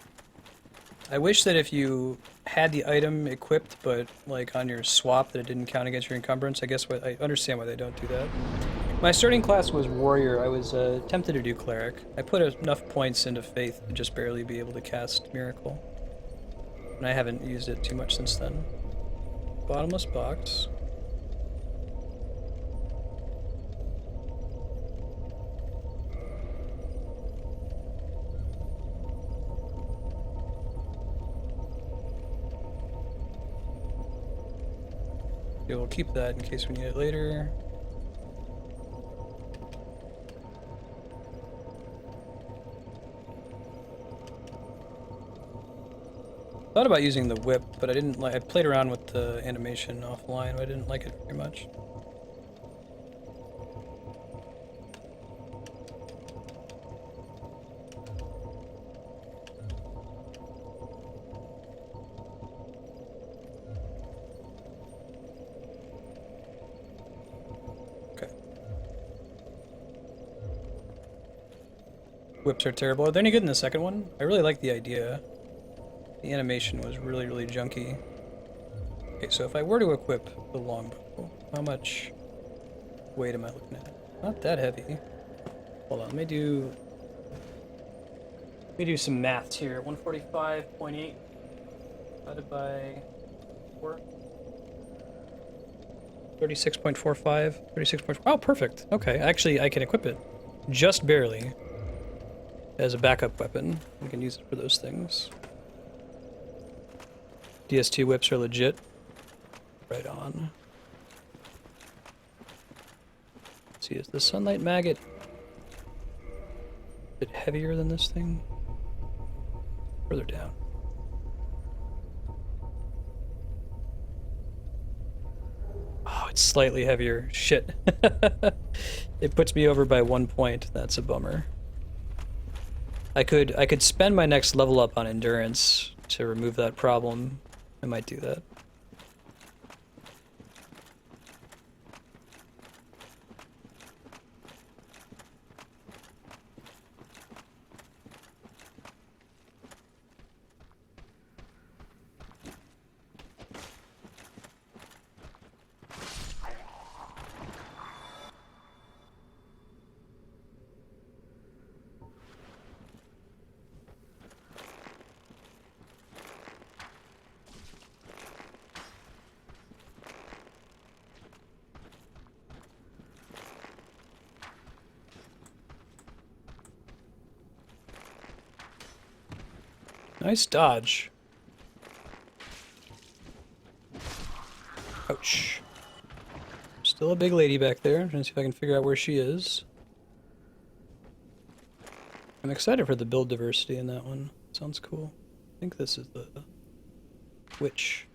I wish that if you had the item equipped, but like on your swap, that it didn't count against your encumbrance. I guess I understand why they don't do that. My starting class was warrior. I was tempted to do cleric. I put enough points into faith to just barely be able to cast miracle, and I haven't used it too much since then. Bottomless box. Yeah, we'll keep that in case we need it later. Thought about using the whip, but I didn't like. I played around with the animation offline, but I didn't like it very much. Okay. Whips are terrible. Are they any good in the second one? I really like the idea. The animation was really, really junky. Okay, so if I were to equip the longbow, how much weight am I looking at? Not that heavy. Hold on, let me do some maths here. 145.8 divided by 4. 36.45. 36.4. Oh, perfect. Okay, actually, I can equip it just barely as a backup weapon. I can use it for those things. DST whips are legit. Right on. Let's see, is the sunlight maggot a bit heavier than this thing? Further down. Oh, it's slightly heavier. Shit. It puts me over by 1 point. That's a bummer. I could spend my next level up on endurance to remove that problem. I might do that. Nice dodge. Ouch. Still a big lady back there. I'm trying to see if I can figure out where she is. I'm excited for the build diversity in that one. Sounds cool. I think this is the witch.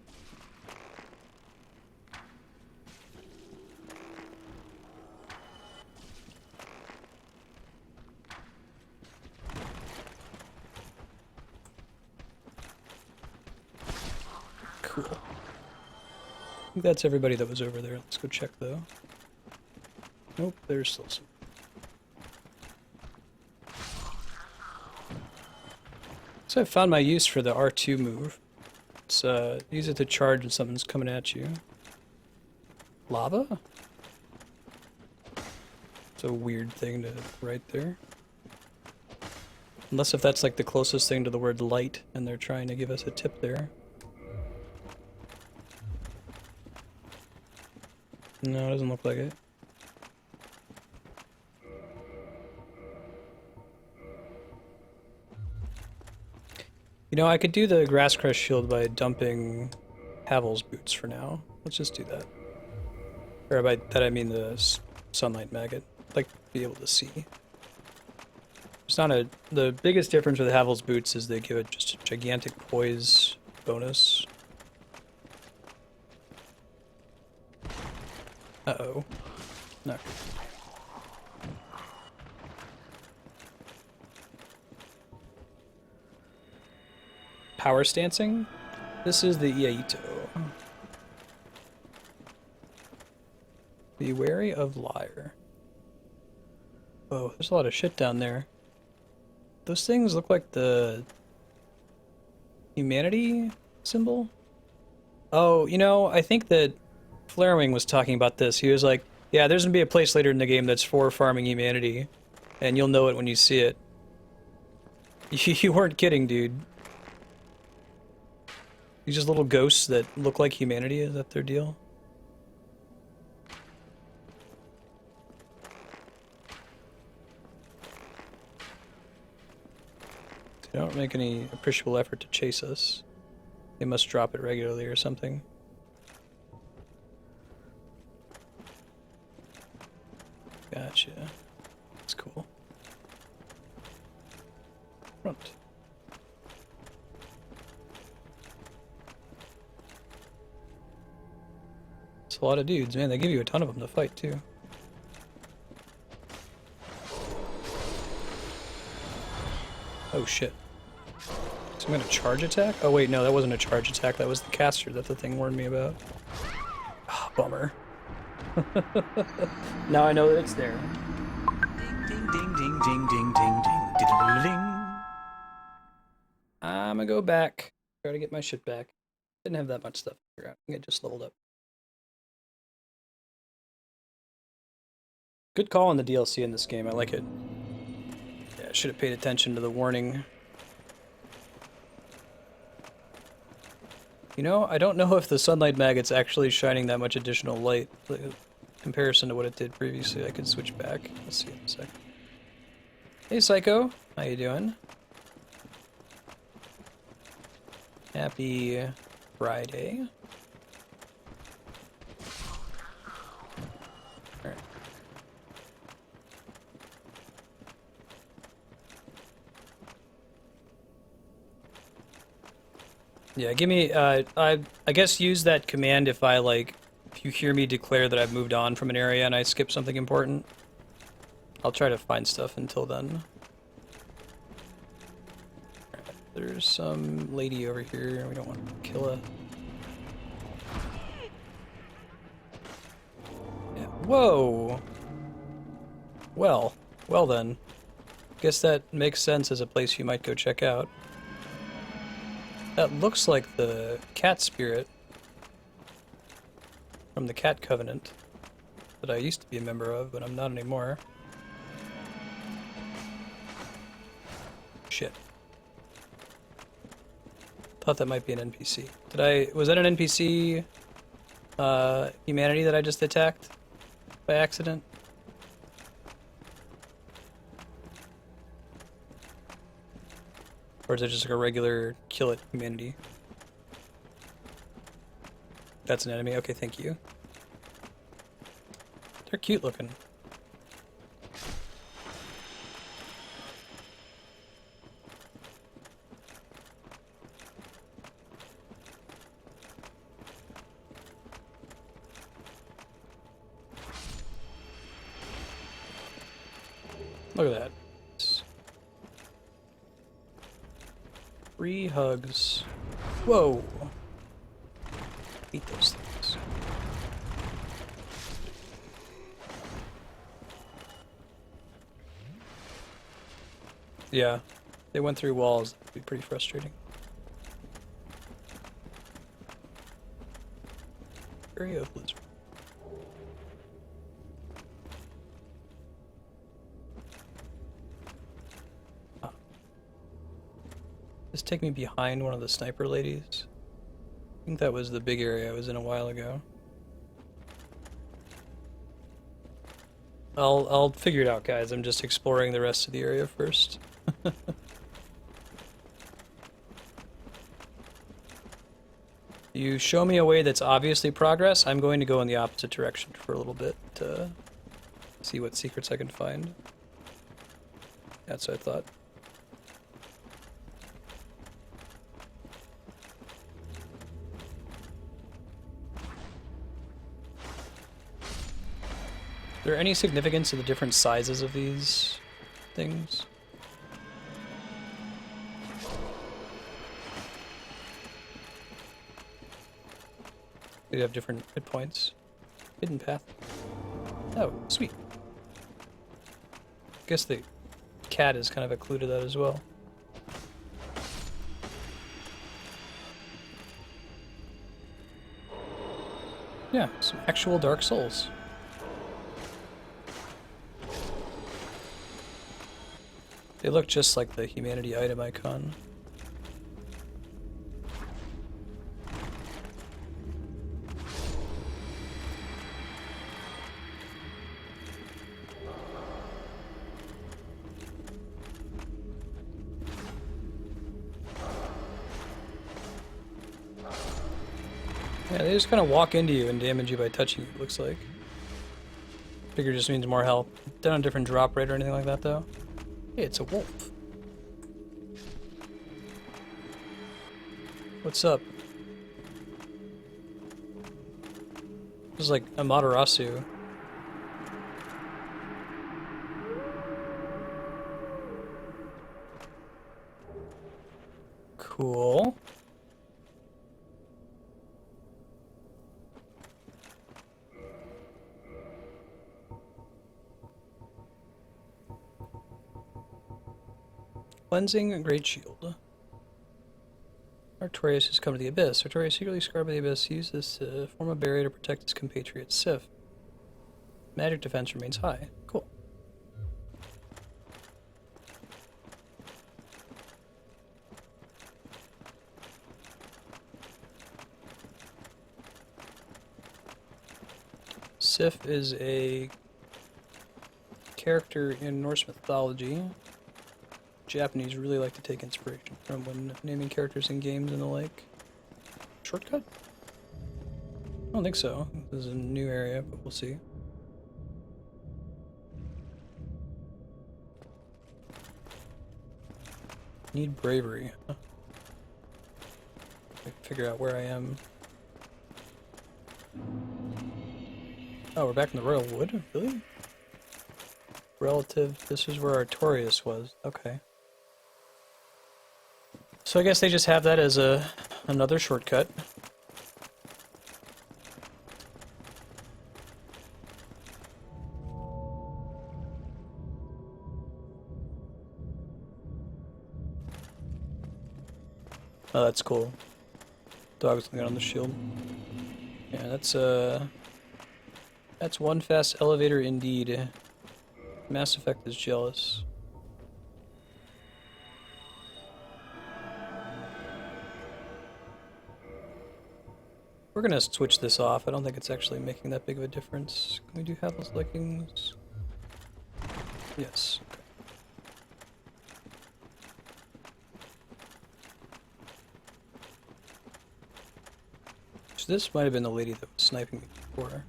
Cool. I think that's everybody that was over there. Let's go check though. Nope, there's still some. So I found my use for the R2 move. It's use it to charge when something's coming at you. Lava? It's a weird thing to write there. Unless if that's like the closest thing to the word light and they're trying to give us a tip there. No, it doesn't look like it. You know, I could do the Grass Crush shield by dumping Havel's boots for now. Let's just do that. Or by that I mean the Sunlight Maggot. I'd like to be able to see. It's not a... The biggest difference with Havel's boots is they give it just a gigantic poise bonus. Uh-oh. Not good. Power stancing? This is the Iaito. Be wary of liar. Oh, there's a lot of shit down there. Those things look like the humanity symbol? Oh, you know, I think that Flarewing was talking about this. He was like, yeah, there's gonna be a place later in the game that's for farming humanity, and you'll know it when you see it. You weren't kidding, dude. These just little ghosts that look like humanity, is that their deal? They don't make any appreciable effort to chase us. They must drop it regularly or something. Gotcha. That's cool. Front. It's a lot of dudes, man. They give you a ton of them to fight, too. Oh, shit. Some kind of charge attack? Oh, wait, no, that wasn't a charge attack. That was the caster that the thing warned me about. Ah, bummer. Now I know that it's there. Ding, ding, ding, ding, ding, ding, ding, ding, ding. I'm gonna go back. Try to get my shit back. Didn't have that much stuff to figure out. I think I just leveled up. Good call on the DLC in this game. I like it. Yeah, I should have paid attention to the warning. You know, I don't know if the Sunlight Maggot's actually shining that much additional light in comparison to what it did previously. I could switch back. Let's see in a second. Hey, Psycho. How you doing? Happy Friday. All right. Yeah, give me, I guess use that command if if you hear me declare that I've moved on from an area and I skip something important. I'll try to find stuff until then. Alright, there's some lady over here. We don't want to kill her. Yeah. Whoa! Well then. Guess that makes sense as a place you might go check out. That looks like the cat spirit from the Cat Covenant that I used to be a member of, but I'm not anymore. Shit. Thought that might be an NPC. Was that an NPC humanity that I just attacked by accident? Or is it just like a regular kill it humanity? That's an enemy. Okay, thank you. They're cute looking. Look at that. 3 hugs. Whoa. Beat those things. Yeah, they went through walls. That'd be pretty frustrating. Area of Blizzard. Ah. Just take me behind one of the sniper ladies. I think that was the big area I was in a while ago. I'll figure it out, guys. I'm just exploring the rest of the area first. You show me a way that's obviously progress, I'm going to go in the opposite direction for a little bit to see what secrets I can find. That's what I thought. Is there any significance to the different sizes of these things? They have different hit points. Hidden path. Oh, sweet. I guess the cat is kind of a clue to that as well. Yeah, some actual Dark Souls. They look just like the humanity item icon. Yeah, they just kind of walk into you and damage you by touching you, it looks like. Figure just means more health. Done on a different drop rate or anything like that, though. Hey, it's a wolf. What's up? This is like Amaterasu. Cool. Cleansing a Great Shield. Artorias has come to the Abyss. Artorias, secretly scarred by the Abyss, used this to form a barrier to protect his compatriot Sif. Magic defense remains high. Cool. Sif is a character in Norse mythology. Japanese really like to take inspiration from when naming characters in games and the like. Shortcut? I don't think so. This is a new area, but we'll see. Need bravery. Huh. I figure out where I am. Oh, we're back in the Royal Wood? Really? Relative, this is where Artorias was. Okay. So I guess they just have that as another shortcut. Oh, that's cool. Dog's looking on the shield. Yeah, that's one fast elevator indeed. Mass Effect is jealous. We're gonna switch this off. I don't think it's actually making that big of a difference. Can we do Hathels leggings? Yes. This might have been the lady that was sniping me before.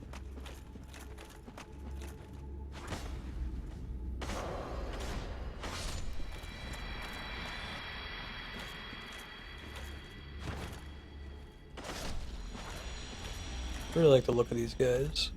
I really like the look of these guys.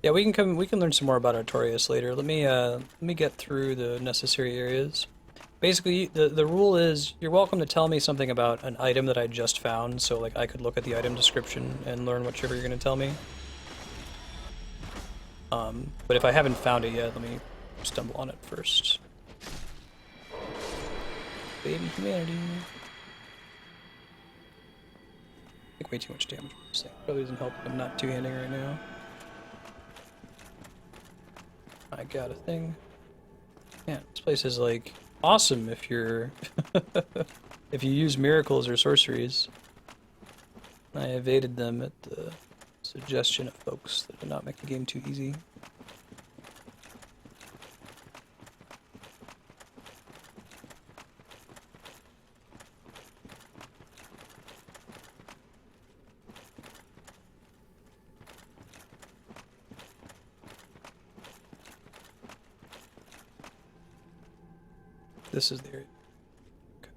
Yeah, we can learn some more about Artorias later. Let me get through the necessary areas. Basically, the rule is you're welcome to tell me something about an item that I just found, so like I could look at the item description and learn whichever you're going to tell me. But if I haven't found it yet, let me stumble on it first. Baby humanity. I think way too much damage from this thing. Probably doesn't help I'm not two-handing right now. I got a thing. Man, this place is like awesome if you're if you use miracles or sorceries. I evaded them at the suggestion of folks that did not make the game too easy. This is the area. Okay.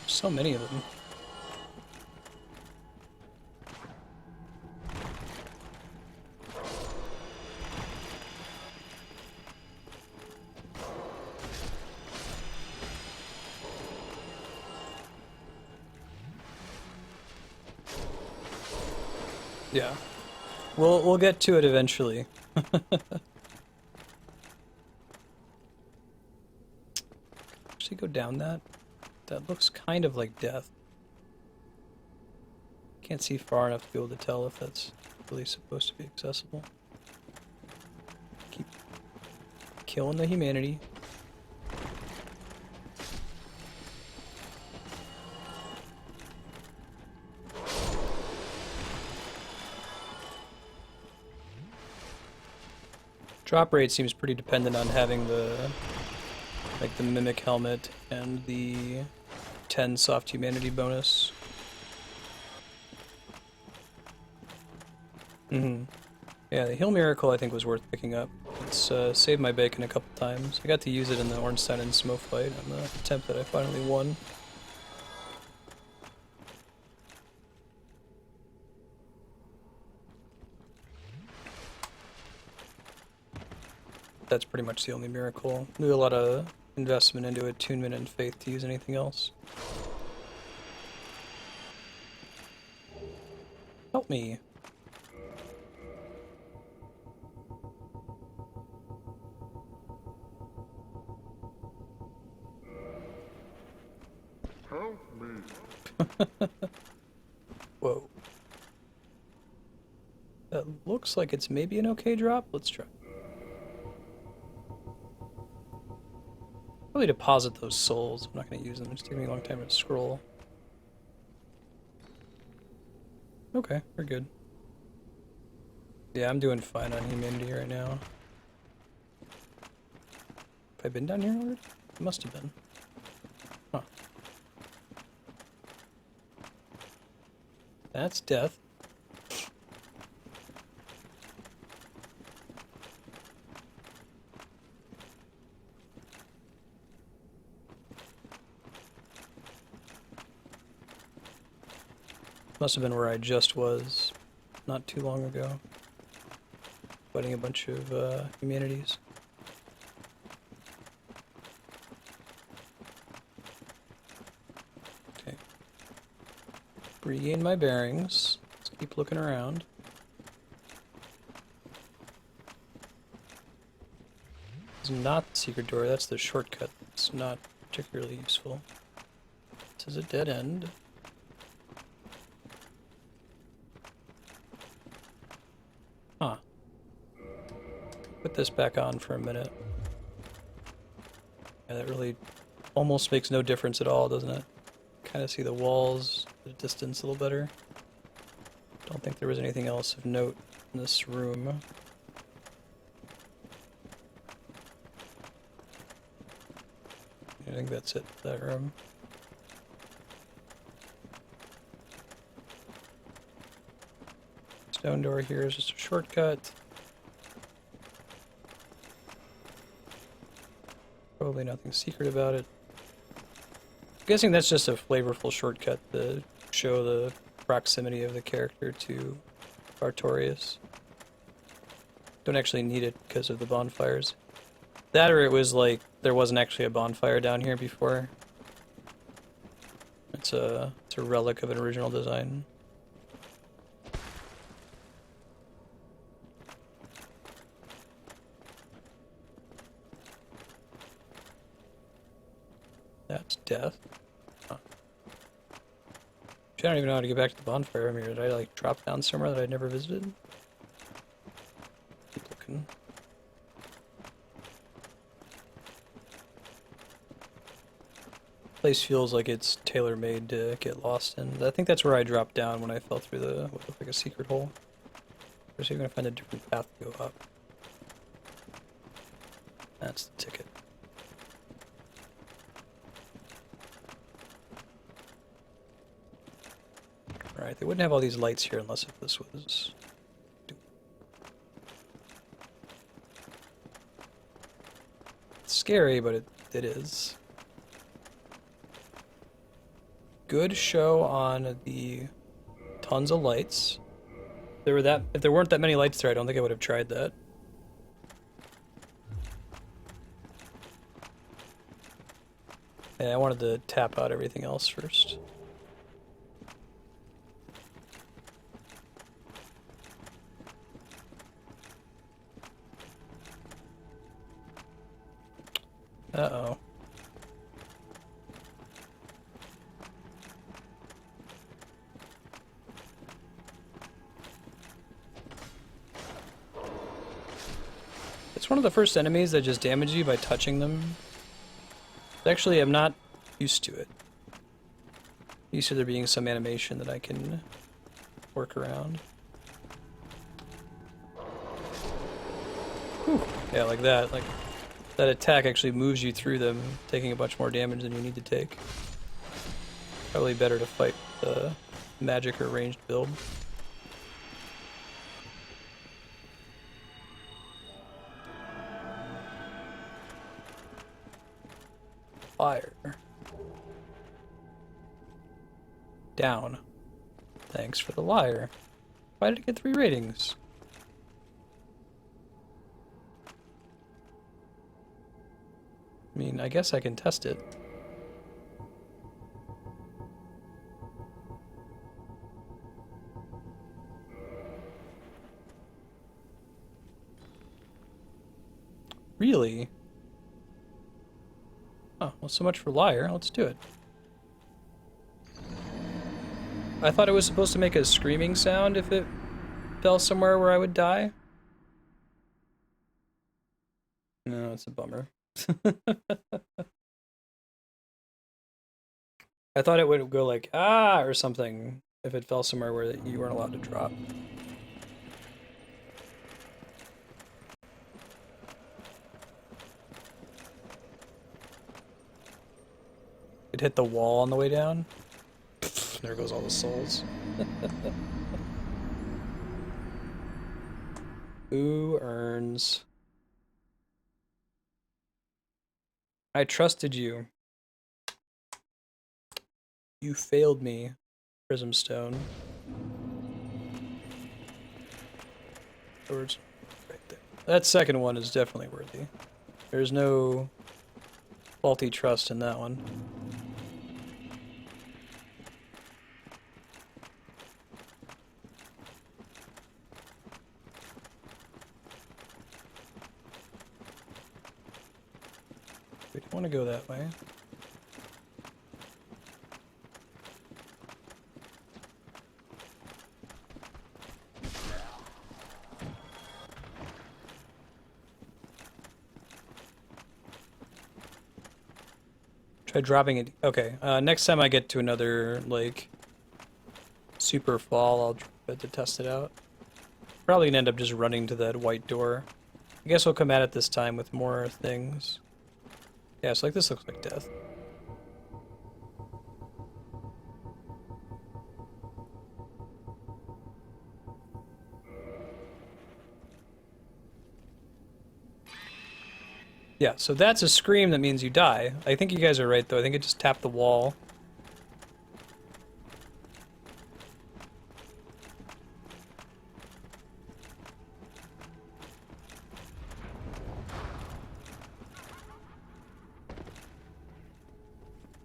So many of them. Yeah. We'll get to it eventually. Actually go down that. That looks kind of like death. Can't see far enough to be able to tell if that's really supposed to be accessible. Keep killing the humanity. Drop rate seems pretty dependent on having the mimic helmet and the 10 soft humanity bonus. Yeah, the heal miracle I think was worth picking up. It's saved my bacon a couple times. I got to use it in the Ornstein and Smoke fight on the attempt that I finally won. That's pretty much the only miracle. Do a lot of investment into attunement and faith to use anything else. Help me. Help me. Whoa. That looks like it's maybe an okay drop. Let's try. Probably deposit those souls. I'm not going to use them. It's taking me a long time to scroll. Okay, we're good. Yeah, I'm doing fine on humanity right now. Have I been down here already? I must have been. Huh. That's death. Must have been where I just was not too long ago. Fighting a bunch of humanities. Okay. Regain my bearings. Let's keep looking around. It's not the secret door, that's the shortcut. It's not particularly useful. This is a dead end. put this back on for a minute. Yeah, that really almost makes no difference at all, doesn't it? Kind of see the walls at a distance a little better. Don't think there was anything else of note in this room. I think that's it, that room. Stone door here is just a shortcut. Probably nothing secret about it. I'm guessing that's just a flavorful shortcut to show the proximity of the character to Artorias. Don't actually need it because of the bonfires. That, or it was like there wasn't actually a bonfire down here before. It's a relic of an original design. That's death. Huh. I don't even know how to get back to the bonfire. I mean, did I like drop down somewhere that I'd never visited? Keep looking. Place feels like it's tailor-made to get lost in. I think that's where I dropped down when I fell through the what looked like a secret hole. Or see if I'm gonna find a different path to go up. That's the ticket. Alright, they wouldn't have all these lights here unless if this was... It's scary, but it is. Good show on the tons of lights. If there weren't that many lights there, I don't think I would have tried that. Yeah, I wanted to tap out everything else first. Uh-oh. It's one of the first enemies that just damage you by touching them. Actually, I'm not used to it. I'm used to there being some animation that I can work around. Whew. Yeah, like that. Like that attack actually moves you through them, taking a bunch more damage than you need to take. Probably better to fight the magic or ranged build. Fire. Down. Thanks for the liar. Why did it get 3 ratings? I mean, I guess I can test it. Really? Oh, well, so much for liar. Let's do it. I thought it was supposed to make a screaming sound if it fell somewhere where I would die. No, it's a bummer. I thought it would go like, ah, or something if it fell somewhere where you weren't allowed to drop. It hit the wall on the way down. Pfft, there goes all the souls. Who earns? I trusted you. You failed me, Prism Stone. Right there. That second one is definitely worthy. There's no faulty trust in that one. We don't want to go that way. Try dropping it. Okay, next time I get to another, like, super fall, I'll drop it to test it out. Probably gonna end up just running to that white door. I guess we'll come at it this time with more things. Yeah, so like this looks like death. Yeah, so that's a scream that means you die. I think you guys are right, though. I think it just tapped the wall.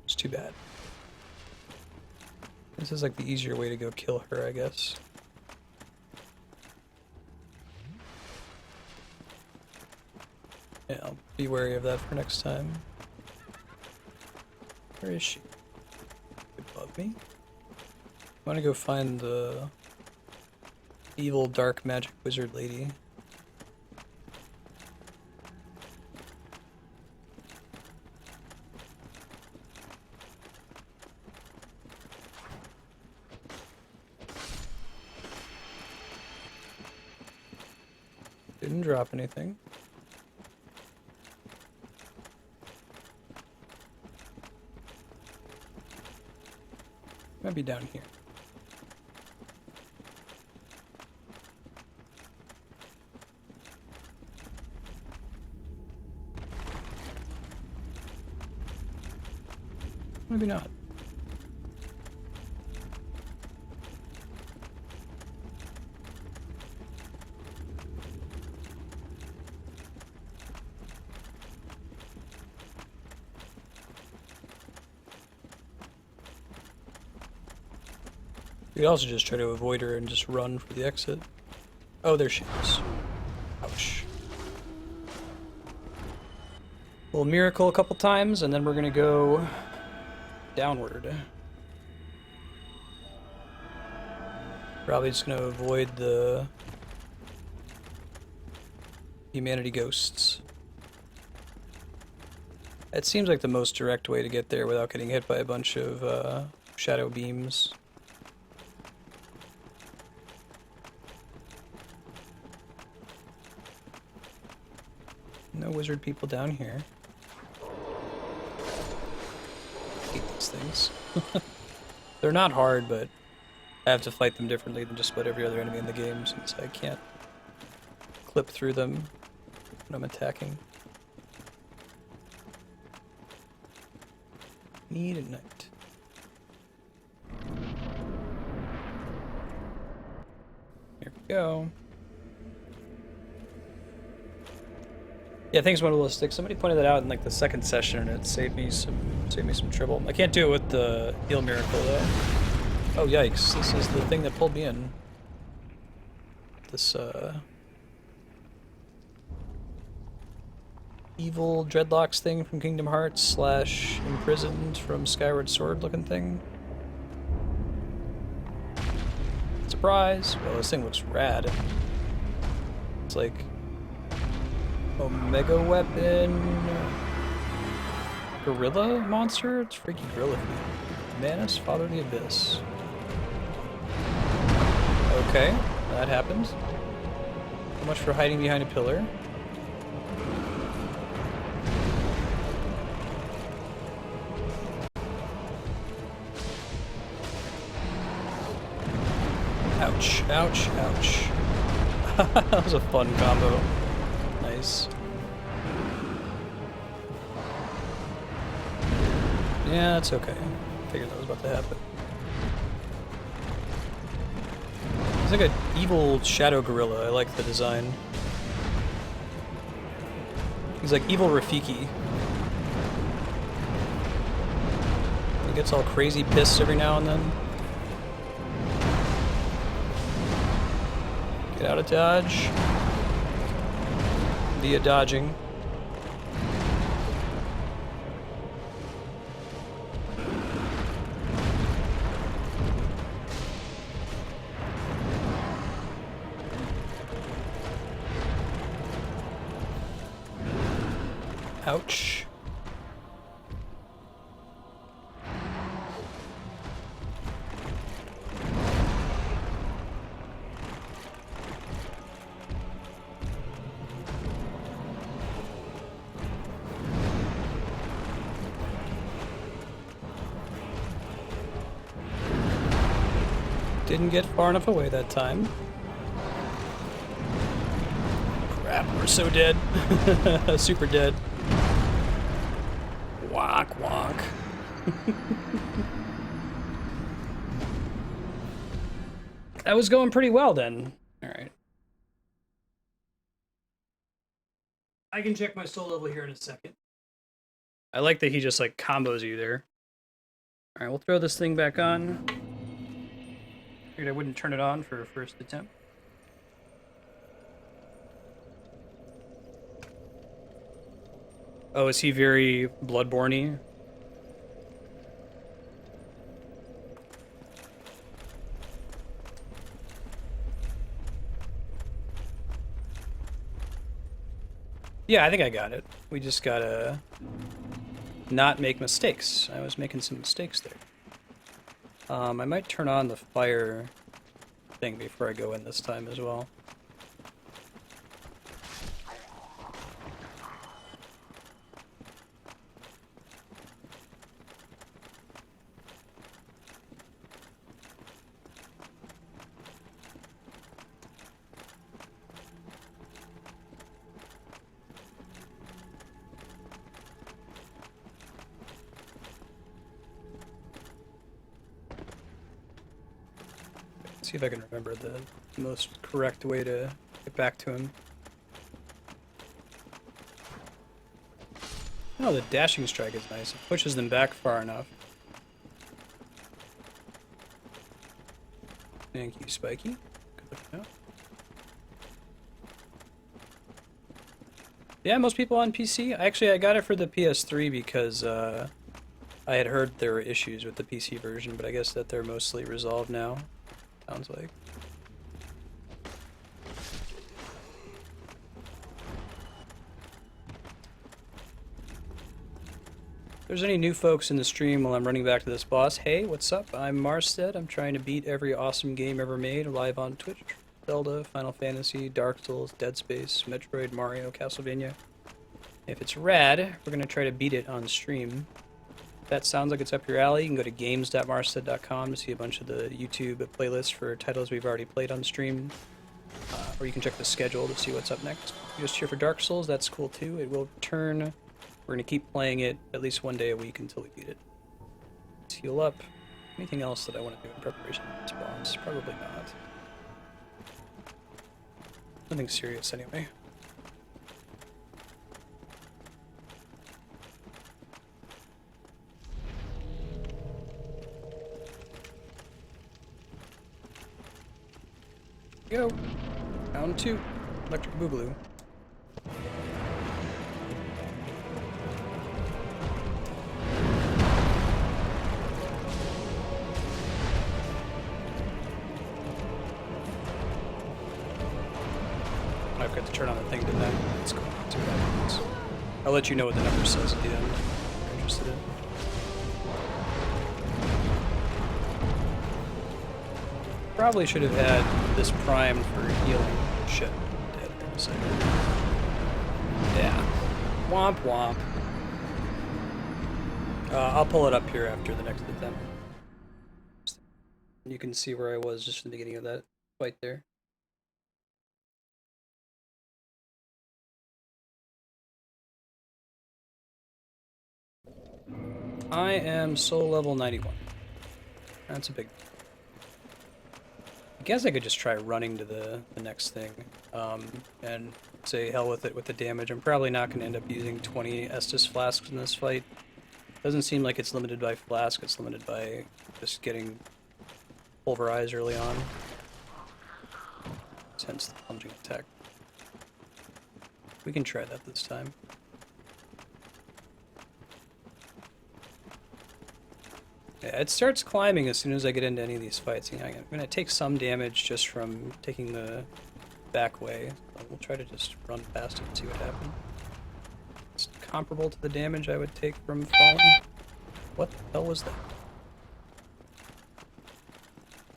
It's too bad. This is like the easier way to go kill her, I guess. Yeah, I'll be wary of that for next time. Where is she? Above me? I want to go find the evil dark magic wizard lady. Didn't drop anything. Might be down here. Maybe not. You could also just try to avoid her and just run for the exit. Oh, there she is. Ouch. We'll miracle a couple times, and then we're gonna go downward. Probably just gonna avoid the humanity ghosts. It seems like the most direct way to get there without getting hit by a bunch of shadow beams. No wizard people down here. I hate these things. They're not hard, but I have to fight them differently than just about every other enemy in the game, since I can't clip through them when I'm attacking. Need a knight. Here we go. Yeah, thanks, Modalistic. Somebody pointed that out in like the second session, and it saved me some trouble. I can't do it with the heal miracle though. Oh yikes! This is the thing that pulled me in. This evil dreadlocks thing from Kingdom Hearts / imprisoned from Skyward Sword looking thing. Surprise! Well, this thing looks rad. It's like Omega weapon, gorilla monster? It's freaky gorilla. Manus, Father of the Abyss. Okay, that happened. So much for hiding behind a pillar. Ouch, ouch, ouch. That was a fun combo. Nice. Yeah, that's okay. Figured that was about to happen. He's like an evil shadow gorilla. I like the design. He's like evil Rafiki. He gets all crazy pissed every now and then. Get out of dodge. Via dodging. Ouch. Didn't get far enough away that time. Crap, we're so dead. Super dead. Wonk, wonk. That was going pretty well then. Alright. I can check my soul level here in a second. I like that he just like combos you there. Alright, we'll throw this thing back on. Figured I wouldn't turn it on for a first attempt. Oh, is he very Bloodborne-y? Yeah, I think I got it. We just gotta not make mistakes. I was making some mistakes there. I might turn on the fire thing before I go in this time as well. See if I can remember the most correct way to get back to him. Oh, the dashing strike is nice. It pushes them back far enough. Thank you, Spiky. Good looking out. Yeah, most people on PC. Actually, I got it for the PS3 because I had heard there were issues with the PC version, but I guess that they're mostly resolved now. Sounds like. If there's any new folks in the stream while I'm running back to this boss, hey, what's up? I'm Marstead. I'm trying to beat every awesome game ever made live on Twitch. Zelda, Final Fantasy, Dark Souls, Dead Space, Metroid, Mario, Castlevania. If it's rad, we're going to try to beat it on stream. If that sounds like it's up your alley, you can go to games.marstead.com to see a bunch of the YouTube playlists for titles we've already played on stream. Or you can check the schedule to see what's up next. If you're just here for Dark Souls, that's cool too. It will return. We're going to keep playing it at least one day a week until we beat it. Let's heal up. Anything else that I want to do in preparation for this boss? Probably not. Nothing serious anyway. Go. Round 2. Electric Boogaloo. I've got to turn on the thing, didn't I? Let's go. See what happens. I'll let you know what the number says at the end if you're interested in. Probably should have had this primed for healing. Shit. Dead in a second. Yeah. Womp womp. I'll pull it up here after the next attempt. You can see where I was just in the beginning of that fight there. I am soul level 91. That's a big... I guess I could just try running to the next thing, and say hell with it with the damage. I'm probably not going to end up using 20 Estus flasks in this fight. Doesn't seem like it's limited by flask, it's limited by just getting pulverized early on. Hence the plunging attack. We can try that this time. Yeah, it starts climbing as soon as I get into any of these fights. You know, I'm going to take some damage just from taking the back way. But we'll try to just run past it and see what happens. It's comparable to the damage I would take from falling. What the hell was that?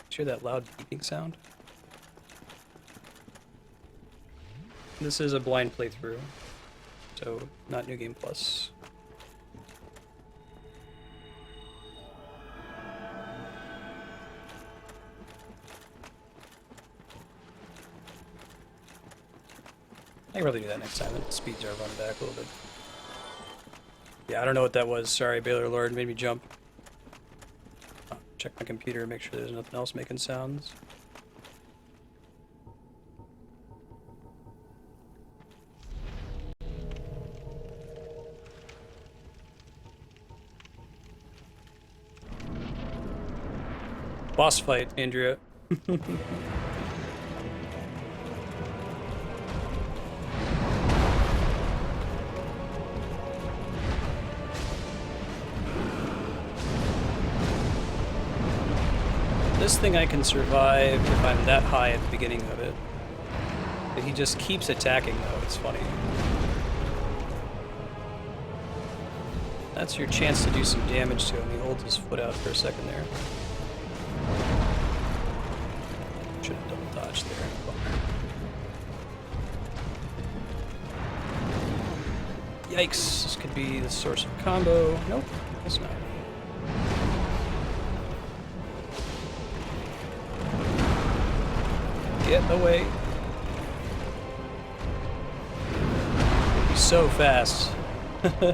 Did you hear that loud beeping sound? This is a blind playthrough, so not New Game Plus. can probably do that next time. The speeds are running back a little bit. Yeah, I don't know what that was. Sorry, Baylor Lord made me jump. Check my computer, make sure there's nothing else making sounds. Boss fight, Andrea. This thing I can survive if I'm that high at the beginning of it. But he just keeps attacking though, it's funny. That's your chance to do some damage to him. He holds his foot out for a second there. Should have double dodged there. Yikes, this could be the source of combo. Nope, it's not. Get away. He's so fast. You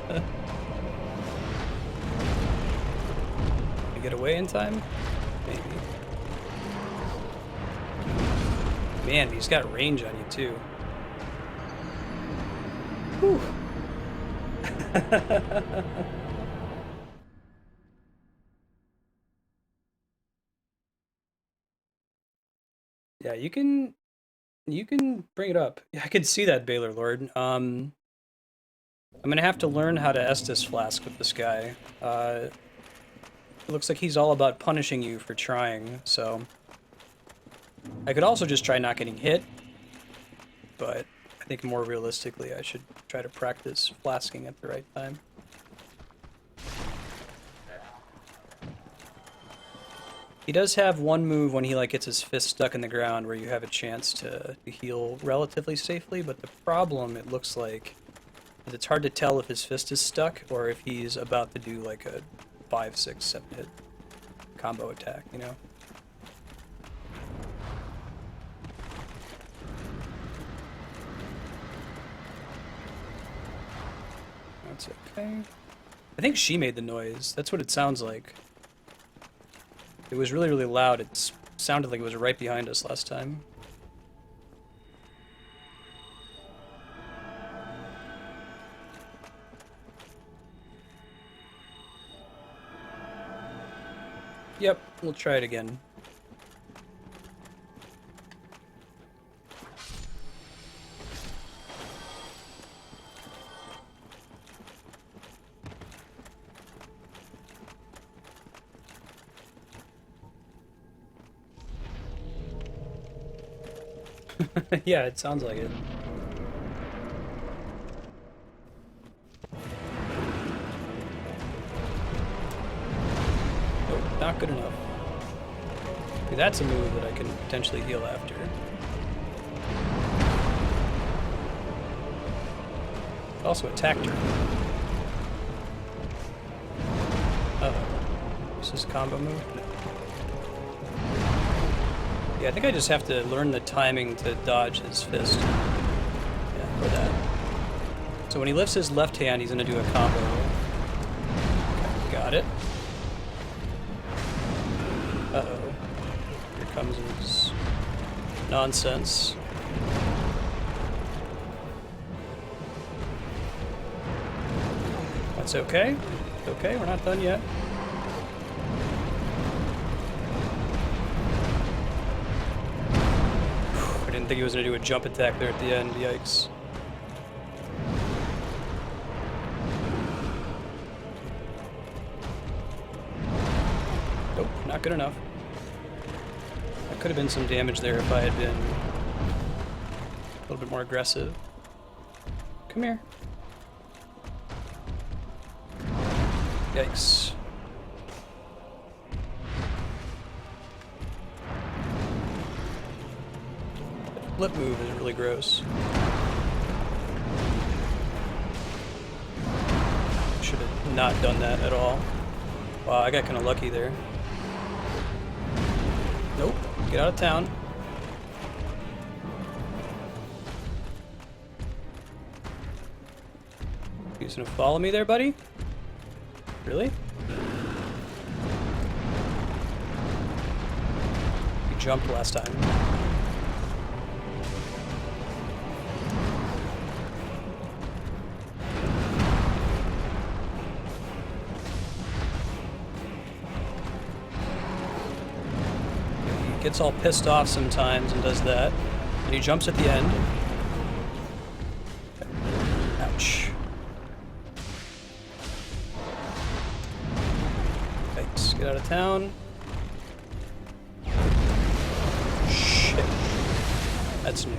get away in time? Maybe. Man, he's got range on you too. Whew. Yeah, you can bring it up. Yeah, I can see that, Baylor Lord. I'm gonna have to learn how to Estus Flask with this guy. It looks like he's all about punishing you for trying, so I could also just try not getting hit, but I think more realistically I should try to practice flasking at the right time. He does have one move when he like gets his fist stuck in the ground where you have a chance to heal relatively safely, but the problem, it looks like, is it's hard to tell if his fist is stuck or if he's about to do like a 5, 6, 7 hit combo attack, you know? That's okay. I think she made the noise. That's what it sounds like. It was really, really loud. It sounded like it was right behind us last time. Yep, we'll try it again. Yeah, it sounds like it. Nope, not good enough. Okay, that's a move that I can potentially heal after. Also attacked her. Uh-oh. Is this a combo move? No. Yeah, I think I just have to learn the timing to dodge his fist. Yeah, for that. So when he lifts his left hand, he's going to do a combo. Okay, got it. Uh-oh. Here comes his nonsense. That's okay. Okay, we're not done yet. I didn't think he was going to do a jump attack there at the end. Yikes. Nope, not good enough. That could have been some damage there if I had been a little bit more aggressive. Come here. Yikes. Flip move is really gross. Should have not done that at all. Wow, I got kind of lucky there. Nope, get out of town. He's gonna follow me there, buddy? Really? You jumped last time. He gets all pissed off sometimes and does that. And he jumps at the end. Ouch. Thanks. Get out of town. Shit. That's new.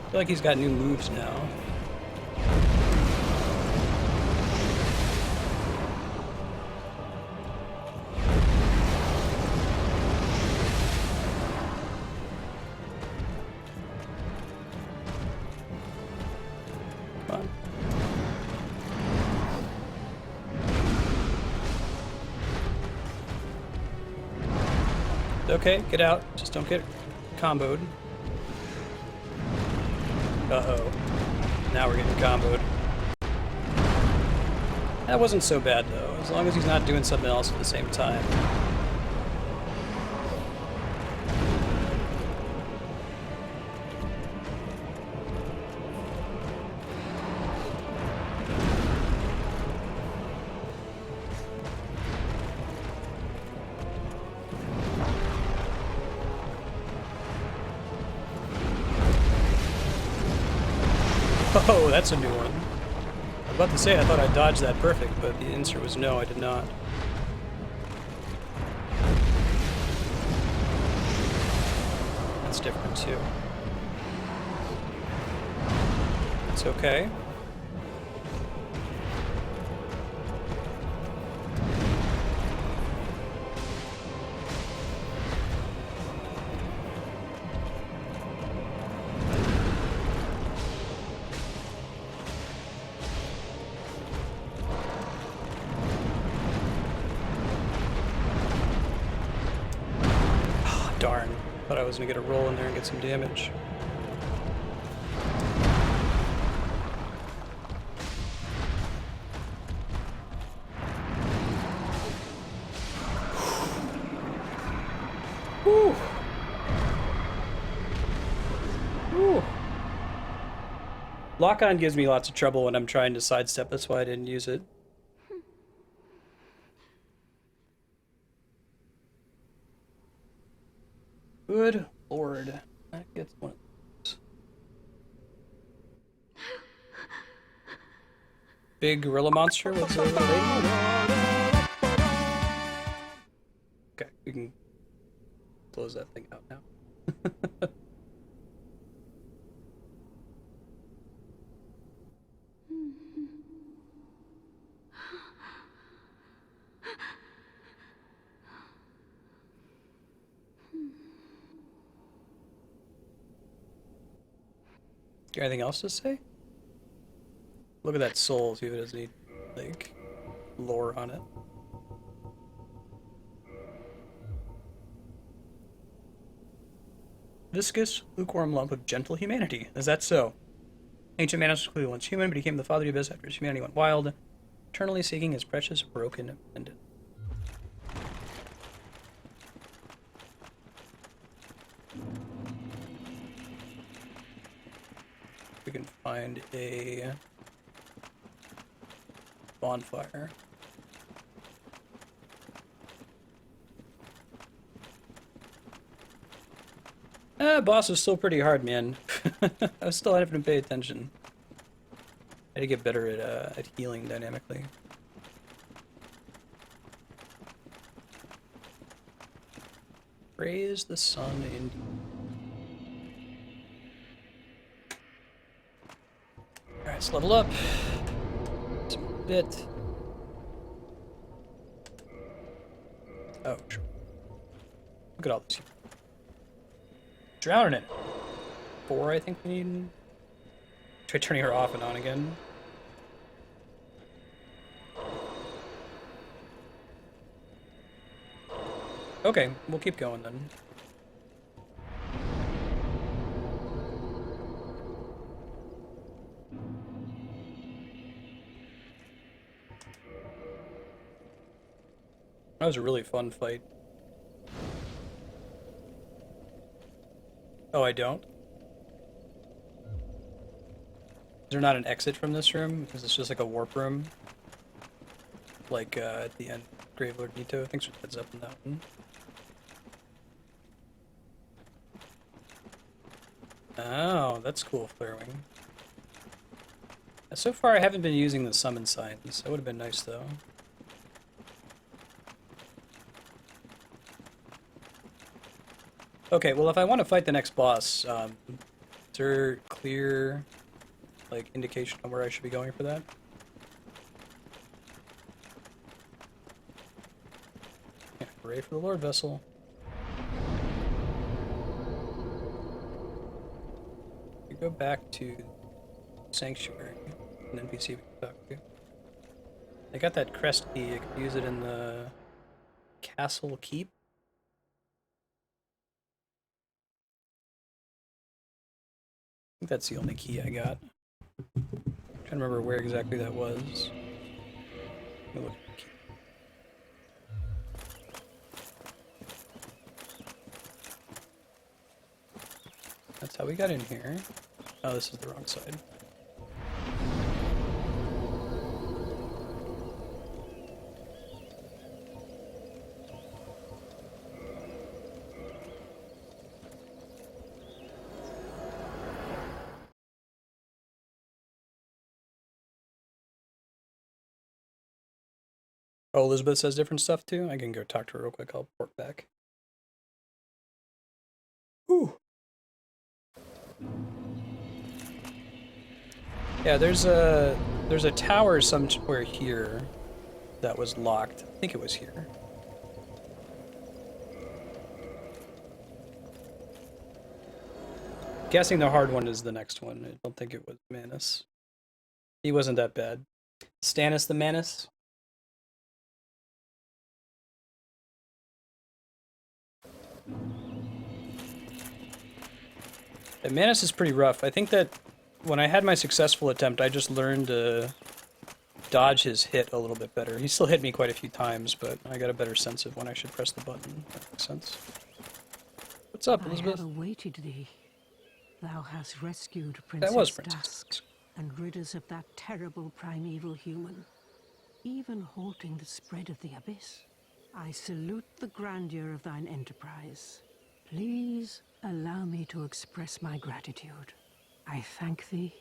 I feel like he's got new moves now. Come on. It's okay, get out. Just don't get comboed. Uh-oh. Now we're getting comboed. That wasn't so bad, though, as long as he's not doing something else at the same time. Oh, that's a new one. I was about to say I thought I dodged that perfect, but the answer was no, I did not. That's different too. It's okay. Darn. Thought I was gonna get a roll in there and get some damage. Whew. Whew. Lock-on gives me lots of trouble when I'm trying to sidestep, that's why I didn't use it. Good lord. That gets one of those. Big gorilla monster with a radio? Okay, we can close that thing out now. Got anything else to say? Look at that soul, see if it has any, like, lore on it. Viscous, lukewarm lump of gentle humanity. Is that so? Ancient Manus was clearly once human, but he became the father of the abyss after his humanity went wild, eternally seeking his precious, broken pendant. We can find a bonfire. Boss is still pretty hard, man. I was still having to pay attention. I had to get better at healing dynamically. Praise the sun indeed. Alright, let's level up. Some more bit. Oh, sure. Look at all this. Drowning it. 4, I think we need. Try turning her off and on again. Okay, we'll keep going then. That was a really fun fight. Oh, I don't? Is there not an exit from this room? Is this just like a warp room? Like, at the end, Gravelord Nito? Thanks for the heads up on that one. Oh, that's cool, Flirewing. So far, I haven't been using the summon signs. That would have been nice, though. Okay, well, if I want to fight the next boss, is there clear, like, indication on where I should be going for that? Yeah, hooray for the Lord Vessel. We go back to Sanctuary, an NPC we can talk to. I got that crest key. I could use it in the castle keep. I think that's the only key I got. I'm trying to remember where exactly that was. Let me look at the key. That's how we got in here. Oh, this is the wrong side. Oh, Elizabeth says different stuff too? I can go talk to her real quick. I'll report back. Ooh. Yeah, there's a tower somewhere here that was locked. I think it was here. Guessing the hard one is the next one. I don't think it was Manus. He wasn't that bad. Stannis the Manus? Yeah, Manus is pretty rough. I think that when I had my successful attempt, I just learned to dodge his hit a little bit better. He still hit me quite a few times, but I got a better sense of when I should press the button. That makes sense. What's up, Elizabeth? I have awaited thee. Thou hast rescued Princess That was Princess Dusk and rid us of that terrible primeval human, even halting the spread of the abyss. I salute the grandeur of thine enterprise. Please allow me to express my gratitude. I thank thee,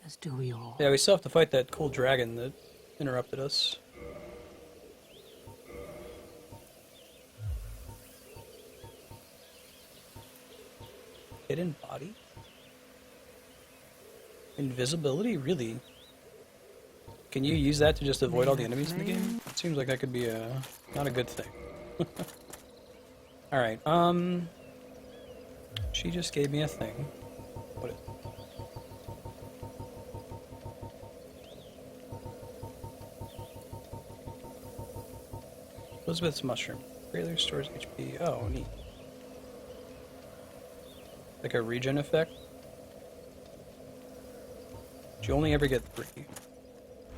as do we all. Yeah, we still have to fight that cool dragon that interrupted us. Hidden body? Invisibility? Really? Can you use that to just avoid all the enemies in the game? It seems like that could be not a good thing. Alright, she just gave me a thing. What is it? Elizabeth's mushroom. Greatly restores HP. Oh, neat. Like a regen effect? Do you only ever get 3?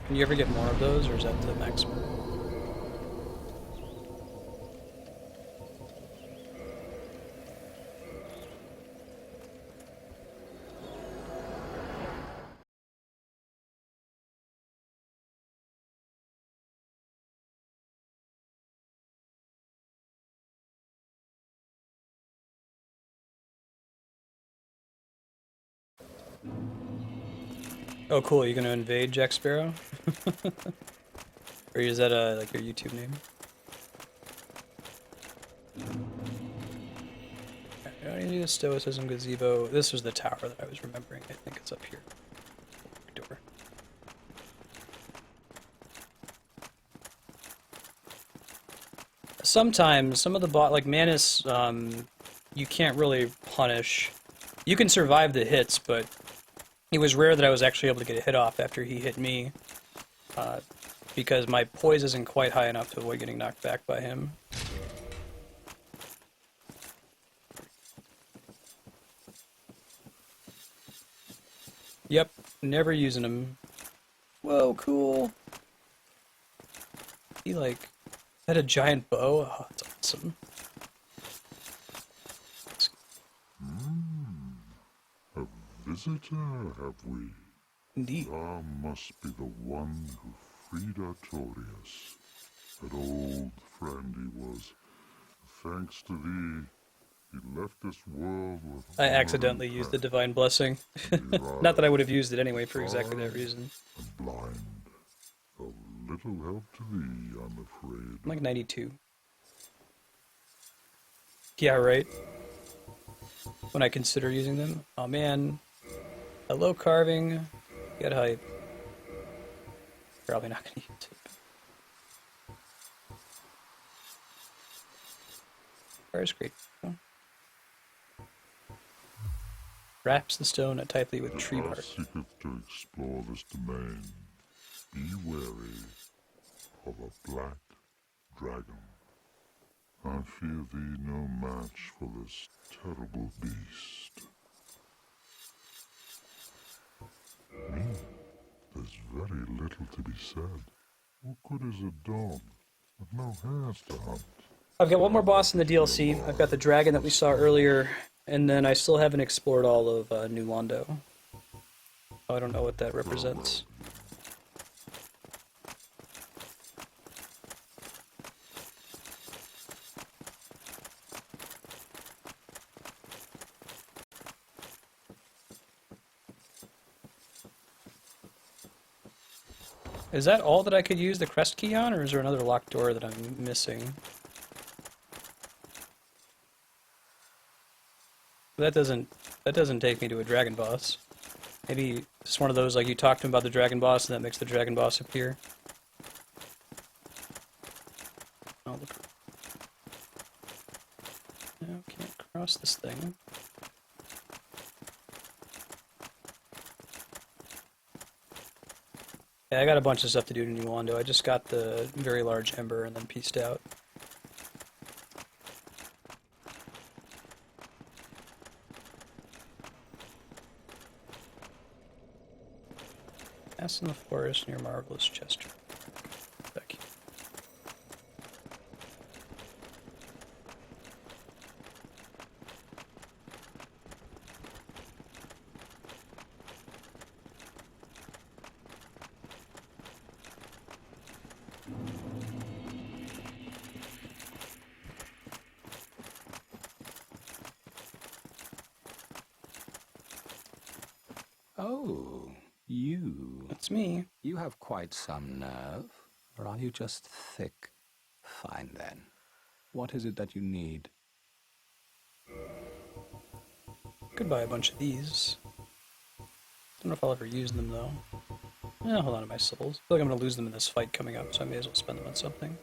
Can you ever get more of those, or is that the maximum? Oh, cool. You're gonna invade Jack Sparrow? Or is that like your YouTube name? I need a Stoicism gazebo. This was the tower that I was remembering. I think it's up here. Door. Sometimes some of the like Manus, you can't really punish. You can survive the hits, but it was rare that I was actually able to get a hit off after he hit me, because my poise isn't quite high enough to avoid getting knocked back by him. Yep, never using them. Whoa, cool. He like had a giant bow. Oh, that's awesome. A visitor, have we? Indeed. Thou must be the one who freed Artorias. That old friend he was. Thanks to thee, he left this world with I honor accidentally and used the pride. divine blessing. Not that I would have used it anyway for exactly that reason. And blind. Of little help to thee, I'm afraid. I'm like 92. Yeah, right. When I consider using them. Oh man. Hello carving. Get hype. Probably not gonna use it. Fire's great. Wraps the stone tightly with tree If thou bark. seeketh to explore this domain, be wary of a black dragon. I fear thee no match for this terrible beast. There's very little to be said. What good is a dog with no hairs to hunt? I've got one more boss in the DLC. I've got the dragon that we saw earlier, and then I still haven't explored all of New Londo. I don't know what that represents. Is that all that I could use the crest key on, or is there another locked door that I'm missing? That doesn't take me to a dragon boss. Maybe it's one of those like you talked to him about the dragon boss and that makes the dragon boss appear. Oh, look. No, can't cross this thing. Yeah, I got a bunch of stuff to do to New Londo. I just got the very large ember and then pieced out. Pass in the forest near Marvelous Chester. Back here. Oh, you. That's me. You have quite some nerve, or are you just thick? Fine then. What is it that you need? Could buy a bunch of these. Don't know if I'll ever use them though. Yeah, hold on to my souls. I feel like I'm gonna lose them in this fight coming up, so I may as well spend them on something.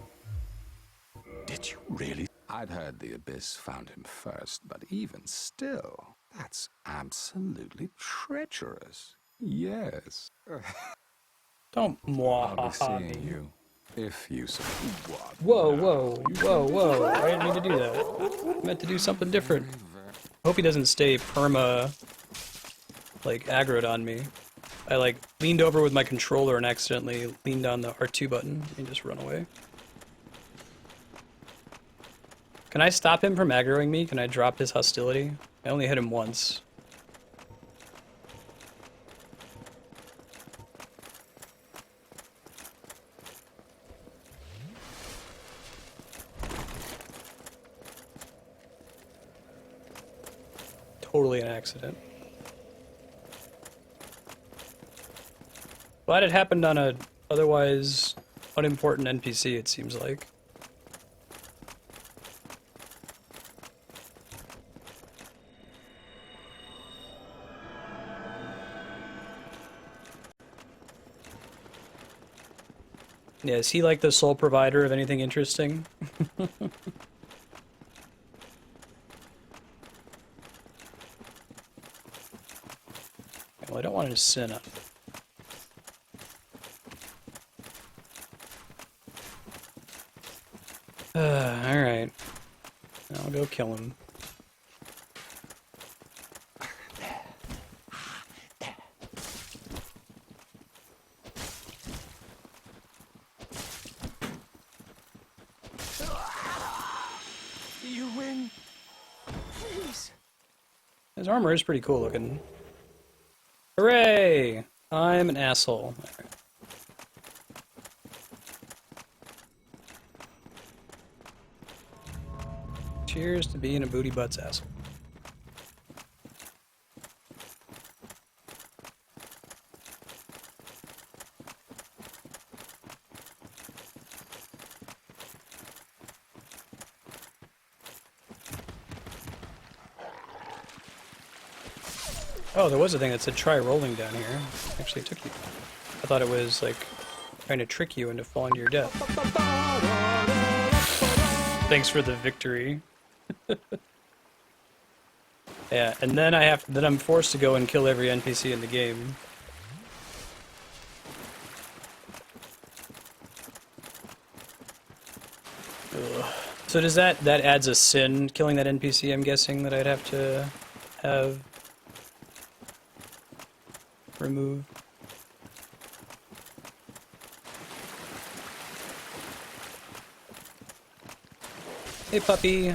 Did you really? I'd heard the Abyss found him first, but even still, that's absolutely treacherous. Yes. Don't I'll be mwahaha seeing me. you. If you say what? Whoa, whoa, whoa, whoa. I didn't mean to do that. I meant to do something different. I hope he doesn't stay perma, like, aggroed on me. I, like, leaned over with my controller and accidentally leaned on the R2 button and just run away. Can I stop him from aggroing me? Can I drop his hostility? I only hit him once. Totally an accident. Glad it happened on a otherwise unimportant NPC, it seems like. Yeah, is he like the sole provider of anything interesting? Well, I don't want to sin up. Alright. I'll go kill him. His armor is pretty cool looking. Hooray! I'm an asshole. Right. Cheers to being a booty butts asshole. Oh, there was a thing that said try rolling down here. Actually, it took you. I thought it was like trying to trick you into falling to your death. Thanks for the victory. Yeah, and then I'm forced to go and kill every NPC in the game. Ugh. So does that adds a sin, killing that NPC, I'm guessing, that I'd have to have removed? Hey, puppy.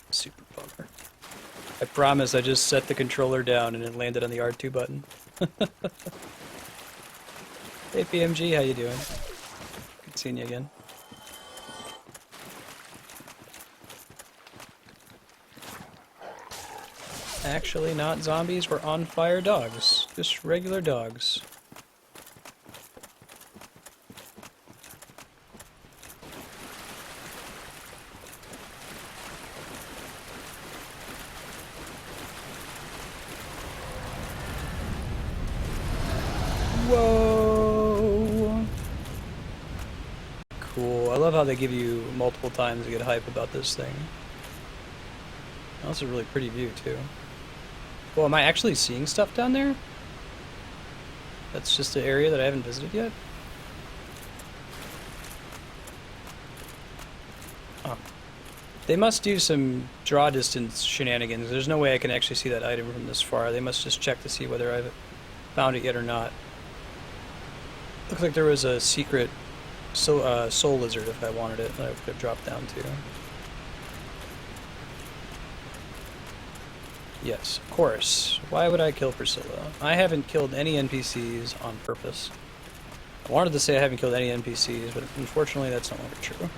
Super bummer. I promise I just set the controller down and it landed on the R2 button. Hey, PMG, how you doing? Good seeing you again. Actually, not zombies, we're on fire dogs. Just regular dogs. Whoa! Cool. I love how they give you multiple times to get hype about this thing. That's a really pretty view, too. Well, am I actually seeing stuff down there? That's just an area that I haven't visited yet? Oh. They must do some draw distance shenanigans. There's no way I can actually see that item from this far. They must just check to see whether I've found it yet or not. Looks like there was a secret soul lizard if I wanted it that I could drop down to. Yes, of course. Why would I kill Priscilla? I haven't killed any NPCs on purpose. I wanted to say I haven't killed any NPCs, but unfortunately that's no longer true.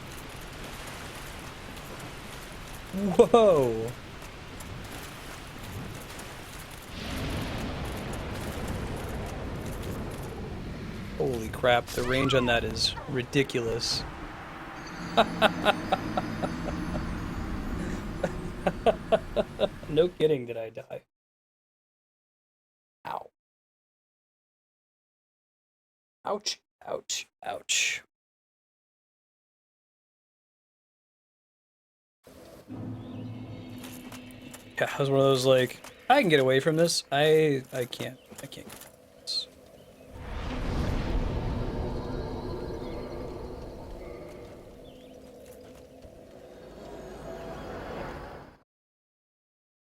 Whoa! Holy crap, the range on that is ridiculous. No kidding, did I die? Ow. Ouch, ouch, ouch. Yeah, I was one of those like, I can get away from this. I can't. I can't.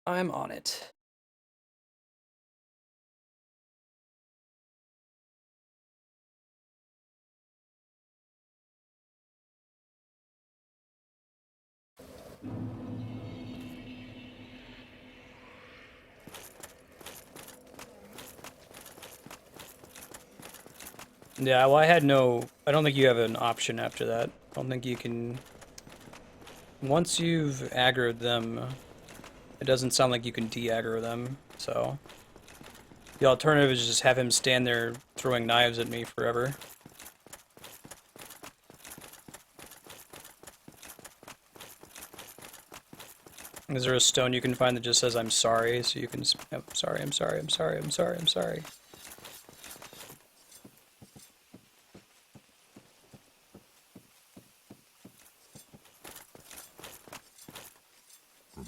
I'm on it. Yeah, well, I don't think you have an option after that. I don't think you can... Once you've aggroed them, it doesn't sound like you can de-aggro them, so... The alternative is just have him stand there throwing knives at me forever. Is there a stone you can find that just says I'm sorry, so you can... Oh, sorry, I'm sorry, I'm sorry, I'm sorry, I'm sorry.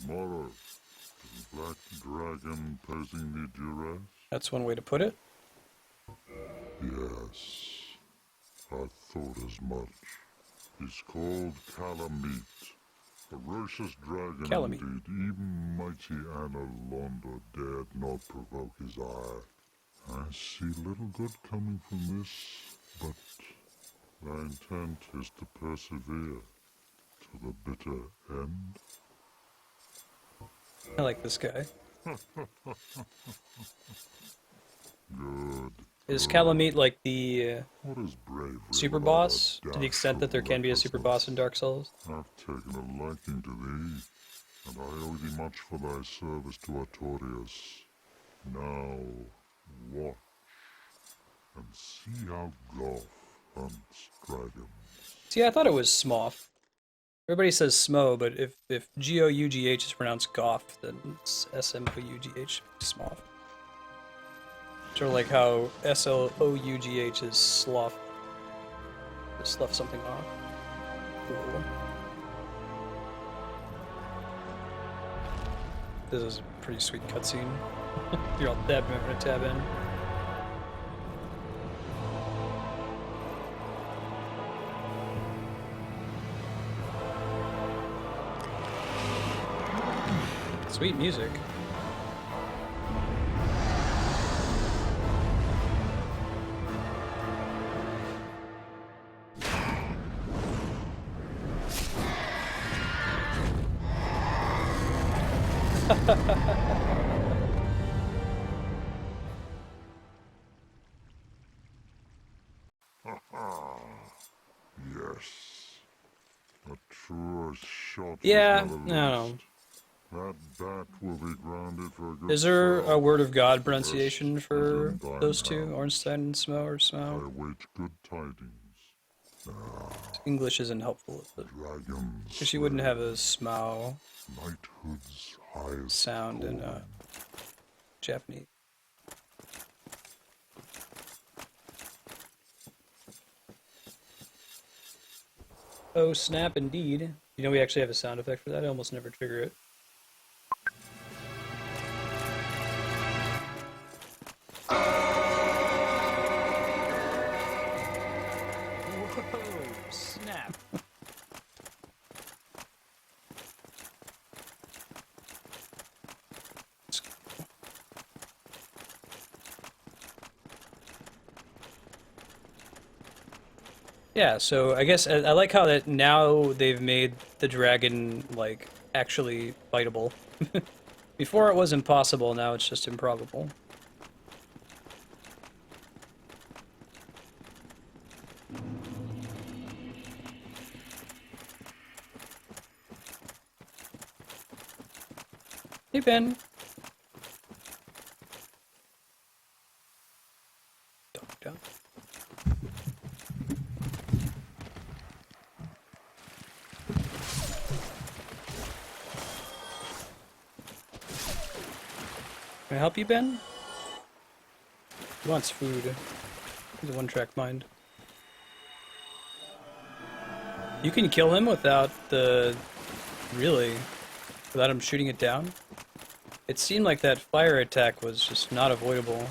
Tomorrow, the black dragon posing the duress? That's one way to put it. Yes, I thought as much. He's called Calamite, ferocious dragon Calamite. indeed. Even mighty Anna Londa dared not provoke his ire. I see little good coming from this, but Thy intent is to persevere to the bitter end. I like this guy. Good. Is Calamite like the What is bravery super without boss, a to the dash extent that of there can be a super boss in Dark Souls? I've taken a liking to thee, and I owe thee much for thy service to Artorias. Now, watch, and see how Goth hunts dragons. See, I thought it was Smough. Everybody says Smo, but if G-O-U-G-H is pronounced Goth, then it's S-M-O-U-G-H, Smough. Sort of like how S-L-O-U-G-H is Slough. Just slough something off. Cool. This is a pretty sweet cutscene. If you're all tabbed, I'm gonna tab in. Sweet music. Yes, a truer shot. Yeah, is never no. lost. That bat will be grounded for a good Is there a throw. word of God Rest pronunciation is for in thine those two, hand. Ornstein and Smo or I Smo? await good tidings. English isn't helpful, but Dragons. because you wouldn't have a Smo Knighthood's highest sound in calling. Japanese. Oh snap, indeed. You know we actually have a sound effect for that? I almost never trigger it. Whoa, snap. Yeah, so I guess I like how that now they've made the dragon, like, actually fightable. Before it was impossible, now it's just improbable. Hey, Ben. Dog down. Can I help you, Ben? He wants food. He's a one-track mind. You can kill him without the... Really? Without him shooting it down? It seemed like that fire attack was just not avoidable.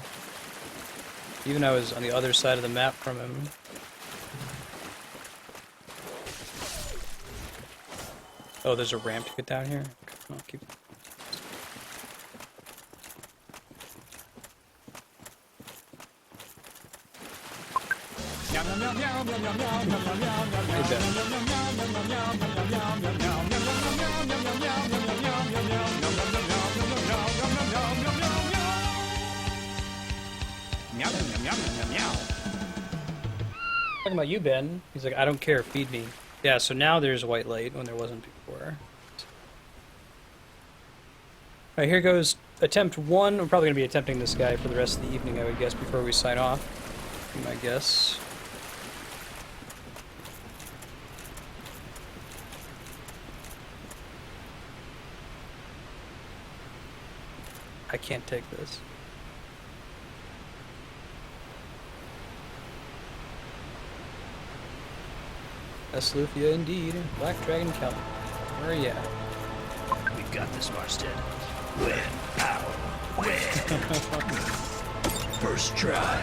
Even I was on the other side of the map from him. Oh, there's a ramp to get down here? Okay, I'll keep... Hey, Ben. Talking about you, Ben. He's like, I don't care, feed me. Yeah, so now there's white light when there wasn't before. Alright, here goes attempt 1. We're probably going to be attempting this guy for the rest of the evening, I would guess, before we sign off. Be my guess. I can't take this. Eslufia indeed. Black Dragon Kelp. Where are you at? We got this, Marstead. Win. Ow. Win. First try.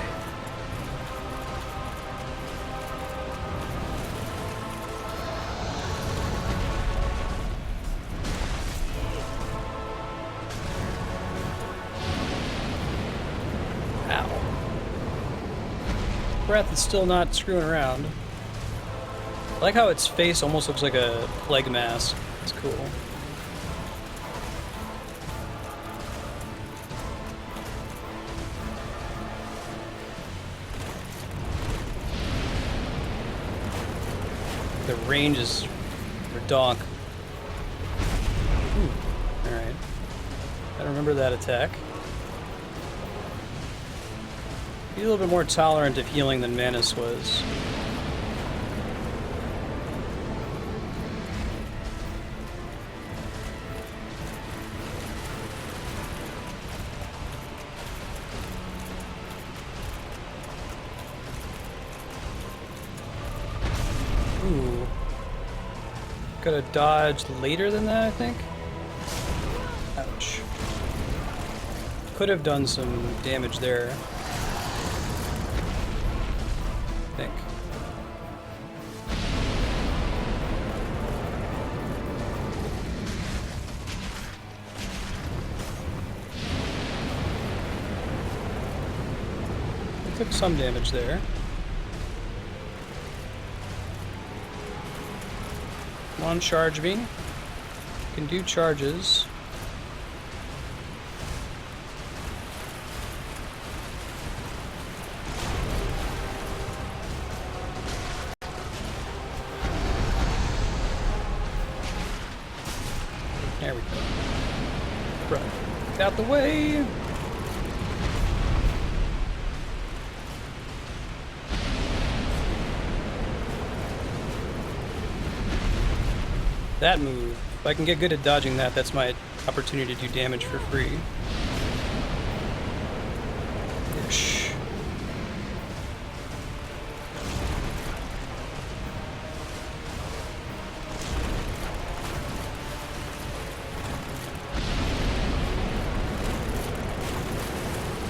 Ow. Breath is still not screwing around. I like how its face almost looks like a plague mask. It's cool. The range is for Donk. Alright. I remember that attack. He's a little bit more tolerant of healing than Manus was. Ooh. Could have dodged later than that, I think. Ouch. Could have done some damage there. I think. I took some damage there. One charge me. Can do charges. There we go. Right. Get out the way. That move. If I can get good at dodging that, that's my opportunity to do damage for free. Ish.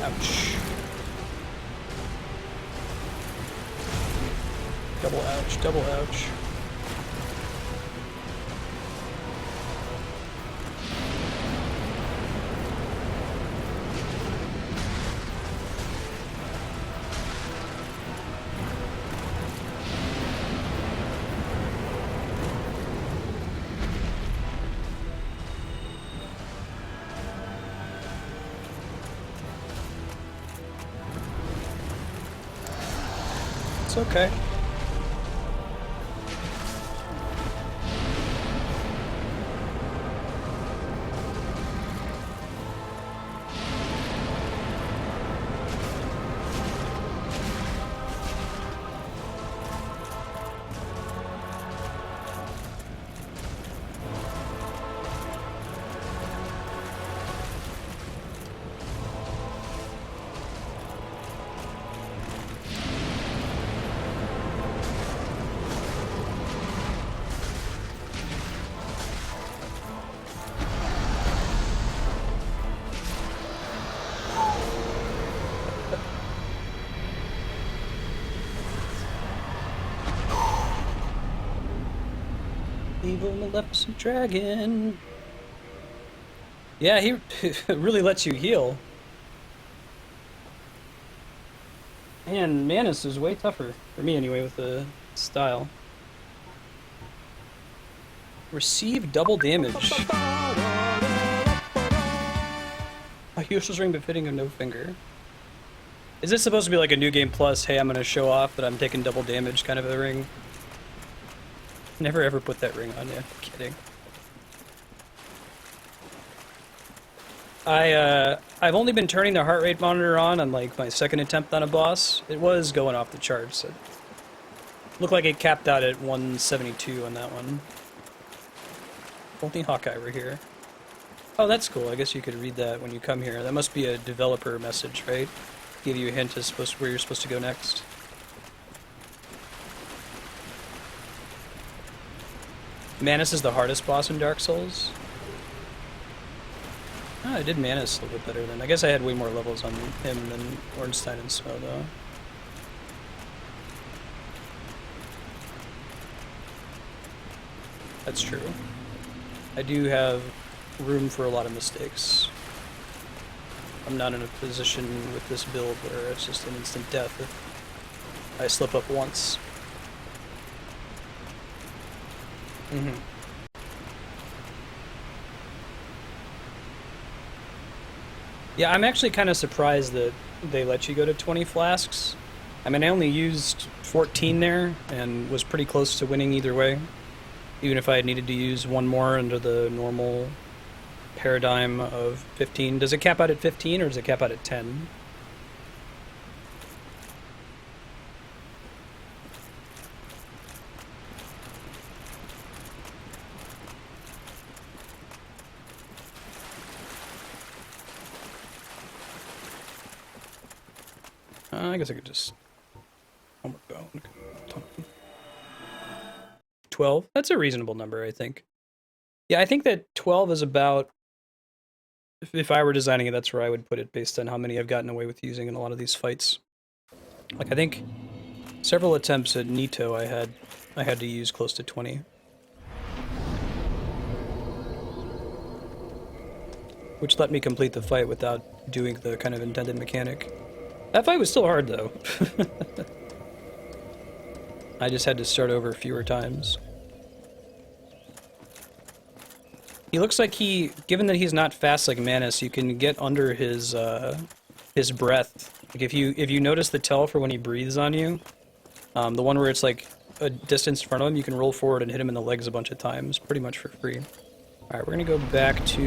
Ouch. Double ouch, double ouch. It's okay. Evil Maleficent Dragon. Yeah, he really lets you heal. And Manus is way tougher. For me anyway, with the style. Receive double damage. A useless ring befitting of no finger. Is this supposed to be like a New Game Plus, hey, I'm gonna show off that I'm taking double damage kind of a ring? Never ever put that ring on you. Kidding. I've only been turning the heart rate monitor on like my second attempt on a boss. It was going off the charts. So it looked like it capped out at 172 on that one. Only Hawkeye were here. Oh, that's cool. I guess you could read that when you come here. That must be a developer message, right? Give you a hint as to where you're supposed to go next. Manus is the hardest boss in Dark Souls. Oh, I did Manus a little bit better then. I guess I had way more levels on him than Ornstein and Snow, though. That's true. I do have room for a lot of mistakes. I'm not in a position with this build where it's just an instant death if I slip up once. Mm-hmm. Yeah, I'm actually kind of surprised that they let you go to 20 flasks. I mean, I only used 14 there and was pretty close to winning either way. Even if I had needed to use one more under the normal paradigm of 15. Does it cap out at 15 or does it cap out at 10? I guess I could just... Oh my god. 12? That's a reasonable number, I think. Yeah, I think that 12 is about... If I were designing it, that's where I would put it based on how many I've gotten away with using in a lot of these fights. Like, I think several attempts at Nito I had to use close to 20. Which let me complete the fight without doing the kind of intended mechanic. That fight was still hard, though. I just had to start over fewer times. He looks like given that he's not fast like Manus, you can get under his breath. Like if you notice the tell for when he breathes on you, the one where it's like a distance in front of him, you can roll forward and hit him in the legs a bunch of times, pretty much for free. Alright, we're gonna go back to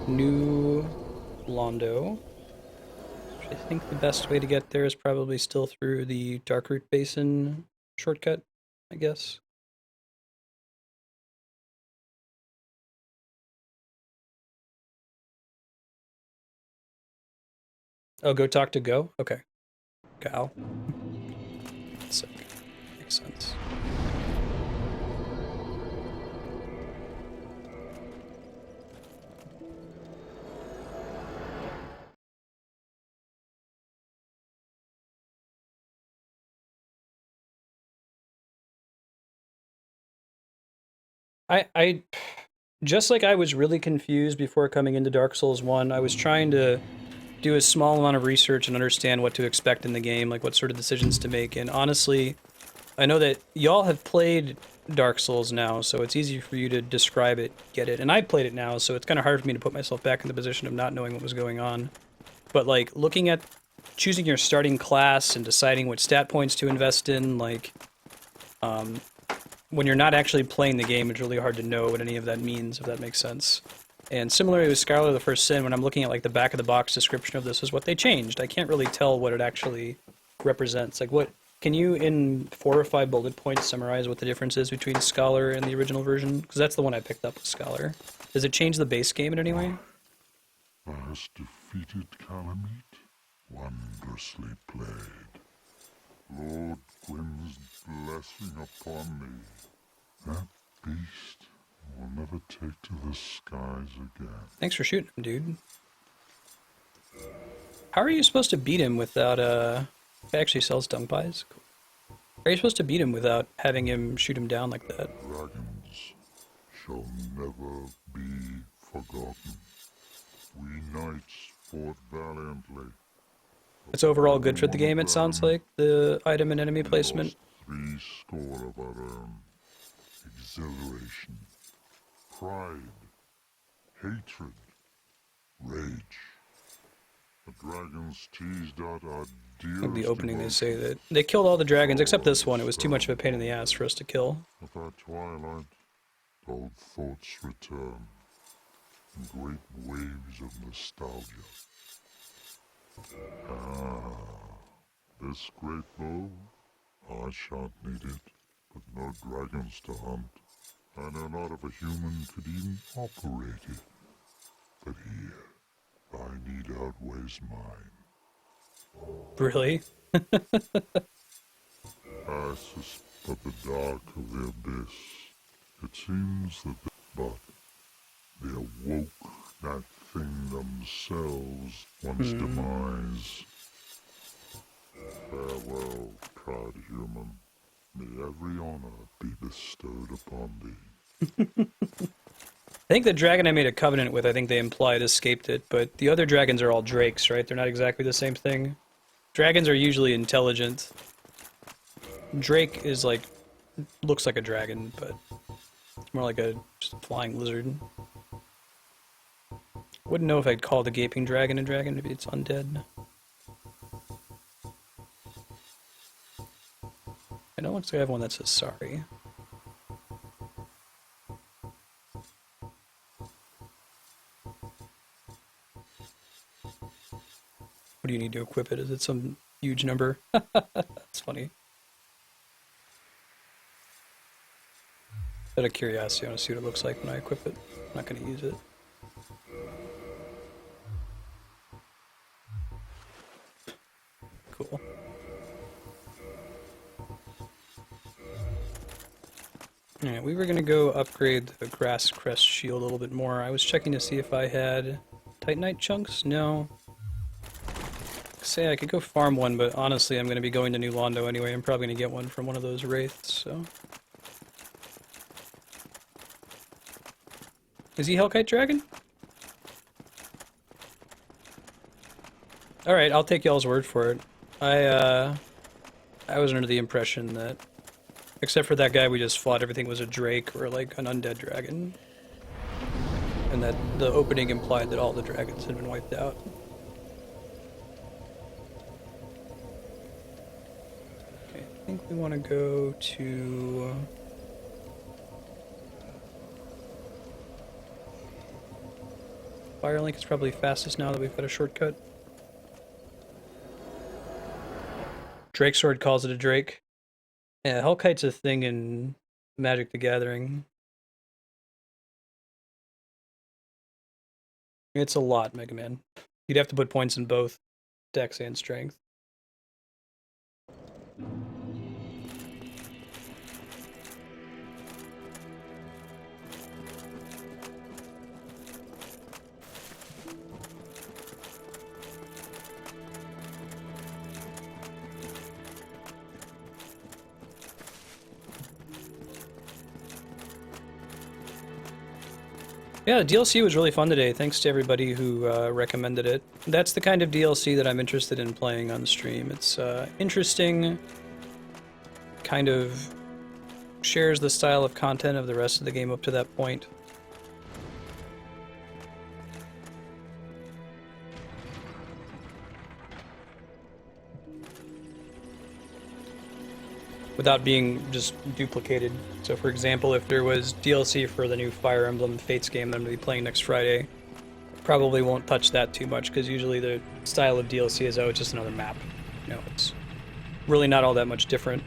New Londo. I think the best way to get there is probably still through the Darkroot Basin shortcut, I guess. Oh, go talk to Go? Okay. Gal. Sick. Makes sense. I just like I was really confused before coming into Dark Souls 1, I was trying to do a small amount of research and understand what to expect in the game, like what sort of decisions to make, and honestly, I know that y'all have played Dark Souls now, so it's easy for you to describe it, get it, and I played it now, so it's kind of hard for me to put myself back in the position of not knowing what was going on. But like, looking at choosing your starting class and deciding what stat points to invest in, like, when you're not actually playing the game, it's really hard to know what any of that means, if that makes sense. And similarly with Skylar the First Sin, when I'm looking at like the back of the box description of this is what they changed, I can't really tell what it actually represents. Like what, can you in 4 or 5 bullet points summarize what the difference is between Scholar and the original version? Because that's the one I picked up with Scholar. Does it change the base game in any way? Thou hast defeated Calamite, wondrously played. Lord Gwyn's blessing upon me. That beast will never take to the skies again. Thanks for shooting him, dude. How are you supposed to beat him without, It actually sells dung pies? Cool. How are you supposed to beat him without having him shoot him down like that? Dragons shall never be forgotten. We knights fought valiantly. It's overall good for the game, it sounds like, the item and enemy placement. 70 of our own. Exhilaration, pride, hatred, rage. The dragons teased out our dearest. In the opening they say that they killed all the dragons except this one. It was too much of a pain in the ass for us to kill. With our twilight, old thoughts return in great waves of nostalgia. Ah, this great bow, I shan't need it, but no dragons to hunt. I know not if a human could even operate it, but here, thy need outweighs mine. Really? I suspect the dark of the abyss. It seems that they awoke that thing themselves once demise. Farewell, proud human. May every honor be bestowed upon thee. I think the dragon I made a covenant with, I think they implied escaped it, but the other dragons are all drakes, right? They're not exactly the same thing. Dragons are usually intelligent. Drake is like, looks like a dragon, but It's more like just a flying lizard. Wouldn't know if I'd call the gaping dragon a dragon, maybe it's undead. I don't looks like I have one that says sorry. What do you need to equip it? Is it some huge number? That's funny. Out of curiosity, I want to see what it looks like when I equip it. I'm not going to use it. Cool. Alright, we were going to go upgrade the Grass Crest shield a little bit more. I was checking to see if I had Titanite chunks. No. Say I could go farm one, but honestly I'm going to be going to New Londo anyway. I'm probably going to get one from one of those wraiths, so... Is he Hellkite Dragon? Alright, I'll take y'all's word for it. I was under the impression that, except for that guy we just fought, everything was a Drake or like an undead dragon. And that the opening implied that all the dragons had been wiped out. Okay, I think we want to go to... Firelink is probably fastest now that we've got a shortcut. Drake Sword calls it a Drake. Yeah, Hellkite's a thing in Magic the Gathering. It's a lot, Mega Man. You'd have to put points in both Dex and Strength. Yeah, the DLC was really fun today. Thanks to everybody who recommended it. That's the kind of DLC that I'm interested in playing on stream. It's interesting, kind of shares the style of content of the rest of the game up to that point. Without being just duplicated. So for example, if there was DLC for the new Fire Emblem Fates game that I'm going to be playing next Friday, probably won't touch that too much, because usually the style of DLC is, oh, it's just another map. You know, it's really not all that much different.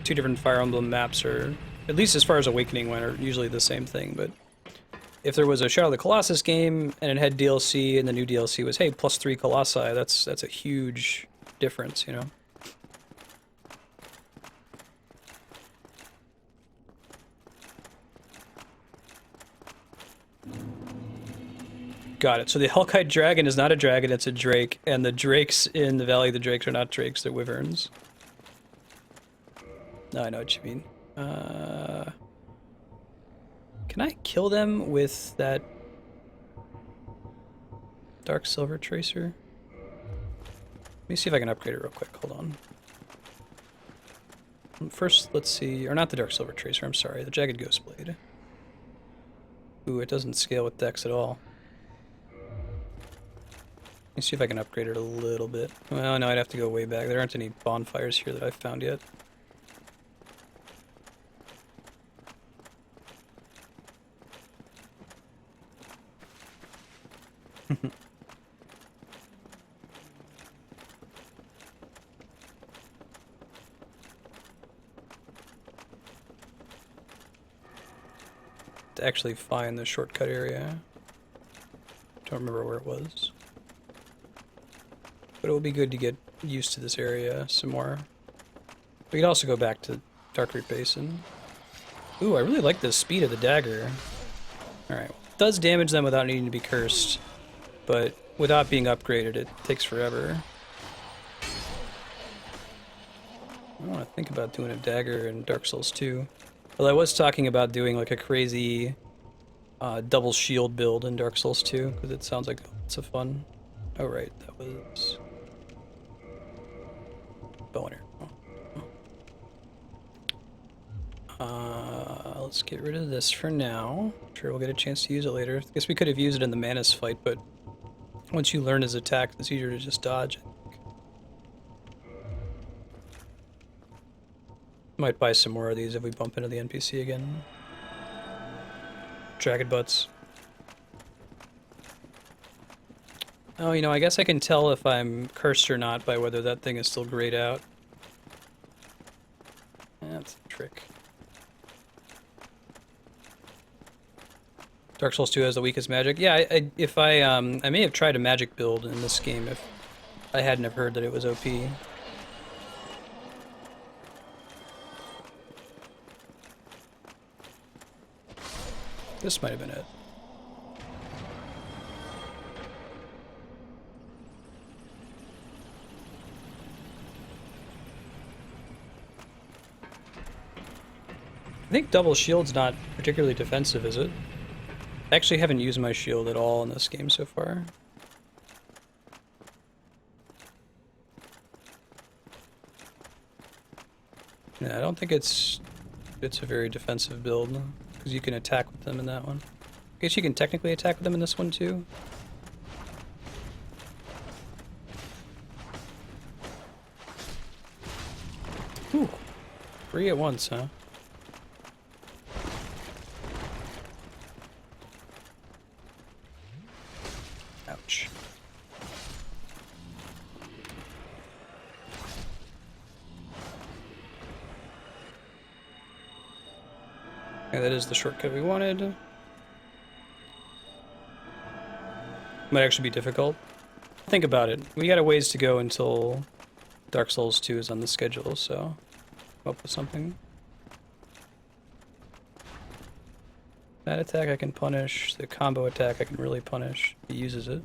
Two different Fire Emblem maps are, at least as far as Awakening went, are usually the same thing, but if there was a Shadow of the Colossus game and it had DLC and the new DLC was, hey, +3 Colossi, that's a huge difference, you know? Got it. So the Hellkite Dragon is not a dragon, it's a Drake, and the Drakes in the Valley of the Drakes are not Drakes, they're Wyverns. No, I know what you mean. Can I kill them with that Dark Silver Tracer? Let me see if I can upgrade it real quick, hold on. First, let's see, or not the Dark Silver Tracer, I'm sorry, the Jagged Ghost Blade. Ooh, it doesn't scale with Dex at all. Let me see if I can upgrade it a little bit. Well, no, I'd have to go way back. There aren't any bonfires here that I've found yet. To actually find the shortcut area. Don't remember where it was. But it will be good to get used to this area some more. We could also go back to Darkroot Basin. Ooh, I really like the speed of the dagger. Alright, it does damage them without needing to be cursed, but without being upgraded, it takes forever. I want to think about doing a dagger in Dark Souls 2. Well, I was talking about doing like a crazy double shield build in Dark Souls 2, because it sounds like lots of fun. Oh right, that was... bow and arrow. Let's get rid of this for now. Sure, we'll get a chance to use it later. Guess we could have used it in the Manus fight, but once you learn his attack, it's easier to just dodge. Might buy some more of these if we bump into the NPC again. Dragon butts. Oh, you know, I guess I can tell if I'm cursed or not by whether that thing is still grayed out. That's a trick. Dark Souls 2 has the weakest magic. Yeah, I may have tried a magic build in this game if I hadn't have heard that it was OP. This might have been it. I think double shield's not particularly defensive, is it? I actually haven't used my shield at all in this game so far. Yeah, I don't think it's a very defensive build, because you can attack with them in that one. I guess you can technically attack with them in this one too. Whew. 3 at once, huh? Ouch. Okay, that is the shortcut we wanted. Might actually be difficult. Think about it. We got a ways to go until Dark Souls 2 is on the schedule, so come up with something. That attack I can punish. The combo attack I can really punish. He uses it.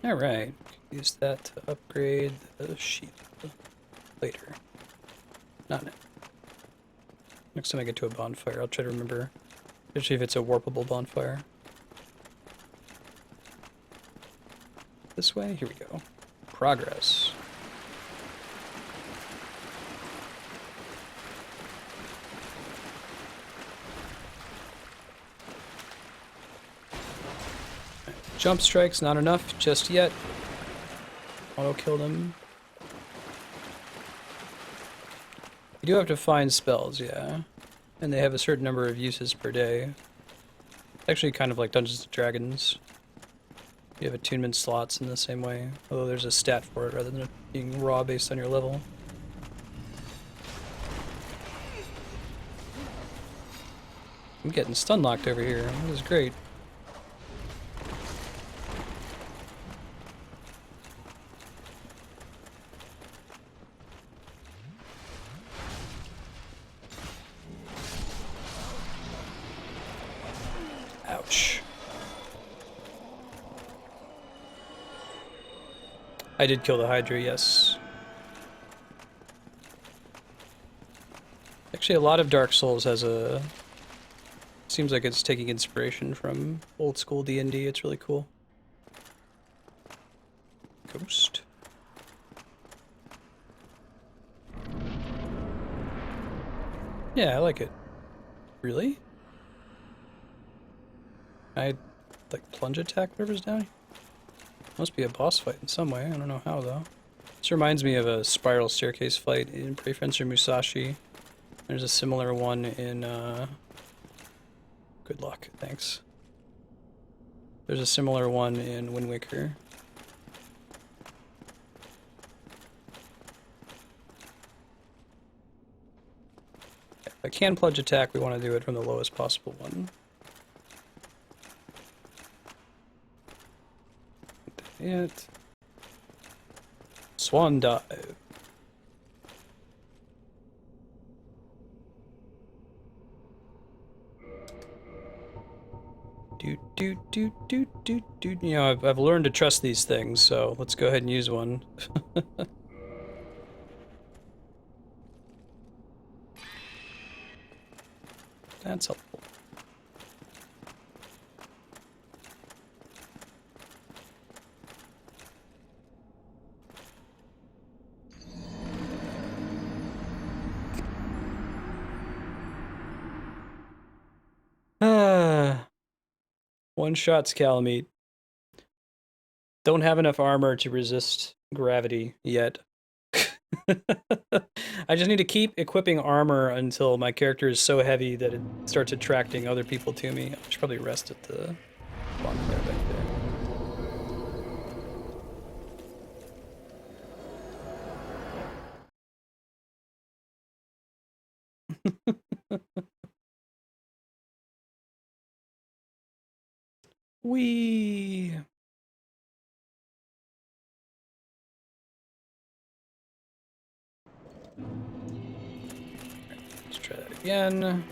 Alright. Use that to upgrade the shield later. Not now. Next time I get to a bonfire, I'll try to remember. Especially if it's a warpable bonfire. This way? Here we go. Progress. Jump strike's not enough just yet. Auto kill them. You do have to find spells, yeah. And they have a certain number of uses per day. Actually kind of like Dungeons & Dragons. You have attunement slots in the same way, although there's a stat for it rather than it being raw based on your level. I'm getting stun locked over here. This is great. Ouch. I did kill the Hydra, yes. Actually, a lot of Dark Souls has a... Seems like it's taking inspiration from old school D&D. It's really cool. Ghost. Yeah, I like it. Really? I like plunge attack whatever's down here? Must be a boss fight in some way. I don't know how though. This reminds me of a spiral staircase fight in Brave Fencer Musashi. There's a similar one in good luck, thanks. There's a similar one in Wind Waker. If I can plunge attack, we want to do it from the lowest possible one. It. Swan dive. You know, I've learned to trust these things, so let's go ahead and use one. That's helpful. One-shots Calamite. Don't have enough armor to resist gravity yet. I just need to keep equipping armor until my character is so heavy that it starts attracting other people to me. I should probably rest at the bonfire back there. Wee. Let's try that again.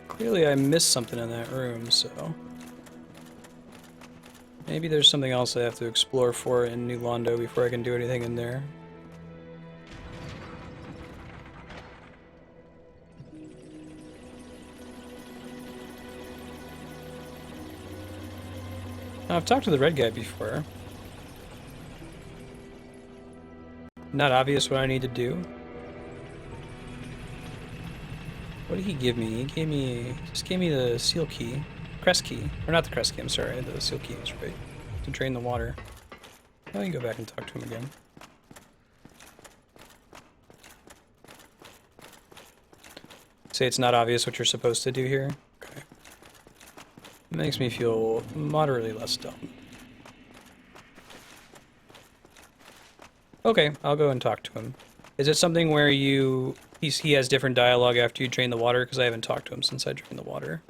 Clearly I missed something in that room, so... maybe there's something else I have to explore for in New Londo before I can do anything in there. Now, I've talked to the red guy before. Not obvious what I need to do. What did he give me? He just gave me the seal key. Crest key. Or not the crest key, I'm sorry. The seal key is right. To drain the water. Now we can go back and talk to him again. Say it's not obvious what you're supposed to do here? Okay. It makes me feel moderately less dumb. Okay, I'll go and talk to him. Is it something where he has different dialogue after you drain the water? Because I haven't talked to him since I drained the water.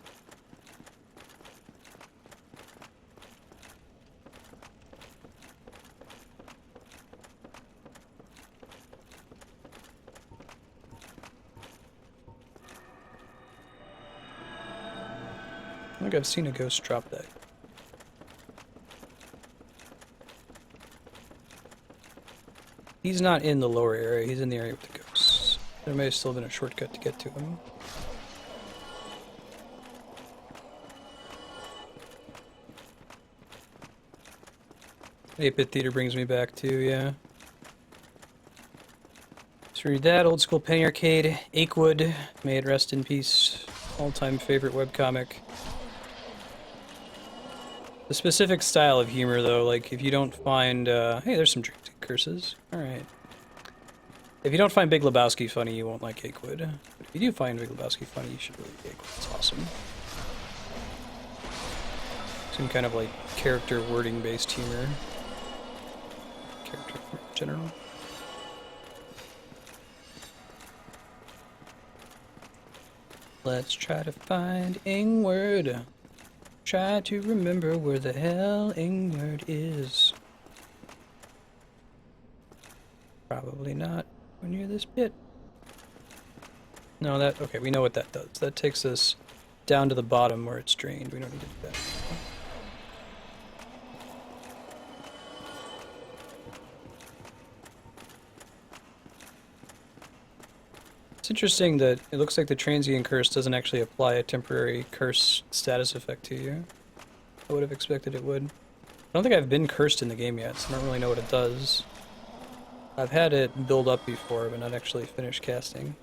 I think I've seen a ghost drop that. He's not in the lower area, he's in the area with the ghosts. There may have still been a shortcut to get to him. Eight-Bit Theater brings me back to, yeah. Let's read that. Old school penny arcade. Achewood, may it rest in peace. All-time favorite webcomic. The specific style of humor, though, like, if you don't find, hey, there's some drinks and curses. Alright. If you don't find Big Lebowski funny, you won't like Achewood. But if you do find Big Lebowski funny, you should really like Achewood. It's awesome. Some kind of, like, character wording-based humor. Character in general. Let's try to find Ingward. Try to remember where the hell Ingward is. Probably not when you're this pit. No, that, okay, we know what that does. That takes us down to the bottom where it's drained. We don't need to do that. It's interesting that it looks like the transient curse doesn't actually apply a temporary curse status effect to you. I would have expected it would. I don't think I've been cursed in the game yet, so I don't really know what it does. I've had it build up before, but not actually finish casting.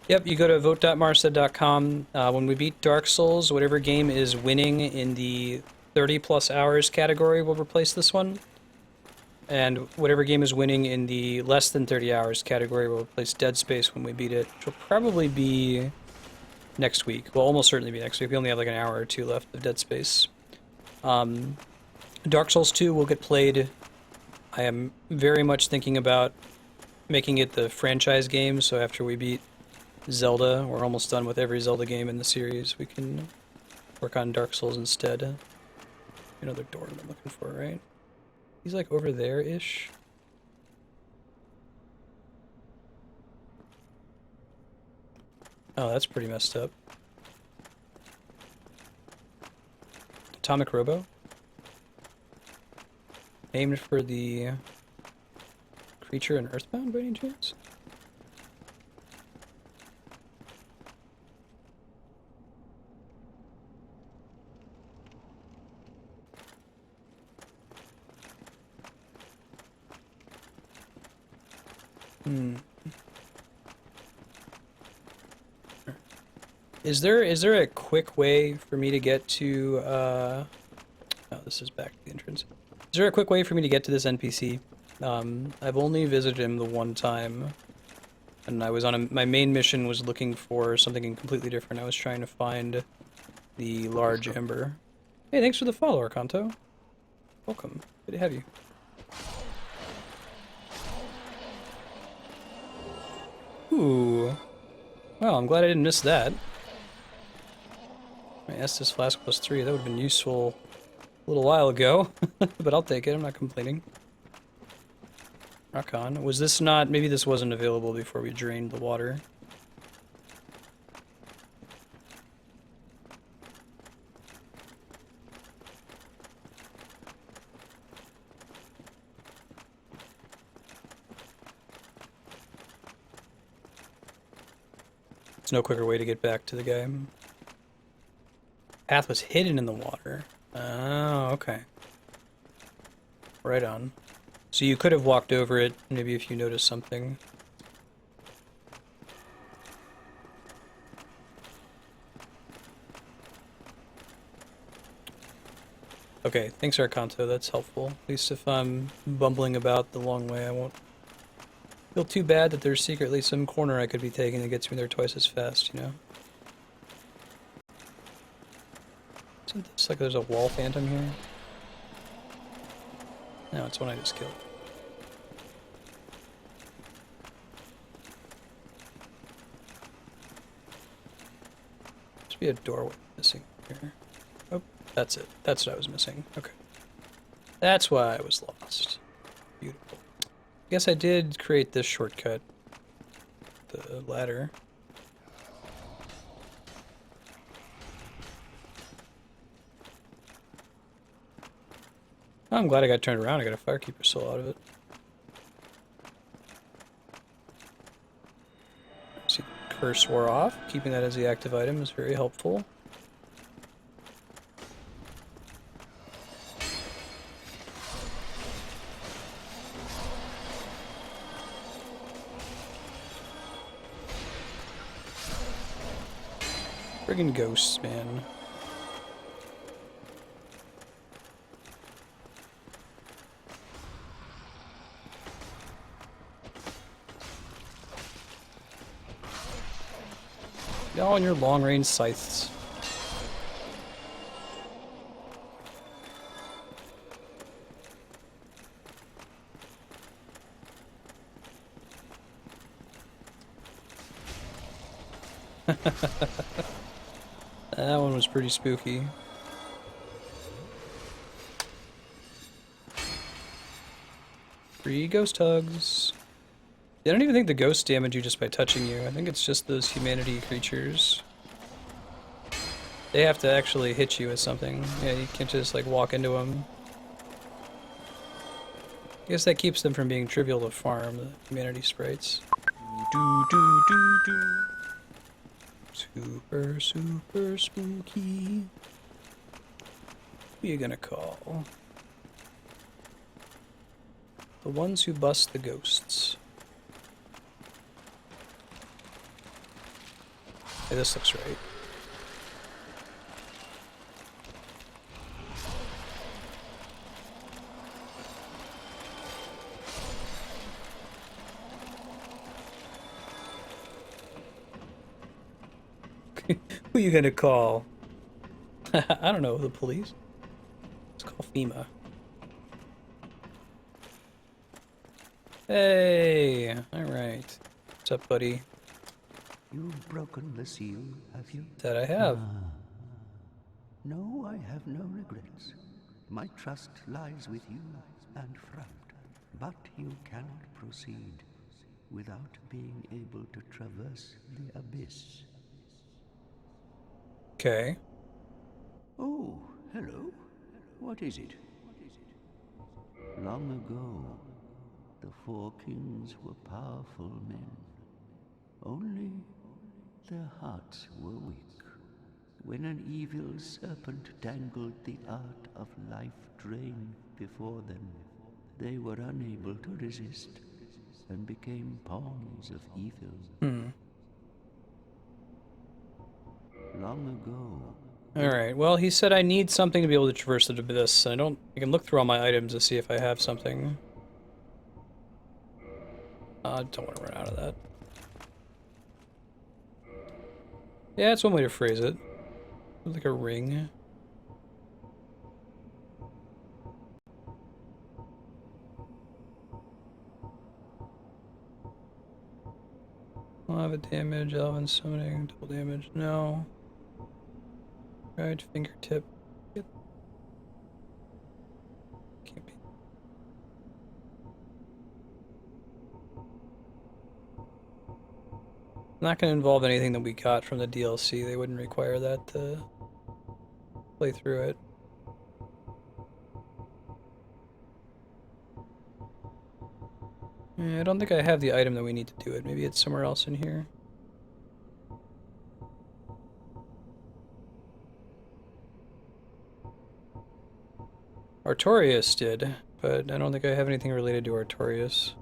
Yep, you go to vote.marced.com. When we beat Dark Souls, whatever game is winning in the 30+ hours category will replace this one. And whatever game is winning in the less than 30 hours category will replace Dead Space when we beat it, which will probably be next week. Will almost certainly be next week. We only have like an hour or two left of Dead Space. Dark Souls 2 will get played. I am very much thinking about making it the franchise game, so after we beat Zelda, we're almost done with every Zelda game in the series, we can work on Dark Souls instead. Another door I'm looking for, right? He's like over there-ish. Oh, that's pretty messed up. Atomic Robo? Named for the creature in Earthbound by any chance? Is there a quick way for me to get to oh, this is back to the entrance. Is there a quick way for me to get to this NPC? I've only visited him the one time, and I was on my main mission was looking for something completely different. I was trying to find the large ember. Hey, thanks for the follow, Arcanto. Welcome. Good to have you. Ooh. Well, I'm glad I didn't miss that. My Estus Flask +3, that would have been useful a little while ago, but I'll take it, I'm not complaining. Rock on. Was this not, maybe this wasn't available before we drained the water. There's no quicker way to get back to the guy. Path was hidden in the water. Oh, okay. Right on. So you could have walked over it, maybe if you noticed something. Okay, thanks Arcanto, that's helpful. At least if I'm bumbling about the long way, I won't feel too bad that there's secretly some corner I could be taking that gets me there twice as fast, you know? Isn't this like there's a wall phantom here? No, it's one I just killed. Must be a doorway missing here. Oh, that's it. That's what I was missing. Okay. That's why I was lost. Beautiful. I guess I did create this shortcut. The ladder. Oh, I'm glad I got turned around. I got a Firekeeper soul out of it. See, curse wore off. Keeping that as the active item is very helpful. Friggin' ghosts, man. Y'all on your long-range scythes. That one was pretty spooky. Free ghost hugs. I don't even think the ghosts damage you just by touching you. I think it's just those humanity creatures. They have to actually hit you with something. Yeah, you can't just like walk into them. I guess that keeps them from being trivial to farm, the humanity sprites. Do do do do. Super, super spooky. Who are you gonna call? The ones who bust the ghosts. Hey, this looks right. Who are you gonna call? I don't know, the police? Let's call FEMA. Hey! Alright. What's up, buddy? You've broken the seal, have you? That I have. No, I have no regrets. My trust lies with you and Froud. But you cannot proceed without being able to traverse the abyss. Okay. Oh, hello. What is it? Long ago, the four kings were powerful men. Only their hearts were weak. When an evil serpent dangled the art of life drain before them, they were unable to resist and became pawns of evil. Long ago. Alright, well, he said I need something to be able to traverse the abyss, and I can look through all my items to see if I have something. I don't want to run out of that. Yeah, that's one way to phrase it. Like a ring. Lava damage, elven summoning, double damage, no. Right, fingertip. Yep. Can't be. Not going to involve anything that we got from the DLC. They wouldn't require that to play through it. Yeah, I don't think I have the item that we need to do it. Maybe it's somewhere else in here. Artorias did, but I don't think I have anything related to Artorias.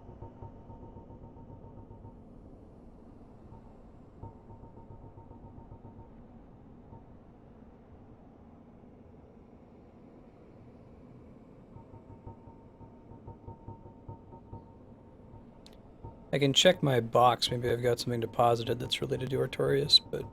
I can check my box, maybe I've got something deposited that's related to Artorias, but...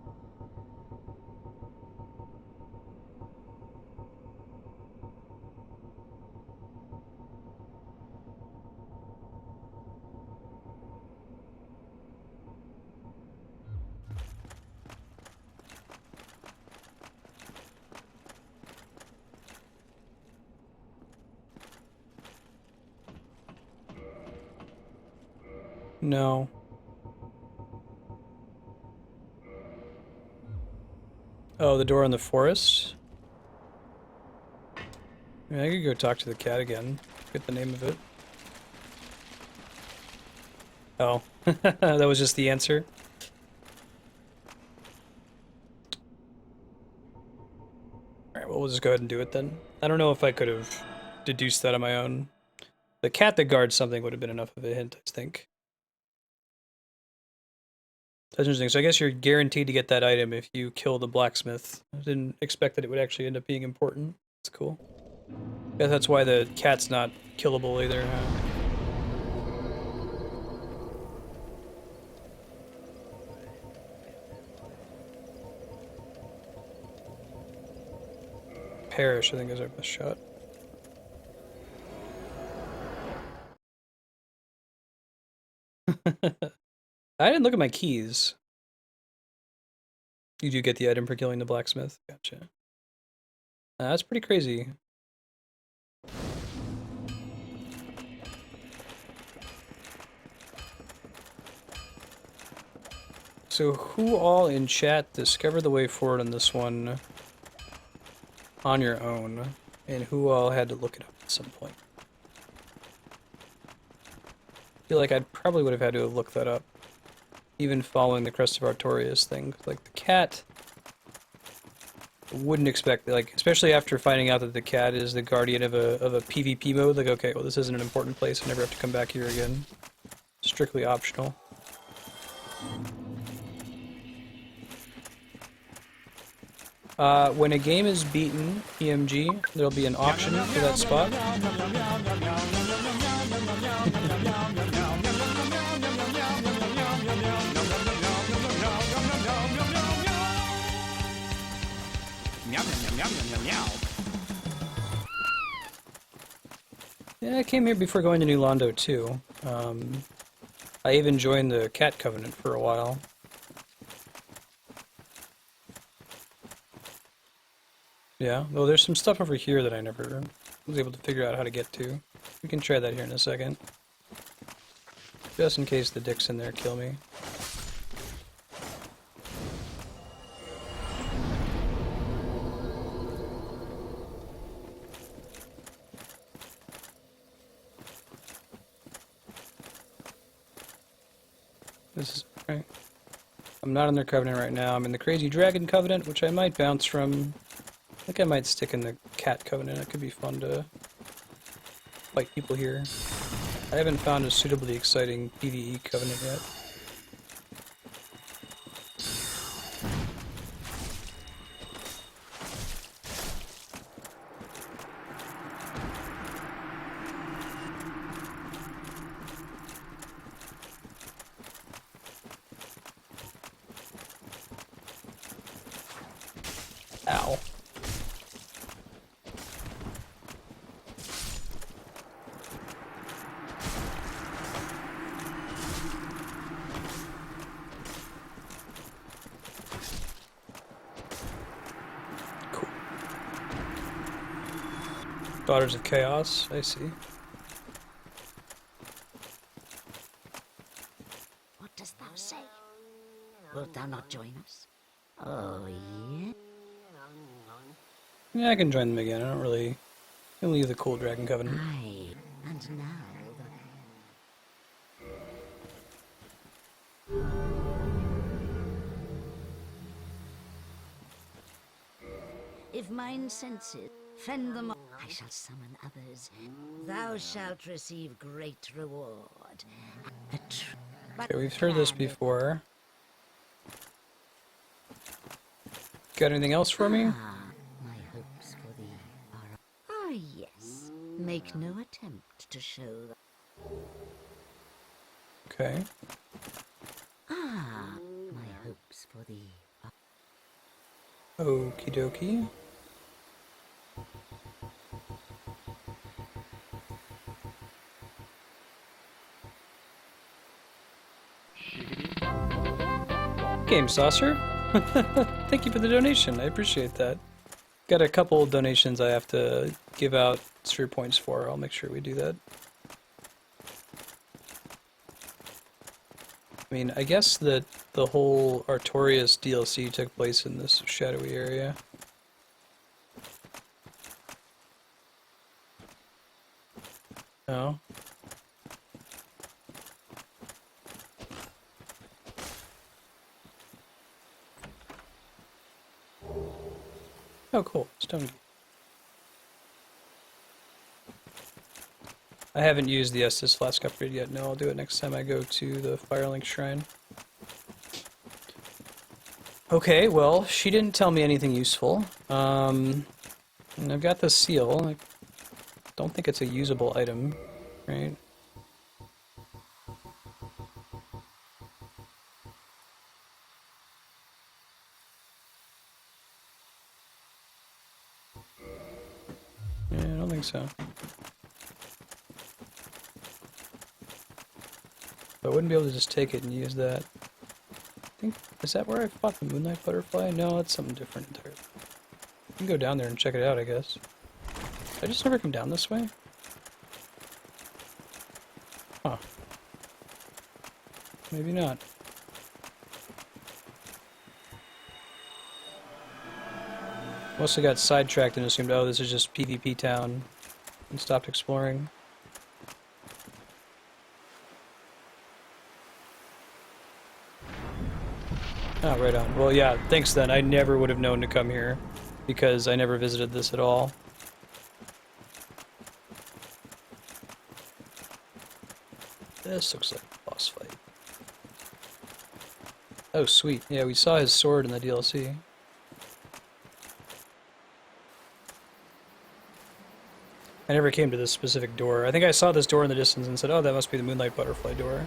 No. Oh, the door in the forest? Yeah, I could go talk to the cat again. Get the name of it. Oh, that was just the answer. Alright, well, we'll just go ahead and do it then. I don't know if I could have deduced that on my own. The cat that guards something would have been enough of a hint, I think. That's interesting. So I guess you're guaranteed to get that item if you kill the blacksmith. I didn't expect that it would actually end up being important. It's cool. Yeah, that's why the cat's not killable either, huh? Perish, I think, is our best shot. I didn't look at my keys. You do get the item for killing the blacksmith. Gotcha. That's pretty crazy. So who all in chat discovered the way forward on this one on your own, and who all had to look it up at some point? I feel like I probably would have had to have looked that up, even following the Crest of Artorias thing. Like the cat, I wouldn't expect, like, especially after finding out that the cat is the guardian of a PvP mode. Like, okay, well, this isn't an important place. I never have to come back here again. Strictly optional. When a game is beaten, PMG, there'll be an auction for that spot. Yeah, I came here before going to New Londo too. I even joined the Cat Covenant for a while. Yeah, well, there's some stuff over here that I never was able to figure out how to get to. We can try that here in a second. Just in case the dicks in there kill me. This is right. I'm not in their covenant right now. I'm in the Crazy Dragon Covenant, which I might bounce from. I think I might stick in the Cat Covenant. It could be fun to fight people here. I haven't found a suitably exciting PvE covenant yet. Ow. Cool. Daughters of Chaos, I see. What dost thou say? Wilt thou not join us? Oh, yeah? Yeah, I can join them again. I don't really... I leave the Cool Dragon Covenant. Aye, and now if mine senses fend them, I shall summon others. Thou shalt receive great reward. Okay, we've heard this before. Got anything else for me? My hopes for thee are... Ah, yes. Make no attempt to show them. Okay. Ah, my hopes for thee are... Okie dokie. Game Saucer. Thank you for the donation. I appreciate that. Got a couple donations I have to give out sphere points for. I'll make sure we do that. I mean, I guess that the whole Artorias DLC took place in this shadowy area. No? Oh, cool. Stone. I haven't used the Estus Flask upgrade yet. No, I'll do it next time I go to the Firelink Shrine. Okay, well, she didn't tell me anything useful. And I've got the seal. I don't think it's a usable item, right? Yeah, I don't think so. I wouldn't be able to just take it and use that. I think, is that where I fought the Moonlight Butterfly? No, it's something different entirely. You can go down there and check it out, I guess. Did I just never come down this way? Huh. Maybe not. Mostly got sidetracked and assumed, oh, this is just PvP town, and stopped exploring. Oh, right on. Well, yeah, thanks then. I never would have known to come here, because I never visited this at all. This looks like a boss fight. Oh, sweet. Yeah, we saw his sword in the DLC. I never came to this specific door. I think I saw this door in the distance and said, oh, that must be the Moonlight Butterfly door.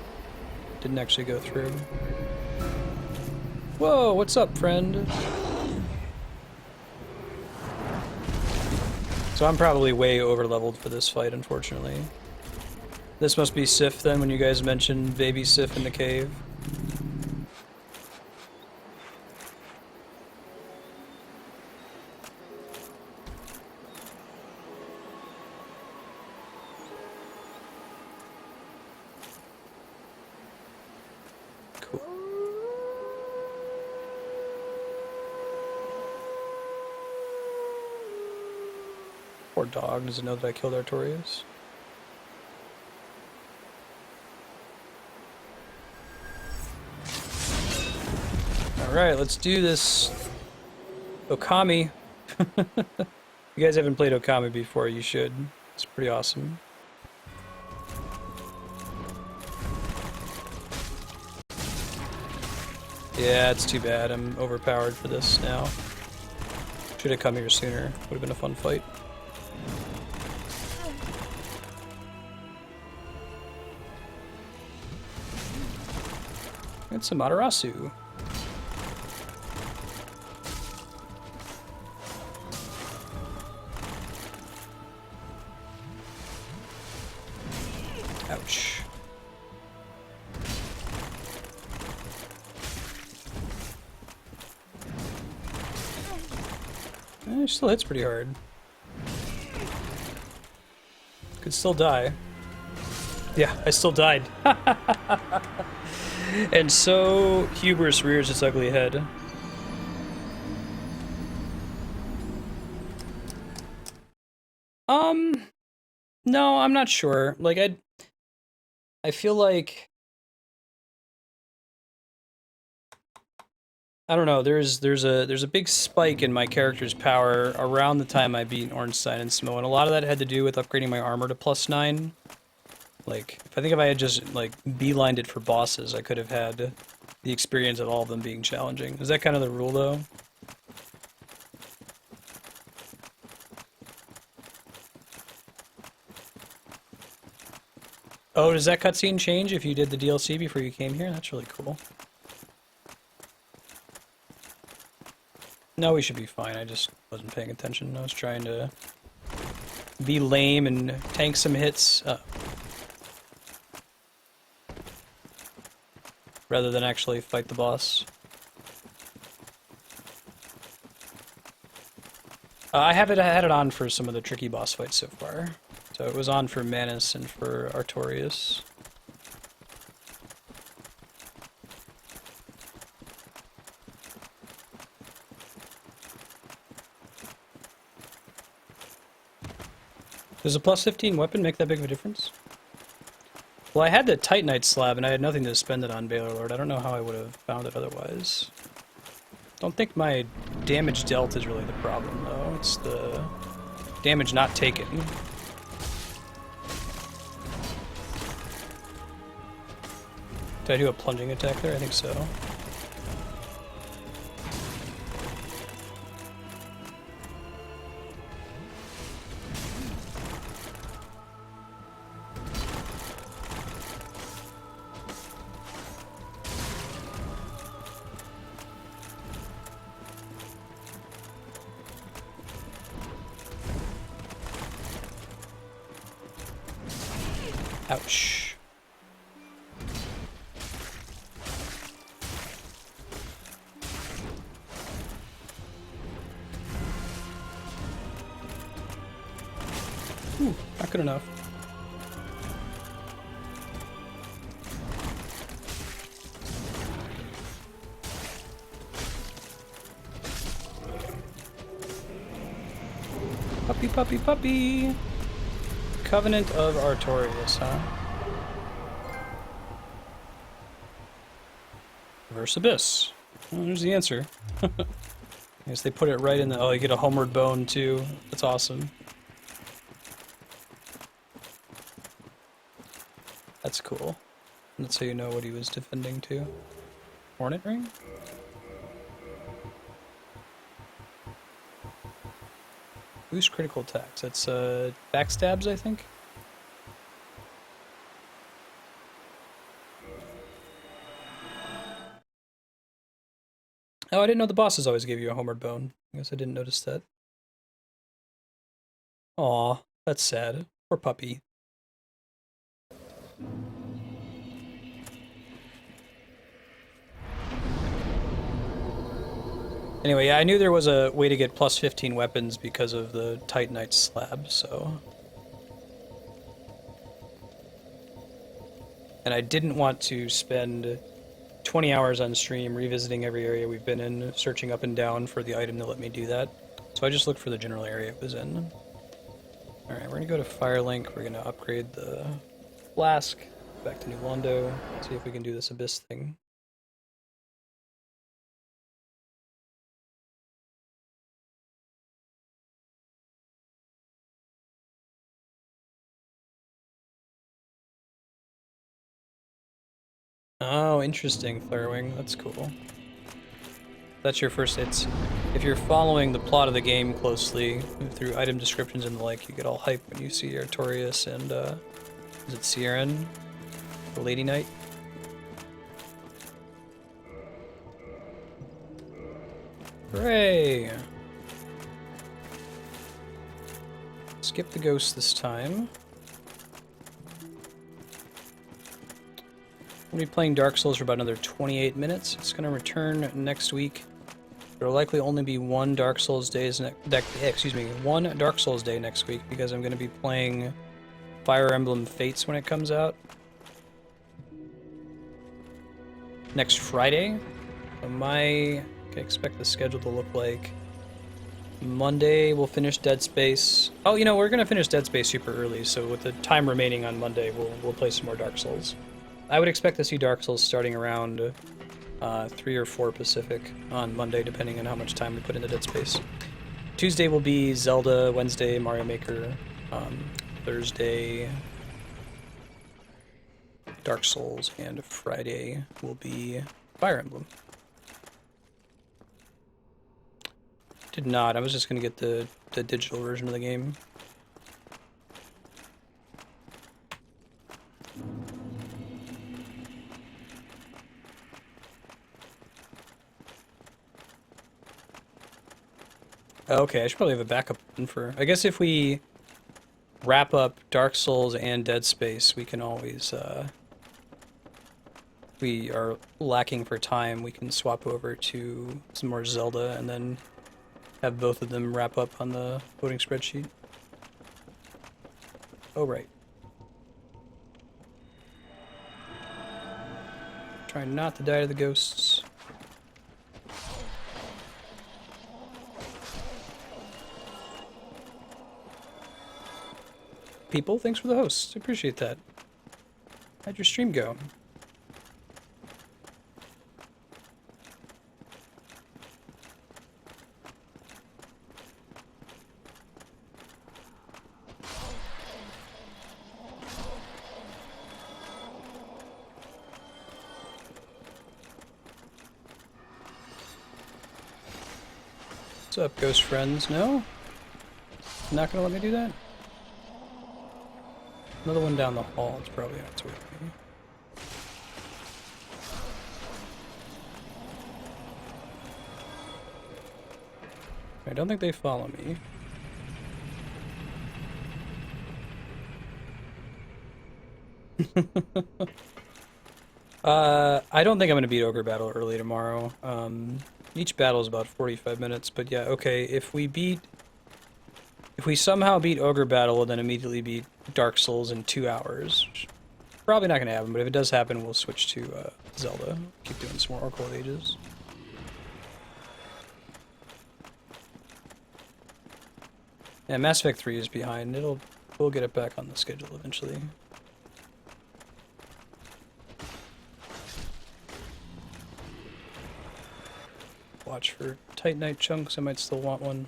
Didn't actually go through. Whoa, what's up, friend? So I'm probably way over-leveled for this fight, unfortunately. This must be Sif, then, when you guys mentioned baby Sif in the cave. Cool. Poor dog doesn't know that I killed Artorias. Alright, let's do this. Okami. If you guys haven't played Okami before, you should. It's pretty awesome. Yeah, it's too bad. I'm overpowered for this now. Should have come here sooner. Would have been a fun fight. And some Amaterasu. Ouch. It still hits pretty hard. Could still die. Yeah, I still died. And so Hubris rears its ugly head. No, I'm not sure. Like I feel like I don't know, there's a big spike in my character's power around the time I beat Ornstein and Smough, and a lot of that had to do with upgrading my armor to +9. Like, if I had just, like, beelined it for bosses, I could have had the experience of all of them being challenging. Is that kind of the rule, though? Oh, does that cutscene change if you did the DLC before you came here? That's really cool. No, we should be fine. I just wasn't paying attention. I was trying to be lame and tank some hits. Rather than actually fight the boss. I had it on for some of the tricky boss fights so far. So it was on for Manus and for Artorias. Does a +15 weapon make that big of a difference? Well, I had the Titanite slab, and I had nothing to spend it on, Baylor Lord. I don't know how I would have found it otherwise. Don't think my damage dealt is really the problem, though. It's the damage not taken. Did I do a plunging attack there? I think so. Ouch. Ooh, not good enough. Puppy, puppy, puppy. Covenant of Artorias, huh? Reverse Abyss. Well, there's the answer. I guess they put it right in the... Oh, you get a homeward bone, too. That's awesome. That's cool. That's how you know what he was defending, too. Hornet Ring? Boost critical attacks. That's, backstabs, I think? Oh, I didn't know the bosses always gave you a homeward bone. I guess I didn't notice that. Aw, that's sad. Poor puppy. Anyway, yeah, I knew there was a way to get +15 weapons because of the Titanite slab, so... And I didn't want to spend 20 hours on stream revisiting every area we've been in, searching up and down for the item to let me do that. So I just looked for the general area it was in. Alright, we're gonna go to Firelink, we're gonna upgrade the flask, back to New Londo, see if we can do this Abyss thing. Oh, interesting, Flarewing. That's cool. That's your first hits. If you're following the plot of the game closely through item descriptions and the like, you get all hyped when you see Artorias and is it Sierran, the Lady Knight? Hooray! Skip the ghost this time. I'm going to be playing Dark Souls for about another 28 minutes. It's going to return next week. There will likely only be one Dark Souls one Dark Souls day next week because I'm going to be playing Fire Emblem Fates when it comes out next Friday. So I can expect the schedule to look like Monday we'll finish Dead Space. Oh, you know, we're going to finish Dead Space super early, so with the time remaining on Monday, we'll play some more Dark Souls. I would expect to see Dark Souls starting around 3 or 4 Pacific on Monday, depending on how much time we put into Dead Space. Tuesday will be Zelda, Wednesday Mario Maker, Thursday Dark Souls, and Friday will be Fire Emblem. Did not. I was just going to get the digital version of the game. Okay, I should probably have a backup for... I guess if we wrap up Dark Souls and Dead Space, we can always... if we are lacking for time, we can swap over to some more Zelda and then have both of them wrap up on the voting spreadsheet. Oh, right. Trying not to die to the ghosts. People, thanks for the host. I appreciate that. How'd your stream go? What's up, ghost friends? No? Not gonna let me do that? Another one down the hall. It's probably on its way to me. I don't think they follow me. I don't think I'm gonna beat Ogre Battle early tomorrow. Each battle is about 45 minutes, but yeah, okay, if we somehow beat Ogre Battle and then immediately beat Dark Souls in 2 hours, probably not gonna happen, but if it does happen, we'll switch to Zelda. Keep doing some more Oracle of Ages. Yeah, Mass Effect 3 is behind. We'll get it back on the schedule eventually. Watch for Titanite chunks. I might still want one.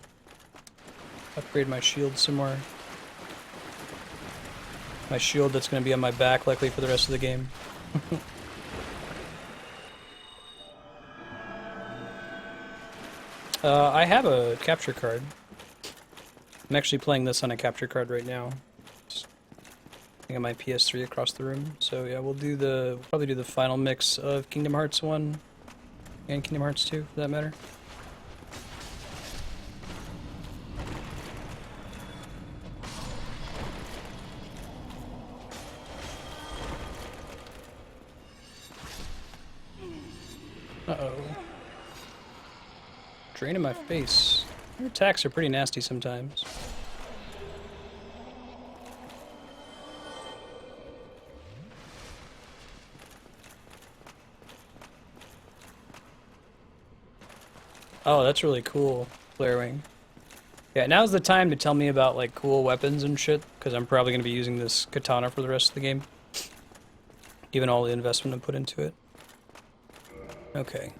Upgrade my shield some more. My shield that's going to be on my back likely for the rest of the game. I have a capture card. I'm actually playing this on a capture card right now. Just on my PS3 across the room. So yeah, we'll probably do the final mix of Kingdom Hearts 1 and Kingdom Hearts 2 for that matter. Uh-oh. Drain in my face. Your attacks are pretty nasty sometimes. Oh, that's really cool, Flarewing. Yeah, now's the time to tell me about, like, cool weapons and shit, because I'm probably going to be using this katana for the rest of the game. Given all the investment I put into it. Okay.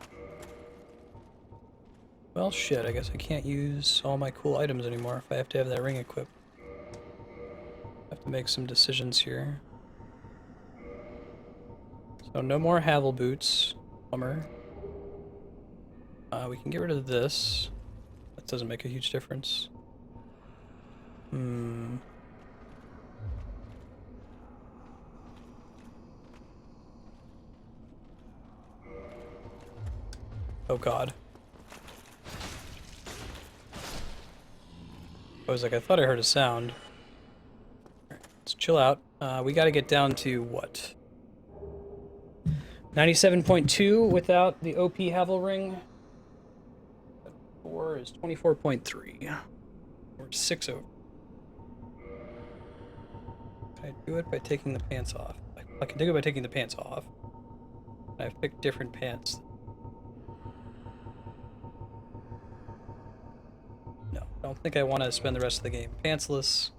Well, shit, I guess I can't use all my cool items anymore if I have to have that ring equipped. I have to make some decisions here. So So no more Havel boots. Bummer. We can get rid of this. That doesn't make a huge difference. Oh god. I was like, I thought I heard a sound. Alright, let's chill out. We gotta get down to what? 97.2 without the OP Havel ring. 4 is 24.3. We're 6 over. Can I do it by taking the pants off? I can do it by taking the pants off. I've picked different pants. No, I don't think I want to spend the rest of the game pantsless.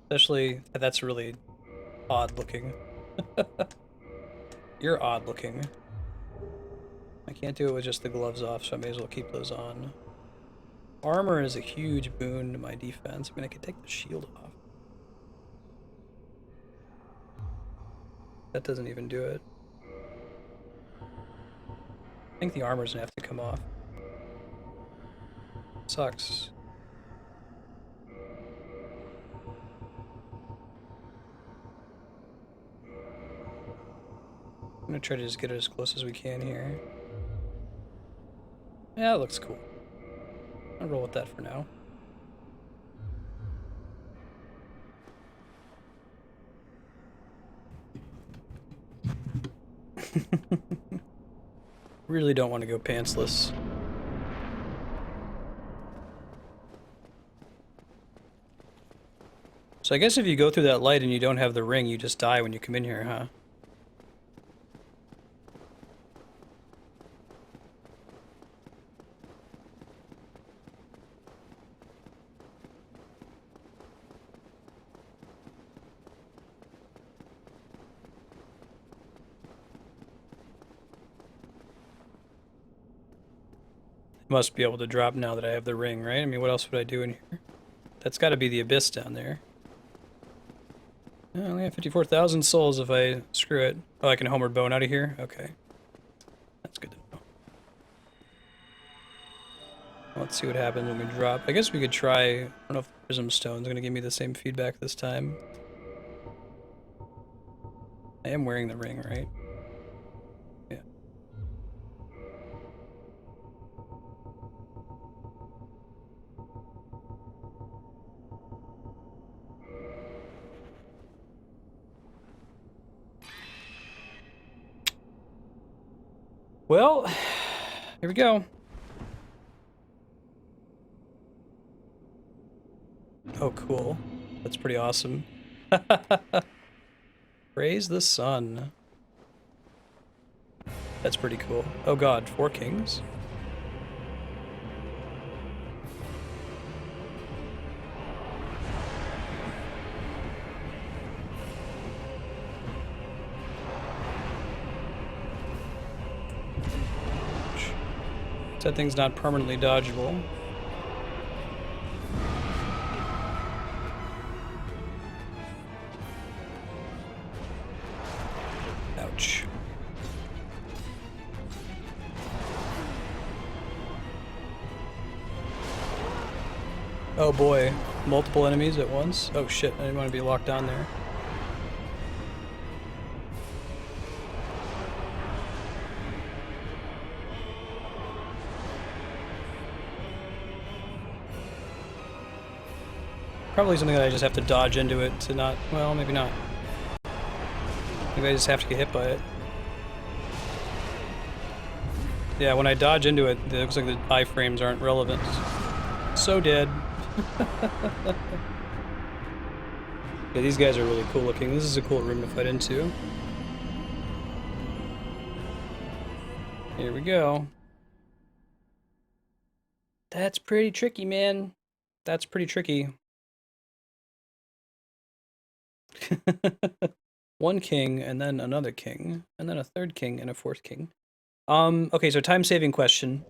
Especially, that's really odd looking. You're odd looking. I can't do it with just the gloves off, so I may as well keep those on. Armor is a huge boon to my defense. I mean, I could take the shield off. That doesn't even do it. I think the armor's gonna have to come off. Sucks. I'm gonna try to just get it as close as we can here. Yeah, it looks cool. I'll roll with that for now. Really don't want to go pantsless. So I guess if you go through that light and you don't have the ring, you just die when you come in here, huh? Must be able to drop now that I have the ring, right? I mean, what else would I do in here? That's got to be the abyss down there. I only have 54,000 souls if I screw it. Oh, I can homeward bone out of here? Okay. That's good to know. Let's see what happens when we drop. I guess we could try... I don't know if the Prism Stone's going to give me the same feedback this time. I am wearing the ring, right? Yeah. Well, here we go. Oh, cool. That's pretty awesome. Praise the sun. That's pretty cool. Oh god, 4 kings? That thing's not permanently dodgeable. Ouch. Oh boy, multiple enemies at once? Oh shit, I didn't want to be locked down there. Probably something that I just have to dodge into it to not... Well, maybe not. Maybe I just have to get hit by it. Yeah, when I dodge into it, it looks like the iframes aren't relevant. So dead. Yeah, these guys are really cool looking. This is a cool room to fight into. Here we go. That's pretty tricky, man. That's pretty tricky. 1 king, and then another king, and then a 3rd king, and a 4th king. Okay, so time-saving question.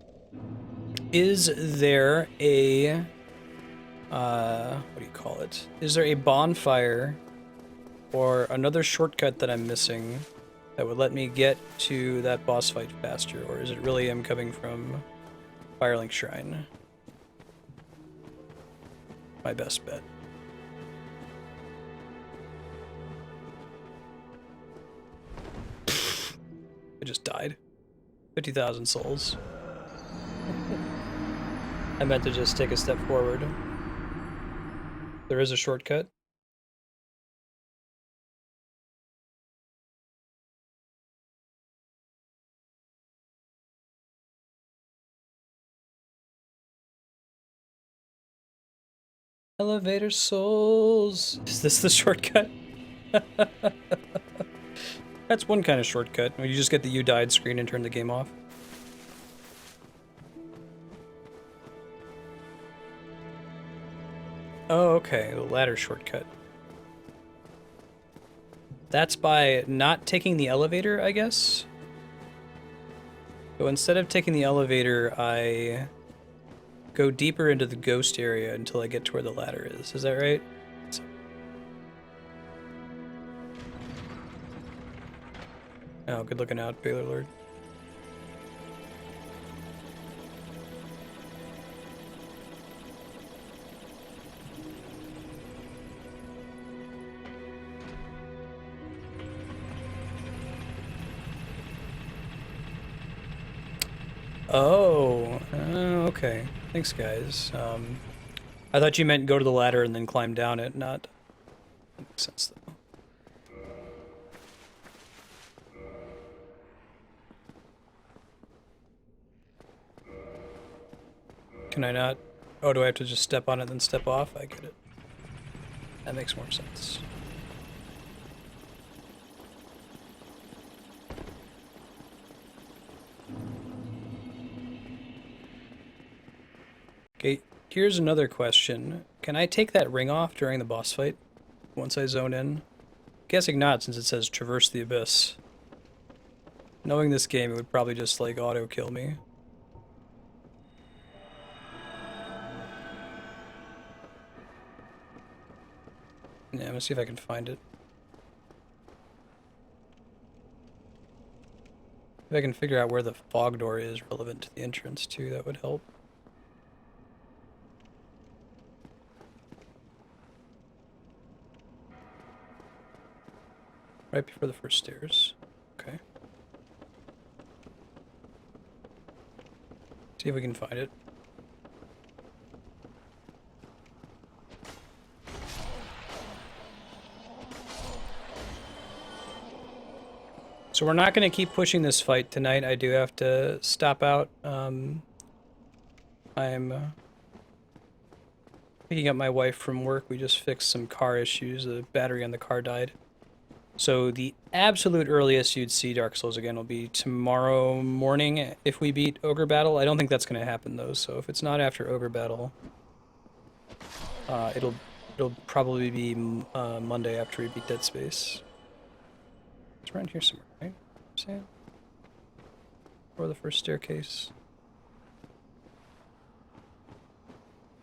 Is there a... what do you call it? Is there a bonfire or another shortcut that I'm missing that would let me get to that boss fight faster, or is it really him coming from Firelink Shrine? My best bet. I just died. 50,000 souls. I meant to just take a step forward. There is a shortcut. Elevator souls. Is this the shortcut? That's one kind of shortcut. You just get the "you died" screen and turn the game off. Oh, okay, the ladder shortcut. That's by not taking the elevator, I guess? So instead of taking the elevator, I go deeper into the ghost area until I get to where the ladder is. Is that right? Oh, good looking out, Baylor Lord. Oh, okay. Thanks, guys. I thought you meant go to the ladder and then climb down it, not... That makes sense, though. Can I not? Oh, do I have to just step on it and then step off? I get it. That makes more sense. Okay, here's another question. Can I take that ring off during the boss fight once I zone in? Guessing not, since it says traverse the abyss. Knowing this game, it would probably just like auto kill me. Yeah, let's see if I can find it. If I can figure out where the fog door is relevant to the entrance too, that would help. Right before the first stairs. Okay. See if we can find it. So we're not going to keep pushing this fight tonight. I do have to stop out. I'm picking up my wife from work. We just fixed some car issues. The battery on the car died. So the absolute earliest you'd see Dark Souls again will be tomorrow morning if we beat Ogre Battle. I don't think that's going to happen though. So if it's not after Ogre Battle, it'll probably be Monday after we beat Dead Space. It's around here somewhere, right? Sam? Or the first staircase.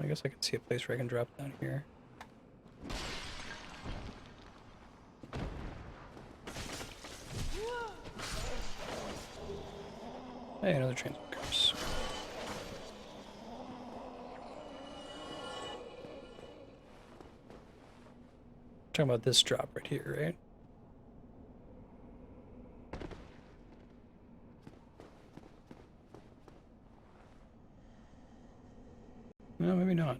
I guess I can see a place where I can drop down here. Hey, another transport comes. Talking about this drop right here, right? No, maybe not.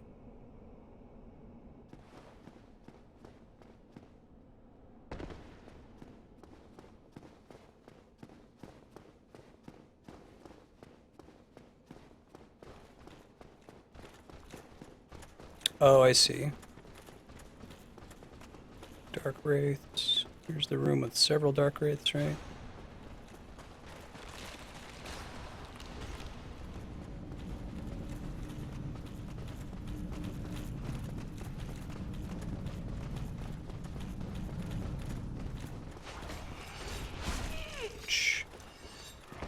Oh, I see. Dark Wraiths. Here's the room with several Dark Wraiths, right?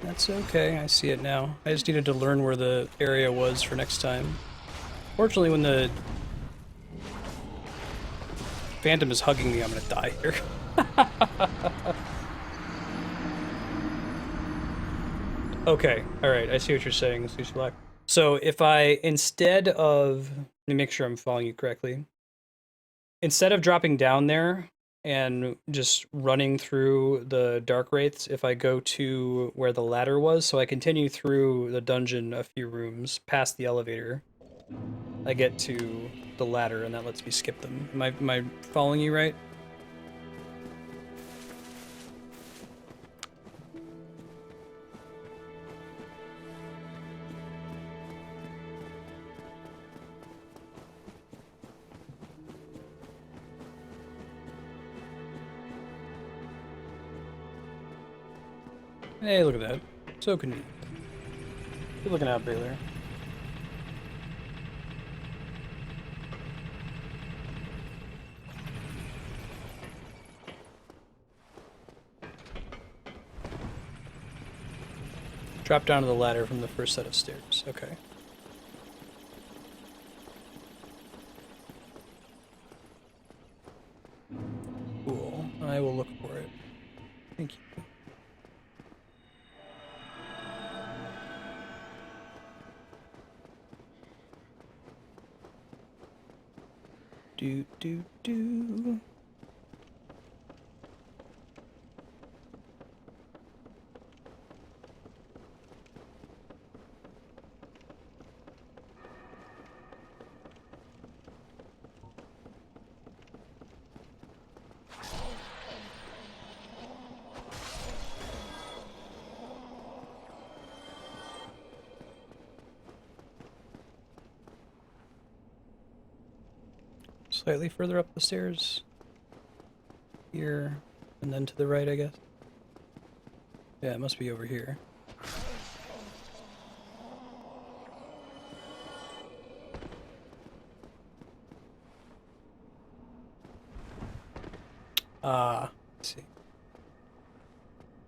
That's okay, I see it now. I just needed to learn where the area was for next time. Fortunately, when the Phantom is hugging me, I'm gonna die here. Okay, alright, I see what you're saying, Sushi Black. So if I, instead of, let me make sure I'm following you correctly. Instead of dropping down there and just running through the Dark Wraiths, if I go to where the ladder was, so I continue through the dungeon a few rooms, past the elevator, I get to the ladder, and that lets me skip them. Am I following you right? Hey, look at that. So convenient. Good looking out, Baylor. Drop down to the ladder from the first set of stairs. Okay. Cool. I will look for it. Thank you. Do. Slightly further up the stairs. Here, and then to the right, I guess. Yeah, it must be over here. Let's see.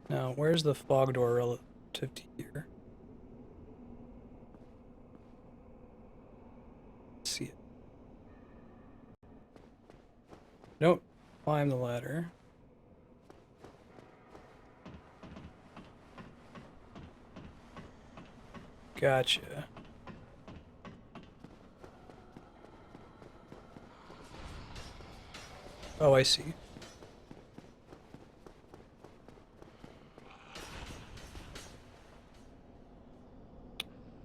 Now, where's the fog door relative to here? Let's see it. Don't climb the ladder. Gotcha. Oh, I see.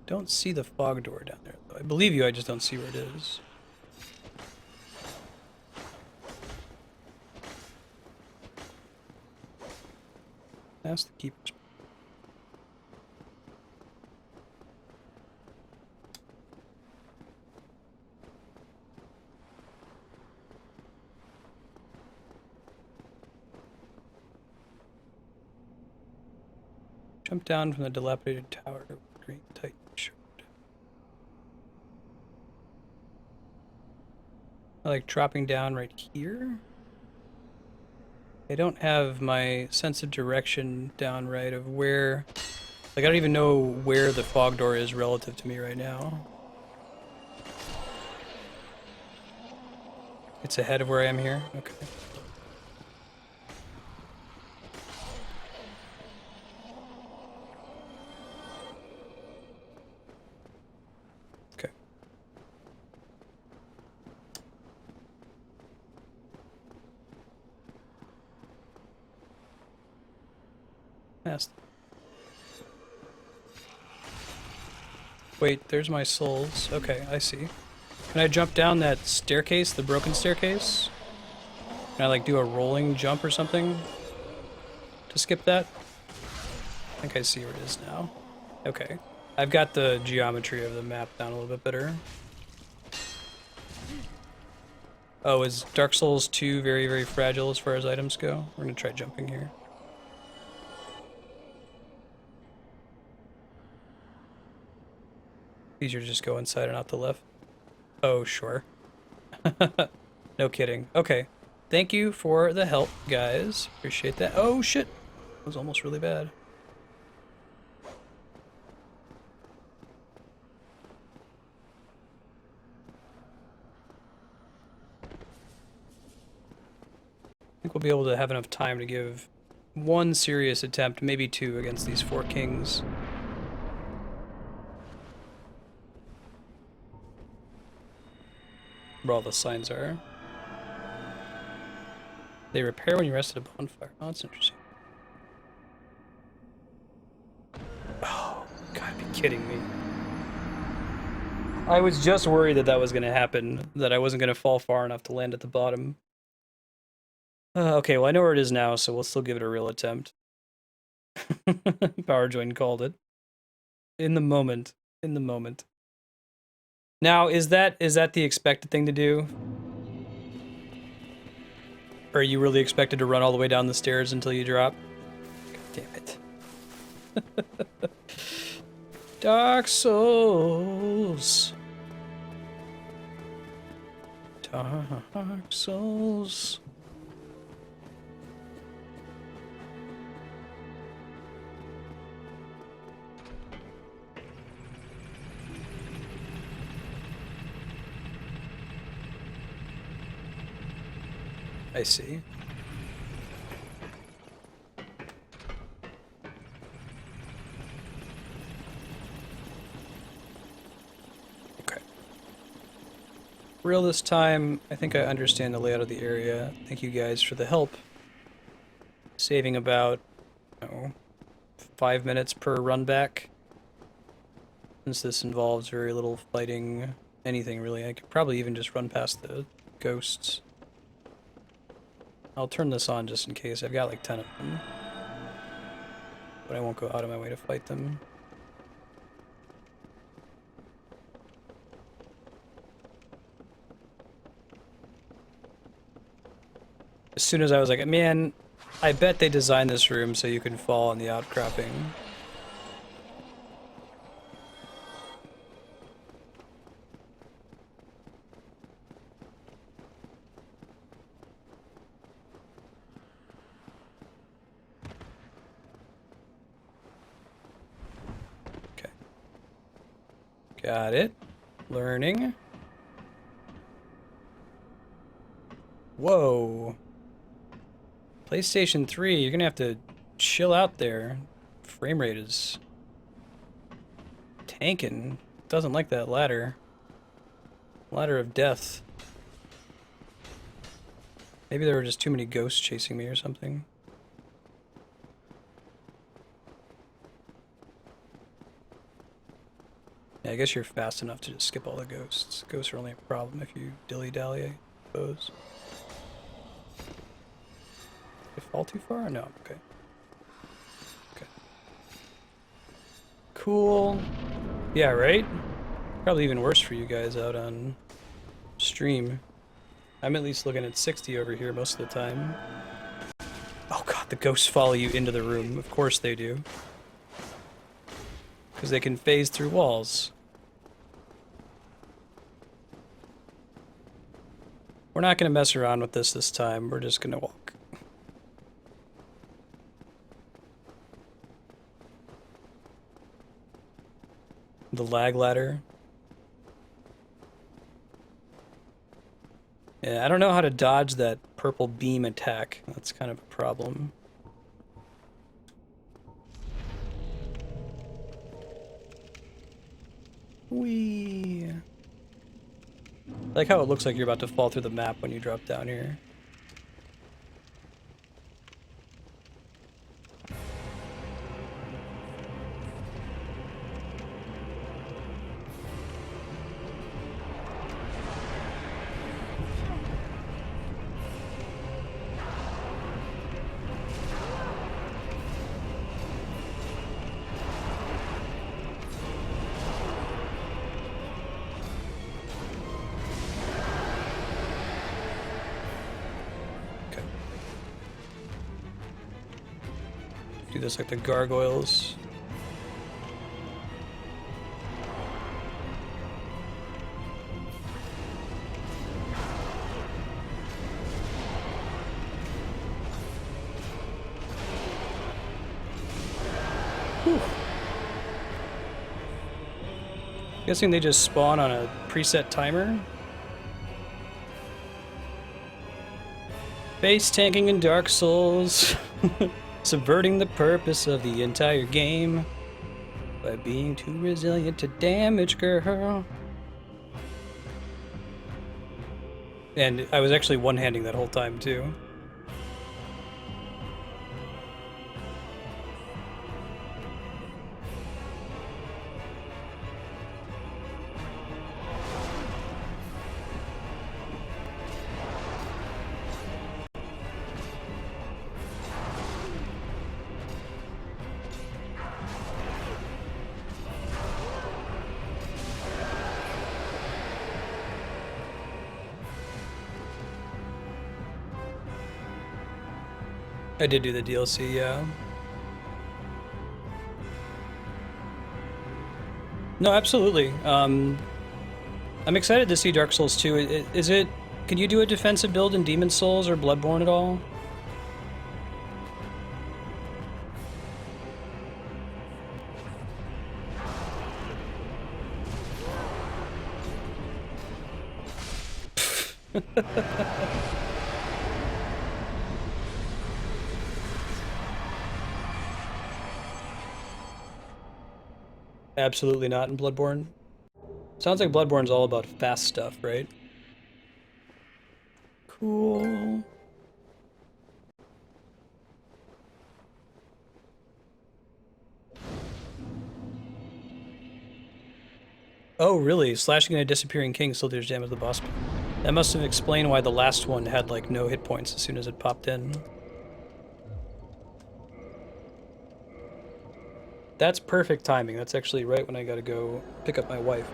Don't see the fog door down there, though. I believe you, I just don't see where it is. That's the keeper's. Jump down from the dilapidated tower to Green Titan Shard. I like dropping down right here. I don't have my sense of direction down right of where... Like, I don't even know where the fog door is relative to me right now. It's ahead of where I am here? Okay. Okay. Past. Wait, there's my souls. Okay, I see. Can I jump down that staircase, the broken staircase? Can I like do a rolling jump or something to skip that? I think I see where it is now. Okay. I've got the geometry of the map down a little bit better. Oh, is Dark Souls 2 very, very fragile as far as items go? We're gonna try jumping here. Easier to just go inside and out the left. Oh, sure. No kidding. Okay. Thank you for the help, guys. Appreciate that. Oh, shit. That was almost really bad. I think we'll be able to have enough time to give one serious attempt, maybe two, against these 4 kings. where all the signs are. They repair when you rest at a bonfire. Oh, that's interesting. Oh, gotta be kidding me. I was just worried that that was going to happen, that I wasn't going to fall far enough to land at the bottom. Okay, well I know where it is now, so we'll still give it a real attempt. Power Join called it. In the moment. In the moment. Now, is that the expected thing to do? Or are you really expected to run all the way down the stairs until you drop? God damn it. Dark Souls. Dark Souls. I see. Okay. Real this time. I think I understand the layout of the area. Thank you guys for the help. Saving about, 5 minutes per run back. Since this involves very little fighting anything really, I could probably even just run past the ghosts. I'll turn this on just in case. I've got like 10 of them. But I won't go out of my way to fight them. As soon as I was like, man, I bet they designed this room so you can fall on the outcropping. Got it. Learning. Whoa. PlayStation 3, you're gonna have to chill out there. Frame rate is tanking. Doesn't like that ladder. Ladder of death. Maybe there were just too many ghosts chasing me or something. Yeah, I guess you're fast enough to just skip all the ghosts. Ghosts are only a problem if you dilly-dally, I suppose. Did I fall too far? No, okay. Okay. Cool. Yeah, right? Probably even worse for you guys out on stream. I'm at least looking at 60 over here most of the time. Oh god, the ghosts follow you into the room. Of course they do. Because they can phase through walls. We're not going to mess around with this time. We're just going to walk. The lag ladder. Yeah, I don't know how to dodge that purple beam attack. That's kind of a problem. Whee! I like how it looks like you're about to fall through the map when you drop down here. Do this like the gargoyles. Whew. Guessing they just spawn on a preset timer. Base tanking in Dark Souls. Subverting the purpose of the entire game by being too resilient to damage, girl. And I was actually one-handing that whole time, too. I did do the DLC, yeah. No, absolutely. I'm excited to see Dark Souls 2. Is it... Can you do a defensive build in Demon Souls or Bloodborne at all? Absolutely not in Bloodborne. Sounds like Bloodborne's all about fast stuff, right? Cool. Oh, really? Slashing a disappearing king still deals damage to the boss. That must have explained why the last one had, like, no hit points as soon as it popped in. That's perfect timing. That's actually right when I gotta go pick up my wife.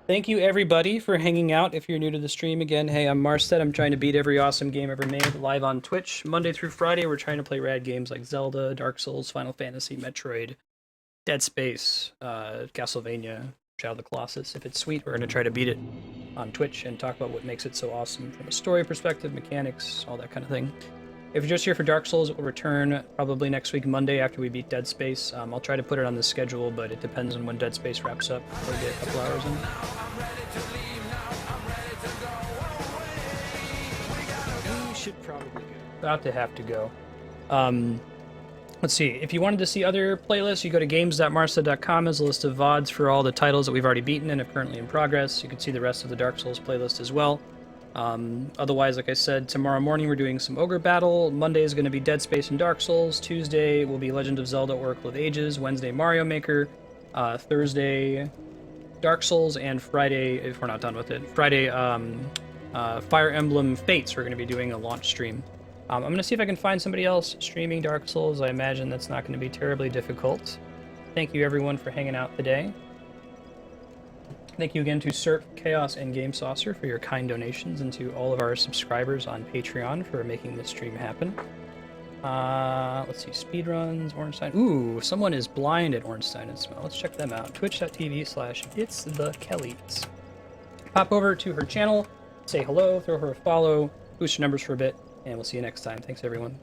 Thank you, everybody, for hanging out. If you're new to the stream, again, hey, I'm Marstead. I'm trying to beat every awesome game ever made, live on Twitch. Monday through Friday, we're trying to play rad games like Zelda, Dark Souls, Final Fantasy, Metroid, Dead Space, Castlevania, Shadow of the Colossus. If it's sweet, we're going to try to beat it on Twitch and talk about what makes it so awesome from a story perspective, mechanics, all that kind of thing. If you're just here for Dark Souls, it will return probably next week, Monday, after we beat Dead Space. I'll try to put it on the schedule, but it depends on when Dead Space wraps up. We'll get a couple hours in. We should probably go. About to have to go. Let's see. If you wanted to see other playlists, you go to games.marstead.com. There's a list of VODs for all the titles that we've already beaten and are currently in progress. You can see the rest of the Dark Souls playlist as well. Otherwise, like I said, tomorrow morning we're doing some Ogre Battle. Monday is going to be Dead Space and Dark Souls. Tuesday will be Legend of Zelda Oracle of Ages. Wednesday, Mario Maker. Thursday, Dark Souls. And Friday, if we're not done with it, Friday, Fire Emblem Fates. We're going to be doing a launch stream. I'm going to see if I can find somebody else streaming Dark Souls. I imagine that's not going to be terribly difficult. Thank you, everyone, for hanging out today. Thank you again to Serp, Chaos, and Game Saucer for your kind donations, and to all of our subscribers on Patreon for making this stream happen. Let's see, speedruns, Ornstein. Ooh, someone is blind at Ornstein and Smell. Let's check them out. Twitch.tv/itsthekellys. Pop over to her channel, say hello, throw her a follow, boost your numbers for a bit, and we'll see you next time. Thanks, everyone.